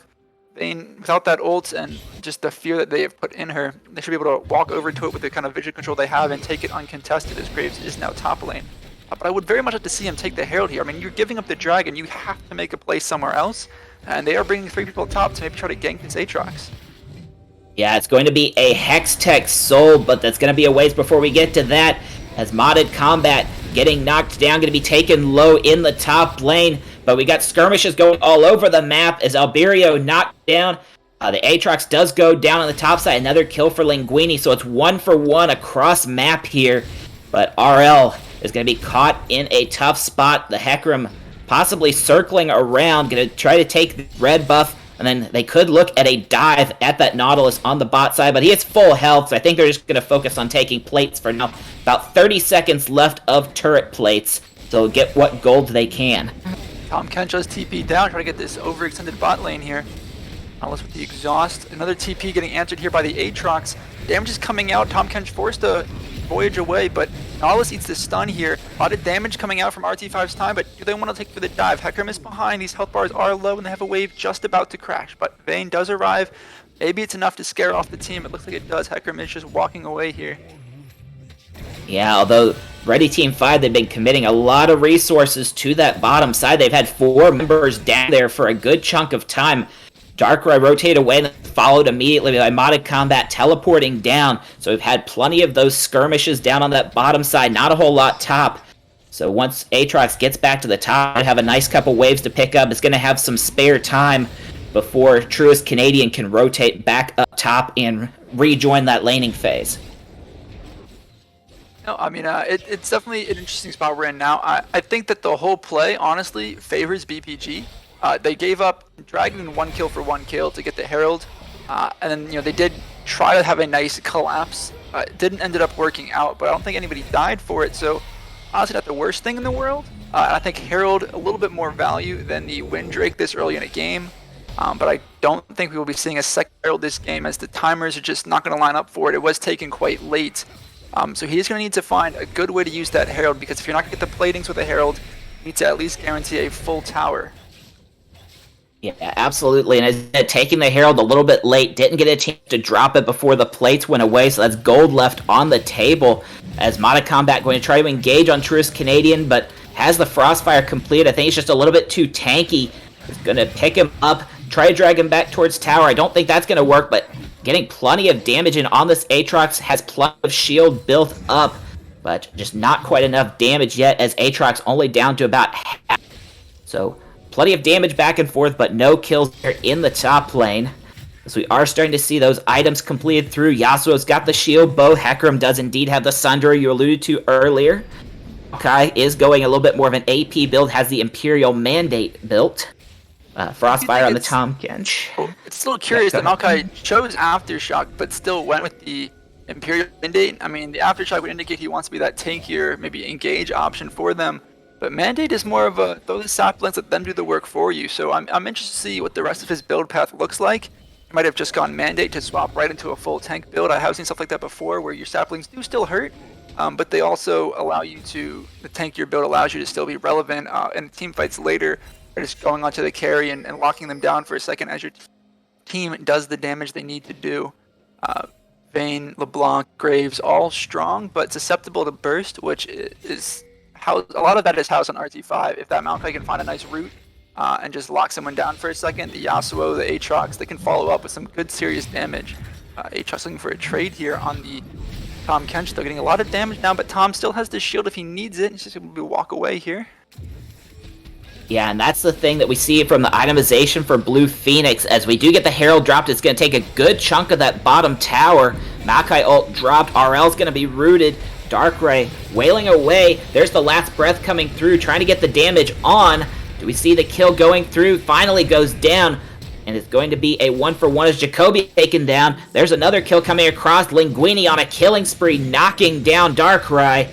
J: Vayne, without that ult and just the fear that they have put in her, they should be able to walk over to it with the kind of vision control they have and take it uncontested as Graves is now top lane. But I would very much like to see him take the Herald here. I mean, you're giving up the dragon, you have to make a play somewhere else, and they are bringing 3 people top to maybe try to gank this Aatrox.
I: Yeah, it's going to be a Hextech Soul, but that's going to be a ways before we get to that, as Modded Combat getting knocked down, going to be taken low in the top lane, but we got skirmishes going all over the map as Alberio knocked down. The Aatrox does go down on the top side, another kill for Linguini, so it's 1-for-1 across map here, but RL is going to be caught in a tough spot. The Hecarim possibly circling around, going to try to take the red buff, and then they could look at a dive at that Nautilus on the bot side, but he has full health, so I think they're just going to focus on taking plates for now. About 30 seconds left of turret plates, so get what gold they can.
J: Tom Kencha's TP down, trying to get this overextended bot lane here. Nautilus with the exhaust. Another TP getting answered here by the Aatrox. Damage is coming out. Tom Kench forced to voyage away, but Nautilus eats the stun here. A lot of damage coming out from RT5's time, but do they want to take for the dive? Hecarim is behind. These health bars are low, and they have a wave just about to crash, but Vayne does arrive. Maybe it's enough to scare off the team. It looks like it does. Hecarim is just walking away here.
I: Yeah, although Ready Team 5, they've been committing a lot of resources to that bottom side. They've had 4 members down there for a good chunk of time. Darkrai rotated away and followed immediately by Modded Combat teleporting down. So we've had plenty of those skirmishes down on that bottom side, not a whole lot top. So once Aatrox gets back to the top, and have a nice couple waves to pick up, it's going to have some spare time before Truest Canadian can rotate back up top and rejoin that laning phase.
J: No, I mean, it's definitely an interesting spot we're in now. I think that the whole play, honestly, favors BPG. They gave up Dragon 1 kill for 1 kill to get the Herald, and then they did try to have a nice collapse. It didn't ended up working out, but I don't think anybody died for it. So honestly, not the worst thing in the world. I think Herald a little bit more value than the Windrake this early in a game, but I don't think we will be seeing a second Herald this game, as the timers are just not going to line up for it. It was taken quite late, so he's going to need to find a good way to use that Herald, because if you're not going to get the platings with a Herald, you need to at least guarantee a full tower.
I: Yeah, absolutely. And taking the Herald a little bit late, didn't get a chance to drop it before the plates went away, so that's gold left on the table. As Modern Combat going to try to engage on Truist Canadian, but has the Frostfire complete. I think he's just a little bit too tanky. He's going to pick him up, try to drag him back towards tower. I don't think that's going to work, but getting plenty of damage in on this Aatrox, has plenty of shield built up, but just not quite enough damage yet, as Aatrox only down to about half. So plenty of damage back and forth, but no kills there in the top lane. So we are starting to see those items completed through. Yasuo's got the shield bow. Hecarim does indeed have the Sundra you alluded to earlier. Maokai is going a little bit more of an AP build, has the Imperial Mandate built. Frostfire on the Tahm Kench.
J: It's a little curious that Maokai chose Aftershock, but still went with the Imperial Mandate. I mean, the Aftershock would indicate he wants to be that tankier, maybe engage option for them. But Mandate is more of a throw the saplings, let them do the work for you. So I'm interested to see what the rest of his build path looks like. He might have just gone Mandate to swap right into a full tank build. I have seen stuff like that before, where your saplings do still hurt, but they also allow you to, the tankier build allows you to still be relevant in team fights later. Just going onto the carry and locking them down for a second as your team does the damage they need to do. Vayne, LeBlanc, Graves, all strong but susceptible to burst, which is how a lot of that is housed on RT5. If that Maokai can find a nice route and just lock someone down for a second, the Yasuo, the Aatrox, they can follow up with some good serious damage. Aatrox looking for a trade here on the Tahm Kench, still getting a lot of damage now, but Tom still has the shield if he needs it. He's just able to walk away here.
I: Yeah, and that's the thing that we see from the itemization for Blue Phoenix. As we do get the Herald dropped, it's going to take a good chunk of that bottom tower. Maokai ult dropped. RL's going to be rooted. Darkrai wailing away. There's the last breath coming through, trying to get the damage on. Do we see the kill going through? Finally goes down. And it's going to be a 1-for-1 as Jacoby taken down. There's another kill coming across. Linguini on a killing spree, knocking down Darkrai.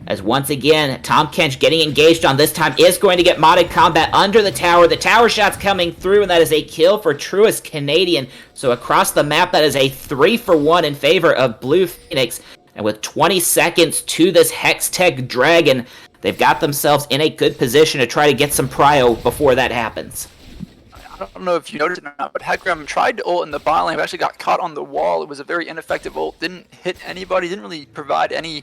I: As once again, Tahm Kench getting engaged on, this time is going to get modded combat under the tower. The tower shot's coming through, and that is a kill for Truist Canadian. So across the map, that is a 3-for-1 in favor of Blue Phoenix. And with 20 seconds to this Hextech Dragon, they've got themselves in a good position to try to get some prio before that happens.
J: I don't know if you noticed it or not, but Hecarim tried to ult in the bot lane, but actually got caught on the wall. It was a very ineffective ult, didn't hit anybody, didn't really provide any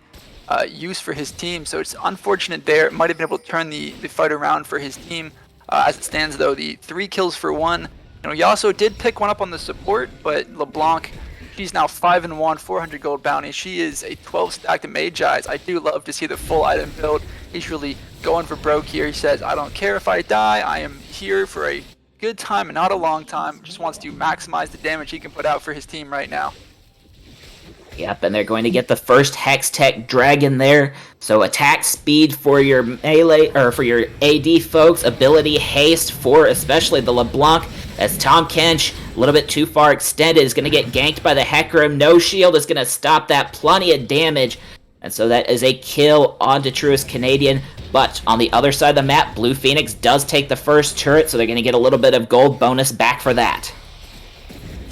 J: use for his team, so it's unfortunate there. It might have been able to turn the fight around for his team. As it stands though, the 3 kills for 1. You know, Yasuo did pick one up on the support, but LeBlanc, she's now 5-1, 400 gold bounty. She is a 12 stacked Magi. I do love to see the full item build. He's really going for broke here. He says, I don't care if I die, I am here for a good time and not a long time. Just wants to maximize the damage he can put out for his team right now.
I: Yep, and they're going to get the first Hextech Dragon there. So attack speed for your melee, or for your AD folks. Ability haste for especially the LeBlanc. As Tahm Kench, a little bit too far extended, is going to get ganked by the Hecarim. No shield is going to stop that. Plenty of damage. And so that is a kill onto Truist Canadian. But on the other side of the map, Blue Phoenix does take the first turret, so they're going to get a little bit of gold bonus back for that.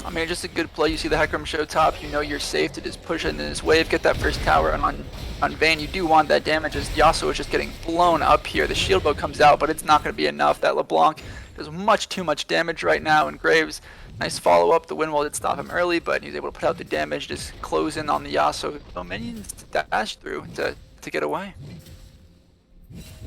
J: I mean, just a good play. You see the Hecarim show top, you know you're safe to just push into this wave, get that first tower, and on Vayne, you do want that damage as Yasuo is just getting blown up here. The shield bow comes out, but it's not going to be enough. That LeBlanc does much too much damage right now, and Graves, nice follow-up. The wind wall did stop him early, but he was able to put out the damage, just close in on the Yasuo. So minions dash through to get away.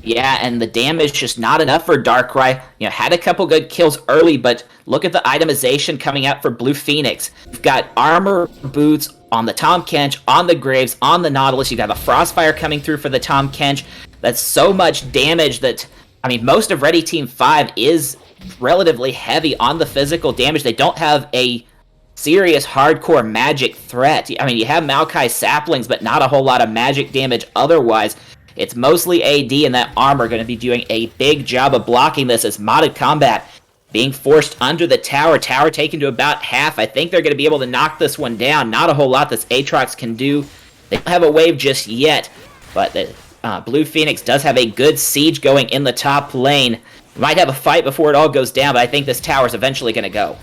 I: Yeah, and the damage just not enough for Darkrai. You know, had a couple good kills early, but look at the itemization coming out for Blue Phoenix. You've got armor boots on the Tahm Kench, on the Graves, on the Nautilus. You've got the Frostfire coming through for the Tahm Kench. That's so much damage that, I mean, most of Ready Team 5 is relatively heavy on the physical damage. They don't have a serious hardcore magic threat. I mean, you have Maokai saplings, but not a whole lot of magic damage otherwise. It's mostly AD, and that armor going to be doing a big job of blocking this as modded combat being forced under the tower. Tower taken to about half. I think they're going to be able to knock this one down. Not a whole lot this Aatrox can do. They don't have a wave just yet, but the Blue Phoenix does have a good siege going in the top lane. Might have a fight before it all goes down, but I think this tower is eventually going to go.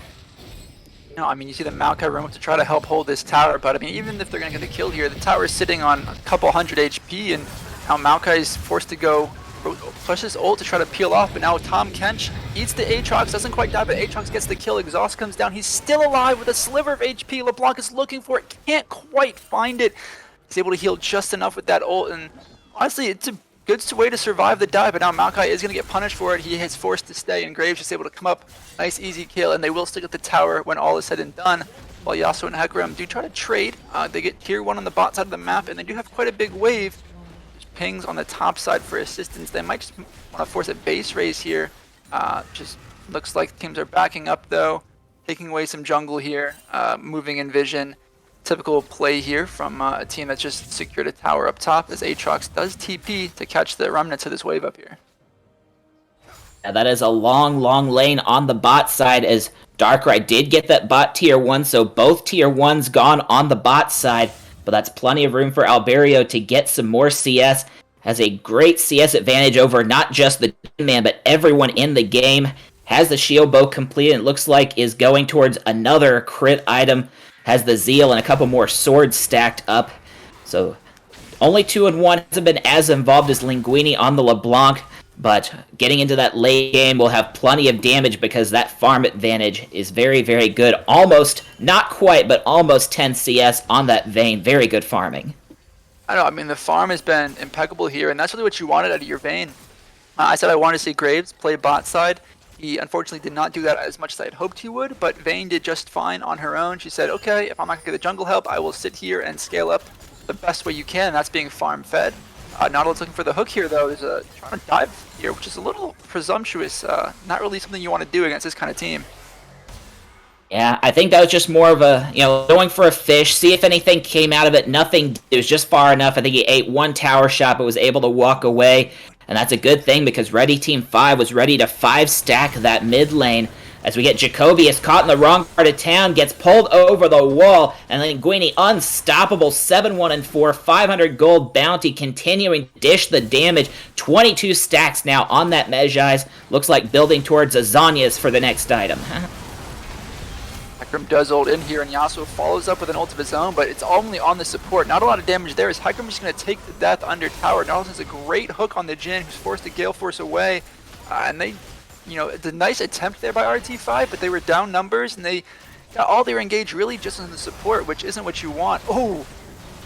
J: No, I mean, you see the Maokai roam up to try to help hold this tower, but I mean, even if they're going to get the kill here, the tower is sitting on a couple hundred HP, and now Maokai is forced to go pushes ult to try to peel off, but now Tom Kench eats the Aatrox, doesn't quite die, but Aatrox gets the kill. Exhaust comes down. He's still alive with a sliver of HP. LeBlanc is looking for it, can't quite find it. He's able to heal just enough with that ult, and honestly, it's a good way to survive the dive, but now Maokai is going to get punished for it. He is forced to stay, and Graves just able to come up. Nice, easy kill, and they will stick at the tower when all is said and done. While Yasuo and Hecarim do try to trade. They get tier 1 on the bot side of the map, and they do have quite a big wave. There's pings on the top side for assistance. They might just want to force a base raise here. Just looks like teams are backing up, though. Taking away some jungle here. Moving in vision. Typical play here from a team that just secured a tower up top, as Aatrox does TP to catch the remnants of this wave up here.
I: Yeah, that is a long, long lane on the bot side, as Darkrai did get that bot tier 1, so both tier 1s gone on the bot side, but that's plenty of room for Alberio to get some more CS. Has a great CS advantage over not just the man, but everyone in the game. Has the shield bow completed, and it looks like is going towards another crit item. Has the Zeal and a couple more swords stacked up. So only 2 and 1, hasn't been as involved as Linguini on the LeBlanc. But getting into that late game will have plenty of damage because that farm advantage is very, very good. Almost, not quite, but almost 10 CS on that Vayne. Very good farming.
J: I know, I mean, the farm has been impeccable here, and that's really what you wanted out of your Vayne. I said I wanted to see Graves play bot side. He unfortunately did not do that as much as I had hoped he would, but Vayne did just fine on her own. She said, okay, if I'm not going to get the jungle help, I will sit here and scale up the best way you can, and that's being farm fed. Nautilus looking for the hook here, though. There's a trying to dive here, which is a little presumptuous. Not really something you want to do against this kind of team.
I: Yeah, I think that was just more of a, going for a fish, see if anything came out of it. Nothing. It was just far enough. I think he ate one tower shot, but was able to walk away. And that's a good thing because Ready Team 5 was ready to 5-stack that mid lane. As we get Jacobius caught in the wrong part of town, gets pulled over the wall, and then Linguini unstoppable, 7-1-4, 500 gold bounty, continuing to dish the damage. 22 stacks now on that Mejai's. Looks like building towards Azanias for the next item.
J: Hecarim does ult in here, and Yasuo follows up with an ult of his own, but it's only on the support. Not a lot of damage there, as Hecarim is going to take the death under tower. Nautilus has a great hook on the Jhin, who's forced the Gale Force away, and they... it's a nice attempt there by RT5, but they were down numbers, and they got all their engaged really just on the support, which isn't what you want. Oh,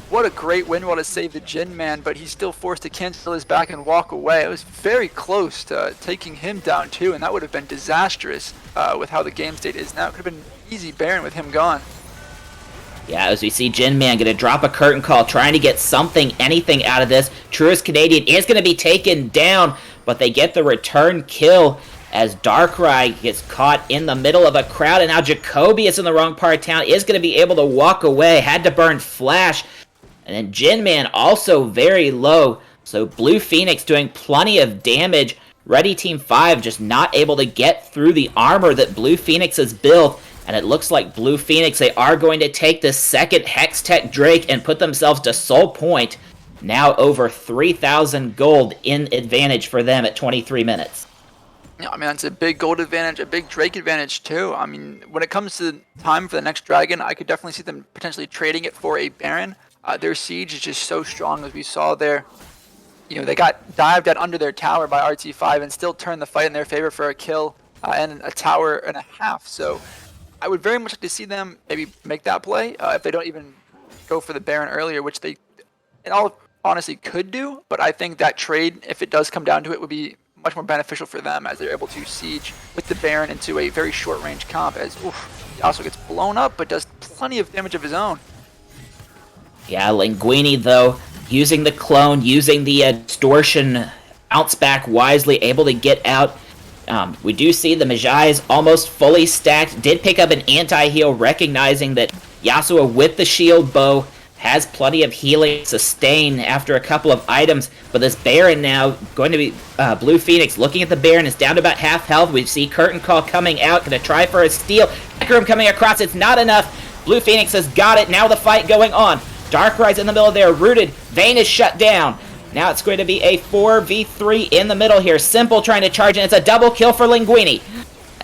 J: what a great win while to save the Jhin man, but he's still forced to cancel his back and walk away. It was very close to taking him down too, and that would have been disastrous with how the game state is now. It could have been easy Baron with him gone.
I: Yeah, as we see Jhin Man gonna drop a curtain call, trying to get something, anything out of this. Truest Canadian is gonna be taken down, but they get the return kill as Darkrai gets caught in the middle of a crowd, and now Jacoby is in the wrong part of town, is going to be able to walk away, had to burn Flash, and then Jhin Man also very low, so Blue Phoenix doing plenty of damage. Ready Team 5 just not able to get through the armor that Blue Phoenix has built, and it looks like Blue Phoenix, they are going to take the second Hextech Drake and put themselves to Soul Point, now over 3,000 gold in advantage for them at 23 minutes.
J: Yeah, I mean, that's a big gold advantage, a big Drake advantage too. I mean, when it comes to time for the next dragon, I could definitely see them potentially trading it for a Baron. Their siege is just so strong, as we saw there. They got dived at under their tower by RT5 and still turned the fight in their favor for a kill and a tower and a half. So I would very much like to see them maybe make that play if they don't even go for the Baron earlier, which they, in all honesty, could do. But I think that trade, if it does come down to it, would be much more beneficial for them, as they're able to siege with the Baron into a very short range comp, as he also gets blown up but does plenty of damage of his own.
I: Yeah, Linguini though, using the clone, using the distortion, bounce back wisely, able to get out. We do see the Mejai's almost fully stacked, did pick up an anti-heal, recognizing that Yasuo with the shield bow has plenty of healing sustain after a couple of items, but this Baron now going to be Blue Phoenix looking at the Baron, is down to about half health. We see Curtain Call coming out, gonna try for a steal. Hecarim coming across, it's not enough. Blue Phoenix has got it, now the fight going on. Darkrai's in the middle there, rooted. Vayne is shut down. Now it's going to be a 4v3 in the middle here. Simple trying to charge in, it's a double kill for Linguini.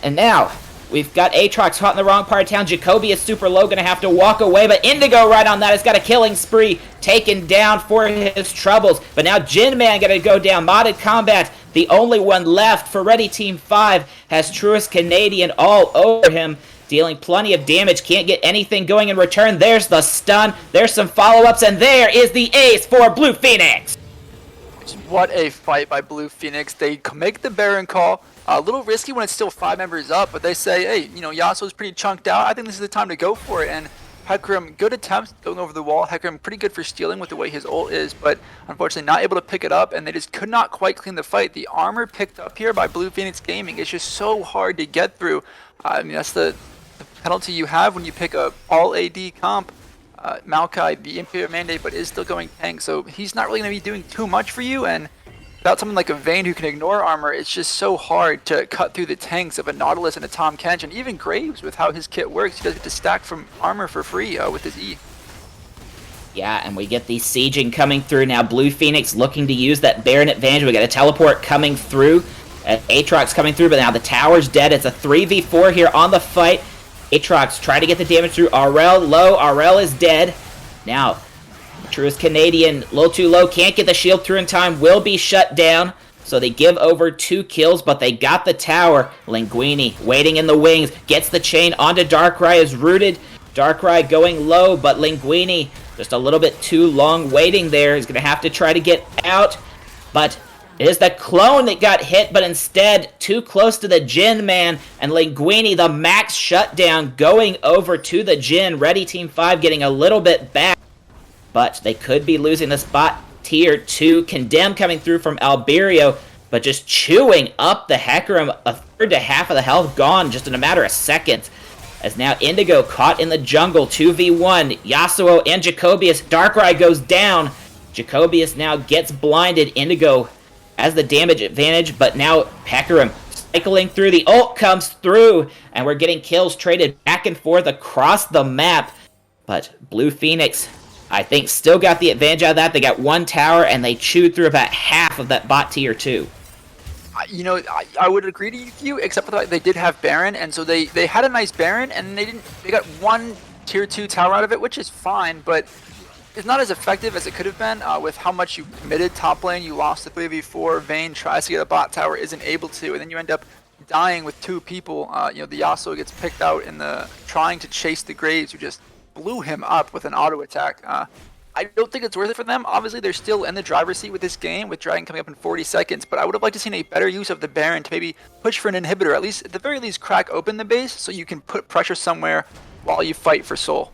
I: And now, We've got Aatrox caught in the wrong part of town. Jacoby is super low, going to have to walk away. But Indigo right on that has got a killing spree taken down for his troubles. But now Jin Man going to go down. Modded Combat, the only one left for Ready Team 5, has Truest Canadian all over him, dealing plenty of damage. Can't get anything going in return. There's the stun. There's some follow-ups. And there is the ace for Blue Phoenix.
J: What a fight by Blue Phoenix. They make the Baron call. A little risky when it's still 5 members up, but they say, hey, you know, Yasuo's pretty chunked out. I think this is the time to go for it. And Hecarim, good attempts going over the wall. Hecarim pretty good for stealing with the way his ult is, but unfortunately not able to pick it up, and they just could not quite clean the fight. The armor picked up here by Blue Phoenix Gaming is just so hard to get through. I mean, that's the penalty you have when you pick a all AD comp. Maokai, the Imperial Mandate, but is still going tank, so he's not really going to be doing too much for you, and without someone like a Vayne who can ignore armor, it's just so hard to cut through the tanks of a Nautilus and a Tahm Kench, and even Graves, with how his kit works, he does get to stack from armor for free with his E.
I: Yeah, and we get the sieging coming through now. Blue Phoenix looking to use that Baron advantage. We got a teleport coming through, Aatrox coming through, but now the tower's dead. It's a 3v4 here on the fight. Aatrox trying to get the damage through. Aurel low. Aurel is dead. Now, Truest Canadian, a little too low. Can't get the shield through in time. Will be shut down. So they give over 2 kills, but they got the tower. Linguini waiting in the wings. Gets the chain onto Darkrai. Is rooted. Darkrai going low, but Linguini just a little bit too long waiting there. He's going to have to try to get out. But it is the clone that got hit, but instead too close to the Jin Man, and Linguini, the max shutdown, going over to the Jin. Ready Team 5 getting a little bit back, but they could be losing the spot. Tier 2, Condemn coming through from Alberio, but just chewing up the Hecarim. A third to half of the health gone just in a matter of seconds. As now Indigo caught in the jungle, 2v1, Yasuo and Jacobius. Darkrai goes down. Jacobius now gets blinded. Indigo has the damage advantage, but now Hecarim cycling through. The ult comes through, and we're getting kills traded back and forth across the map. But Blue Phoenix, I think, still got the advantage out of that. They got 1 tower, and they chewed through about half of that bot tier 2.
J: You know, I would agree to you, except for the fact they did have Baron, and so they had a nice Baron, and they got 1 tier 2 tower out of it, which is fine, but it's not as effective as it could have been with how much you committed top lane. You lost the 3v4. Vayne tries to get a bot tower, isn't able to, and then you end up dying with 2 people. You know, the Yasuo gets picked out in the trying to chase the Graves, who just blew him up with an auto attack. I don't think it's worth it for them. Obviously, they're still in the driver's seat with this game, with Dragon coming up in 40 seconds, but I would have liked to seen a better use of the Baron to maybe push for an inhibitor, at the very least crack open the base so you can put pressure somewhere while you fight for Soul.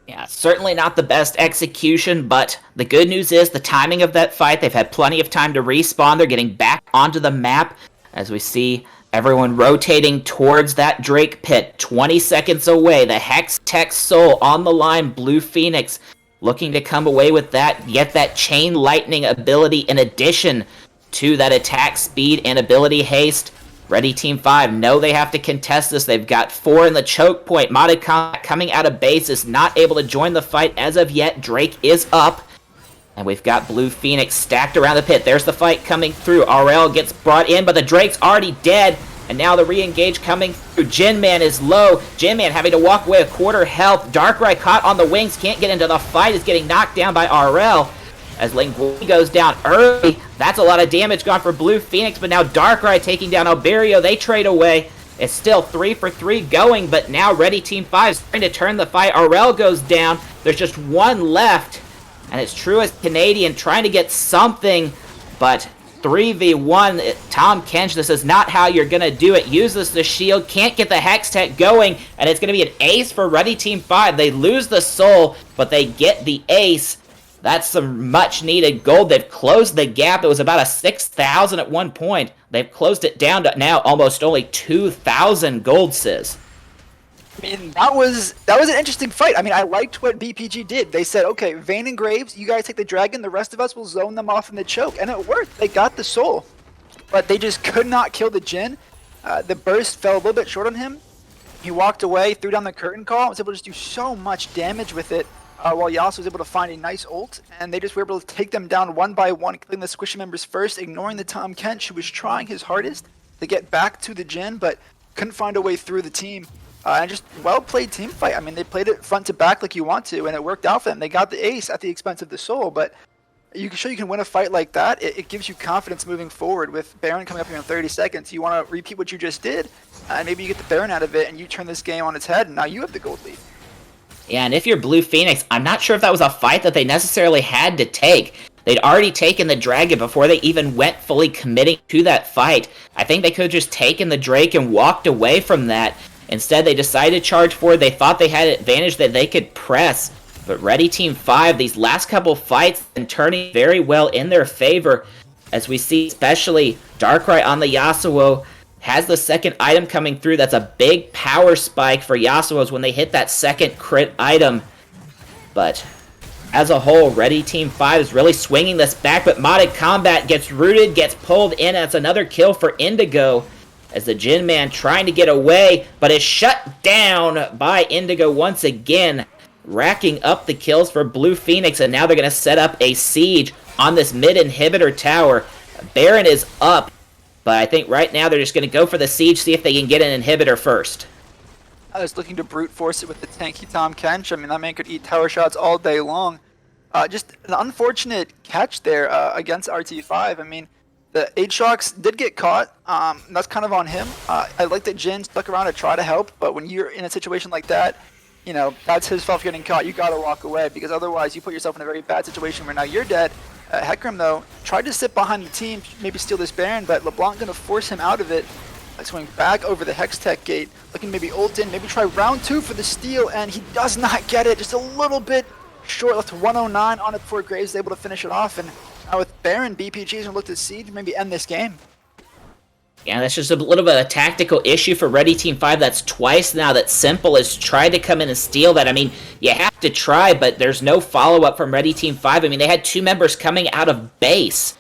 I: Yeah, certainly not the best execution, but the good news is the timing of that fight. They've had plenty of time to respawn. They're getting back onto the map as we see everyone rotating towards that Drake pit. 20 seconds away. The Hex Tech Soul on the line. Blue Phoenix looking to come away with that. Get that Chain Lightning ability in addition to that attack speed and ability haste. Ready Team 5 know they have to contest this. They've got 4 in the choke point. Modded Combat coming out of base is not able to join the fight as of yet. Drake is up. And we've got Blue Phoenix stacked around the pit. There's the fight coming through. RL gets brought in, but the Drake's already dead. And now the re-engage coming through. Jin Man is low. Jin Man having to walk away a quarter health. Darkrai caught on the wings. Can't get into the fight. Is getting knocked down by RL. As Linguini goes down early. That's a lot of damage gone for Blue Phoenix, but now Darkrai taking down Alberio. They trade away. It's still 3 for 3 going, but now Ready Team 5 is trying to turn the fight. RL goes down. There's just 1 left, and it's Truest Canadian trying to get something, but 3v1, Tahm Kench, this is not how you're going to do it. Uses the shield, can't get the Hex Tech going, and it's going to be an ace for Ready Team 5. They lose the soul, but they get the ace. That's some much-needed gold. They've closed the gap. It was about a 6,000 at one point. They've closed it down to now almost only 2,000 gold, Sis.
J: I mean, that was an interesting fight. I mean, I liked what BPG did. They said, okay, Vayne and Graves, you guys take the dragon, the rest of us will zone them off in the choke. And it worked. They got the soul. But they just could not kill the Jhin. The burst fell a little bit short on him. He walked away, threw down the curtain call, was able to just do so much damage with it. While Yasuo was able to find a nice ult, and they just were able to take them down 1 by 1, killing the squishy members first, ignoring the Tahm Kench, who was trying his hardest to get back to the Jhin, but couldn't find a way through the team. And just well-played team fight. I mean, they played it front to back like you want to, and it worked out for them. They got the ace at the expense of the soul, but you can show you can win a fight like that. It gives you confidence moving forward. With Baron coming up here in 30 seconds, you want to repeat what you just did, and maybe you get the Baron out of it, and you turn this game on its head, and now you have the gold lead.
I: Yeah, and if you're Blue Phoenix, I'm not sure if that was a fight that they necessarily had to take. They'd already taken the Dragon before they even went fully committing to that fight. I think they could have just taken the Drake and walked away from that. Instead, they decided to charge forward. They thought they had an advantage that they could press. But Ready Team 5, these last couple fights, been turning very well in their favor. As we see, especially Darkrai on the Yasuo has the second item coming through. That's a big power spike for Yasuo's when they hit that second crit item. But as a whole, Ready Team 5 is really swinging this back, but Modded Combat gets rooted, gets pulled in, and it's another kill for Indigo. As the Jin Man trying to get away, but is shut down by Indigo once again, racking up the kills for Blue Phoenix, and now they're going to set up a siege on this mid-inhibitor tower. Baron is up, but I think right now they're just going to go for the siege, see if they can get an inhibitor first.
J: I was looking to brute force it with the tanky Tom Kench. I mean, that man could eat tower shots all day long. Just an unfortunate catch there against RT5. I mean, the Aatrox did get caught. That's kind of on him. I like that Jin stuck around to try to help, but when you're in a situation like that, you know, that's his fault for getting caught. You gotta walk away, because otherwise you put yourself in a very bad situation where now you're dead. Hecarim, though, tried to sit behind the team, maybe steal this Baron, but LeBlanc gonna force him out of it. Swing back over the Hextech gate, looking maybe ult in, maybe try round 2 for the steal, and he does not get it. Just a little bit short, left to 109 on it before Graves is able to finish it off. And now with Baron, BPG is gonna look to siege, maybe end this game.
I: Yeah, that's just a little bit of a tactical issue for Ready Team 5. That's twice now that Simple has tried to come in and steal that. I mean, you have to try, but there's no follow-up from Ready Team 5. I mean, they had 2 members coming out of base.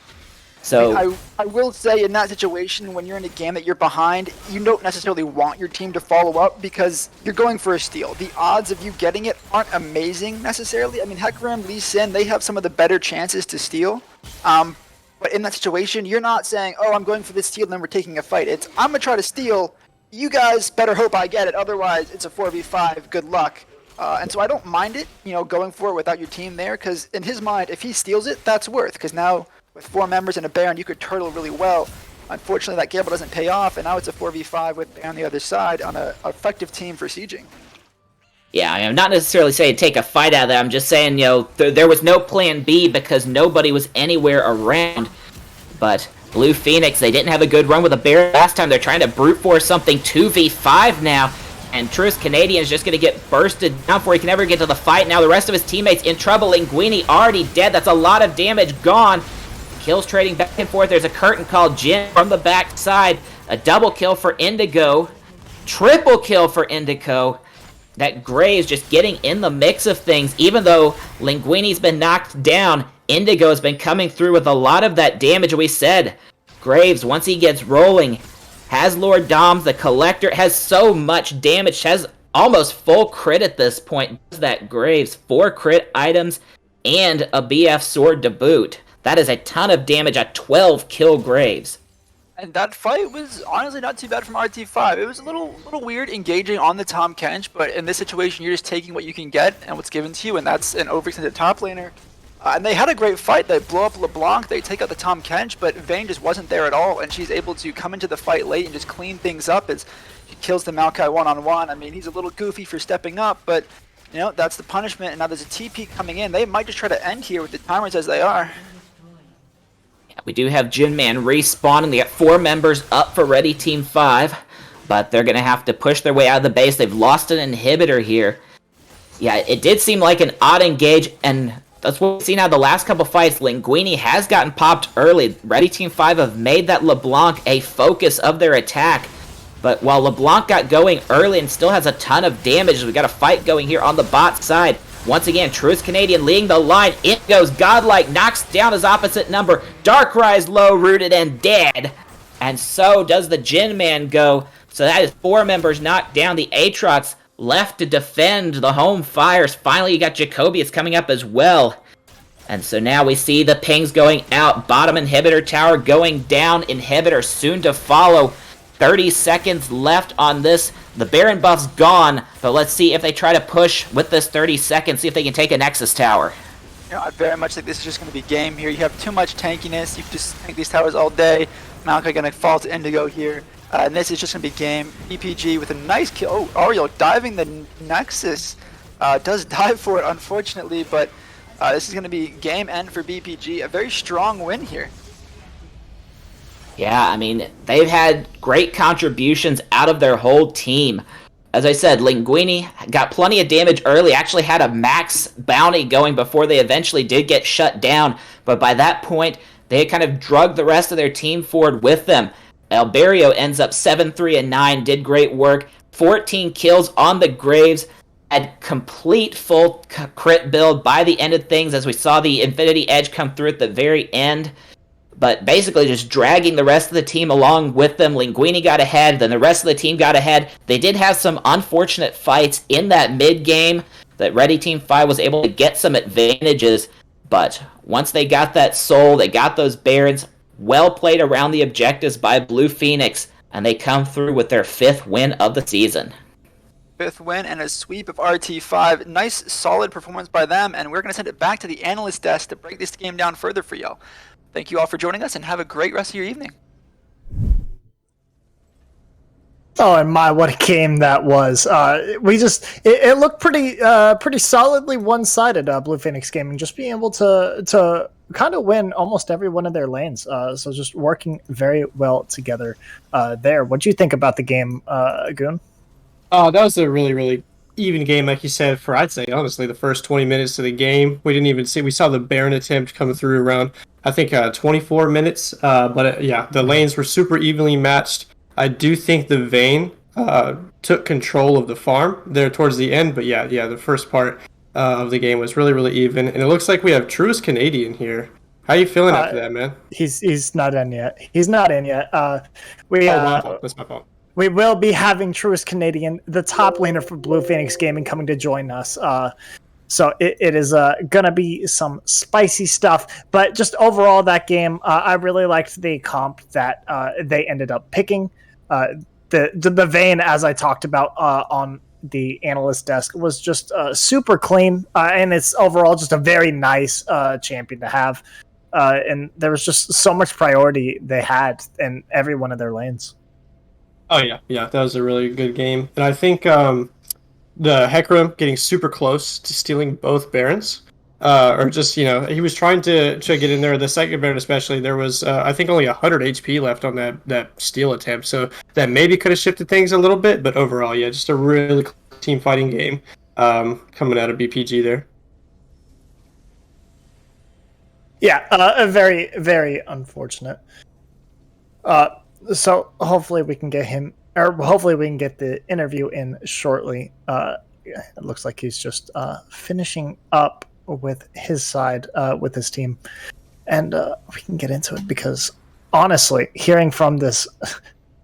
I: So
J: I will say, in that situation, when you're in a game that you're behind, you don't necessarily want your team to follow up because you're going for a steal. The odds of you getting it aren't amazing necessarily. I mean, Hecarim, Lee Sin, they have some of the better chances to steal. But in that situation, you're not saying, oh, I'm going for this steal and then we're taking a fight. It's, I'm going to try to steal. You guys better hope I get it. Otherwise, it's a 4v5. Good luck. And so I don't mind it, you know, going for it without your team there, because in his mind, if he steals it, that's worth. Because now, with 4 members and a Baron, you could turtle really well. Unfortunately, that gamble doesn't pay off, and now it's a 4v5 with Baron on the other side on an effective team for sieging.
I: yeah, I'm not necessarily saying take a fight out of that. I'm just saying, you know, there was no plan B because nobody was anywhere around. But Blue Phoenix, they didn't have a good run with a Baron last time. They're trying to brute force something 2v5 now. And Truist Canadian is just going to get bursted down before he can ever get to the fight. Now the rest of his teammates in trouble. Linguini already dead. That's a lot of damage gone. Kills trading back and forth. There's a curtain call. Jin from the back side. A double kill for Indigo. Triple kill for Indigo. That Graves just getting in the mix of things. Even though Linguini's been knocked down, Indigo has been coming through with a lot of that damage. We said Graves, once he gets rolling, has Lord Doms, the Collector, has so much damage, has almost full crit at this point. That Graves, 4 crit items, and a BF sword to boot. That is a ton of damage, a 12 kill Graves.
J: And that fight was honestly not too bad from RT5. It was a little weird engaging on the Tom Kench, but in this situation, you're just taking what you can get and what's given to you, and that's an overextended top laner. And they had a great fight. They blow up LeBlanc, they take out the Tom Kench, but Vayne just wasn't there at all, and she's able to come into the fight late and just clean things up as she kills the Maokai one-on-one. I mean, he's a little goofy for stepping up, but, you know, that's the punishment, and now there's a TP coming in. They might just try to end here with the timers as they are.
I: We do have Jin Man respawning. They got 4 members up for Ready Team 5, but they're going to have to push their way out of the base. They've lost an inhibitor here. Yeah, it did seem like an odd engage, and that's what we've seen out of the last couple fights. Linguini has gotten popped early. Ready Team 5 have made that LeBlanc a focus of their attack, but while LeBlanc got going early and still has a ton of damage, we've got a fight going here on the bot side. Once again, Truist Canadian leading the line. It goes godlike, knocks down his opposite number. Darkrai's low, rooted, and dead. And so does the Jin Man go. So that is 4 members knocked down. The Aatrox left to defend the home fires. Finally, you got Jacobius coming up as well. And so now we see the pings going out. Bottom inhibitor tower going down. Inhibitor soon to follow. 30 seconds left on this. The Baron buff's gone, but let's see if they try to push with this 30 seconds, see if they can take a Nexus tower.
J: I very much think this is just going to be game here. You have too much tankiness. You just tank these towers all day. Maokai going to fall to Indigo here. And this is just going to be game. BPG with a nice kill. Oh, Ariel diving the Nexus. Does dive for it, unfortunately, but this is going to be game end for BPG. A very strong win here.
I: Yeah, I mean, they've had great contributions out of their whole team. As I said, Linguini got plenty of damage early, actually had a max bounty going before they eventually did get shut down. But by that point, they had kind of drugged the rest of their team forward with them. Alberio ends up 7-3-9, did great work. 14 kills on the Graves. Had complete full crit build by the end of things as we saw the Infinity Edge come through at the very end. But basically just dragging the rest of the team along with them. Linguini got ahead, then the rest of the team got ahead. They did have some unfortunate fights in that mid-game that Ready Team 5 was able to get some advantages. But once they got that soul, they got those Barons, well played around the objectives by Blue Phoenix, and they come through with their 5th win of the season.
J: 5th win and a sweep of RT5. Nice, solid performance by them, and we're going to send it back to the analyst desk to break this game down further for y'all. Thank you all for joining us, and have a great rest of your evening.
D: Oh, and my, what a game that was. It looked pretty solidly one-sided, Blue Phoenix Gaming, just being able to kind of win almost every one of their lanes. So just working very well together there. What do you think about the game, Goon?
F: Oh, that was a really, really even game, like you said, for, I'd say, honestly, the first 20 minutes of the game. We saw the Baron attempt come through around, I think, 24 minutes. Yeah, the lanes were super evenly matched. I do think the Vayne took control of the farm there towards the end, but yeah, the first part of the game was really, really even. And it looks like we have Truest Canadian here. How are you feeling after that, man?
D: He's not in yet. He's not in yet.
F: That's my fault.
D: We will be having Truest Canadian, the top laner for Blue Phoenix Gaming, coming to join us. So it is going to be some spicy stuff. But just overall, that game, I really liked the comp that they ended up picking. The Vayne, as I talked about on the analyst desk, was just super clean. And it's overall just a very nice champion to have. And there was just so much priority they had in every one of their lanes.
F: Oh, yeah, that was a really good game. And I think the Hecarim getting super close to stealing both Barons, or just, he was trying to get in there. The second Baron especially, there was, I think, only 100 HP left on that steal attempt, so that maybe could have shifted things a little bit, but overall, yeah, just a really team fighting game coming out of BPG there.
D: Yeah, very, very unfortunate. So hopefully we can get him, or hopefully we can get the interview in shortly. It looks like he's just finishing up with his side, with his team. And we can get into it because, honestly, hearing from this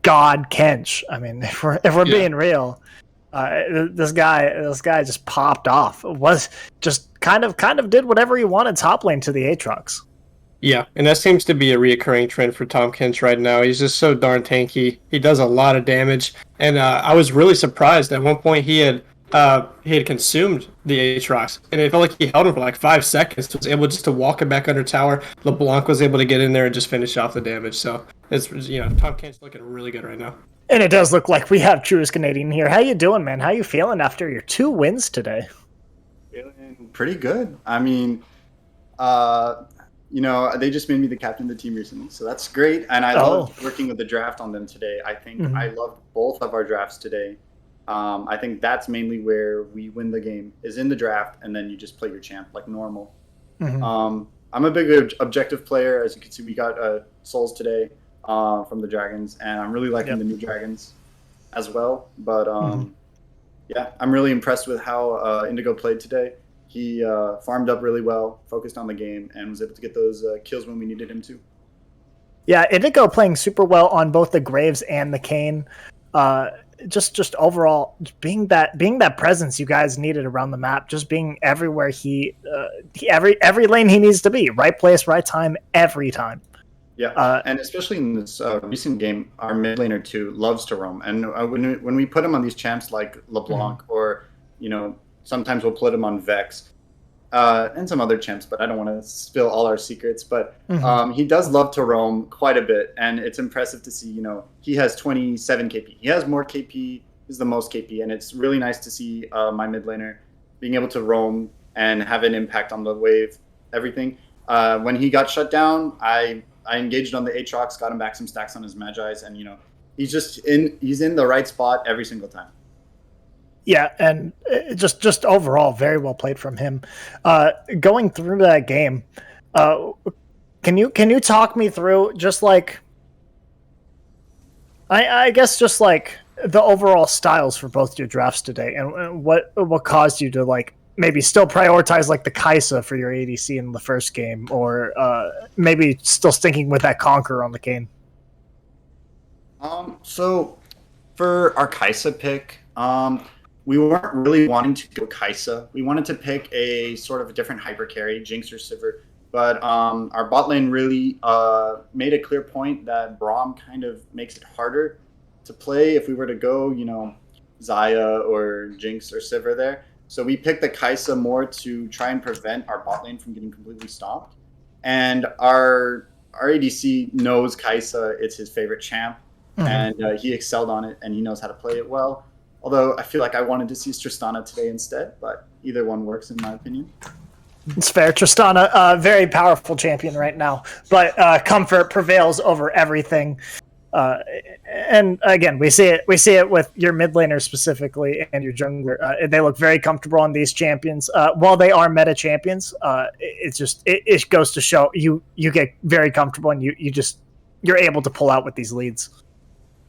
D: God Kench, I mean, if we're being real, this guy just popped off. Was just kind of did whatever he wanted top lane to the Aatrox.
F: Yeah, and that seems to be a reoccurring trend for Tahm Kench right now. He's just so darn tanky. He does a lot of damage, and I was really surprised. At one point, he had consumed the Aatrox, and it felt like he held him for like 5 seconds. Was able just to walk him back under tower. LeBlanc was able to get in there and just finish off the damage. So it's Tahm Kench looking really good right now.
D: And it does look like we have Truest Canadian here. How you doing, man? How you feeling after your 2 wins today?
L: Feeling pretty good. I mean, they just made me the captain of the team recently, so that's great. And I love working with the draft on them today. I think I loved both of our drafts today. I think that's mainly where we win the game, is in the draft, and then you just play your champ like normal. I'm a big objective player. As you can see, we got souls today from the dragons, and I'm really liking the new dragons as well. But yeah, I'm really impressed with how Indigo played today. He farmed up really well, focused on the game, and was able to get those kills when we needed him to.
D: Yeah, Indigo playing super well on both the Graves and the Kayn. Just overall, being that presence you guys needed around the map, just being everywhere every lane he needs to be, right place, right time, every time.
L: Yeah, and especially in this recent game, our mid laner too loves to roam. And when we put him on these champs like LeBlanc, or sometimes we'll put him on Vex, and some other champs, but I don't want to spill all our secrets. But he does love to roam quite a bit, and it's impressive to see. He has 27 KP. He has more KP. He's the most KP, and it's really nice to see my mid laner being able to roam and have an impact on the wave, everything. When he got shut down, I engaged on the Aatrox, got him back some stacks on his Magi's, and he's in the right spot every single time.
D: Yeah, and just overall, very well played from him. Going through that game, can you talk me through just like I guess just like the overall styles for both your drafts today, and what caused you to like maybe still prioritize like the Kaisa for your ADC in the first game, or maybe still sticking with that Conqueror on the Kayn?
L: So for our Kaisa pick, we weren't really wanting to go Kaisa. We wanted to pick a sort of a different hyper carry, Jinx or Sivir. But our bot lane really made a clear point that Braum kind of makes it harder to play if we were to go, Xayah or Jinx or Sivir there. So we picked the Kaisa more to try and prevent our bot lane from getting completely stomped. And our ADC knows Kaisa. It's his favorite champ. And he excelled on it, and he knows how to play it well. Although I feel like I wanted to see Tristana today instead, but either one works in my opinion.
D: It's fair. Tristana, a very powerful champion right now, but comfort prevails over everything. And again, we see it with your mid laner specifically and your jungler. They look very comfortable on these champions. While they are meta champions, it goes to show you get very comfortable, and you're able to pull out with these leads.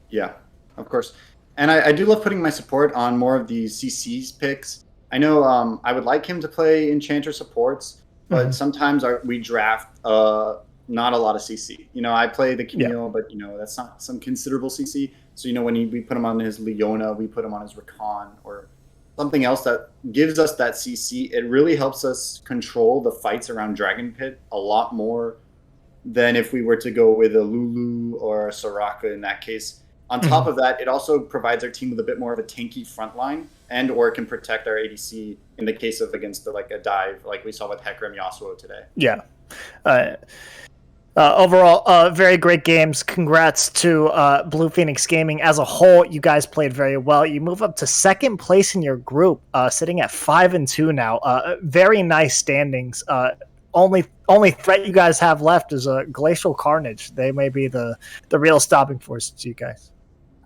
L: Yeah, of course. And I do love putting my support on more of these CC's picks. I know I would like him to play Enchanter supports, but sometimes we draft not a lot of CC. I play the Camille, but that's not some considerable CC. So when we put him on his Leona, we put him on his Rakan or something else that gives us that CC. It really helps us control the fights around Dragon Pit a lot more than if we were to go with a Lulu or a Soraka in that case. On top of that, it also provides our team with a bit more of a tanky front line, and or it can protect our ADC in the case of against a dive like we saw with Hecarim Yasuo today.
D: Yeah. Overall, very great games. Congrats to Blue Phoenix Gaming as a whole. You guys played very well. You move up to second place in your group, sitting at 5-2 now. Very nice standings. Only threat you guys have left is Glacial Carnage. They may be the real stopping force to you guys.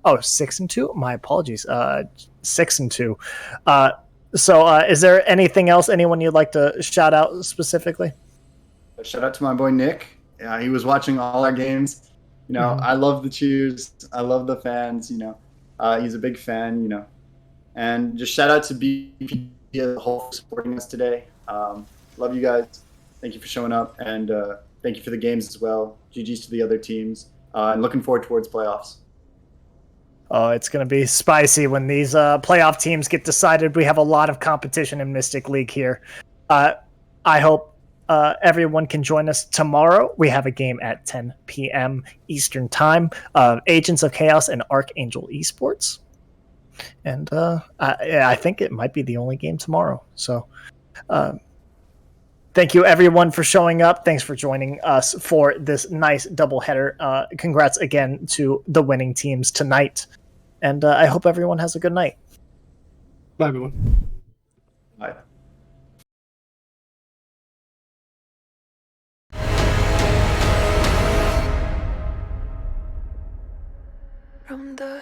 D: Oh, 6-2? My apologies. 6-2. So is there anything else, anyone you'd like to shout out specifically?
L: Shout out to my boy Nick. He was watching all our games. I love the cheers. I love the fans. He's a big fan. And just shout out to BPG as a whole for supporting us today. Love you guys. Thank you for showing up, and thank you for the games as well. GG's to the other teams, and looking forward towards playoffs.
D: Oh, it's going to be spicy when these playoff teams get decided. We have a lot of competition in Mystic League here. I hope everyone can join us tomorrow. We have a game at 10 p.m. Eastern Time of Agents of Chaos and Archangel Esports. And I think it might be the only game tomorrow. So thank you, everyone, for showing up. Thanks for joining us for this nice doubleheader. Congrats again to the winning teams tonight. And I hope everyone has a good night.
F: Bye, everyone.
L: Bye.
K: From the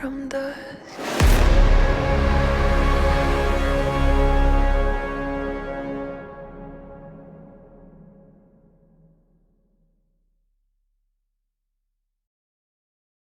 A: from dusk.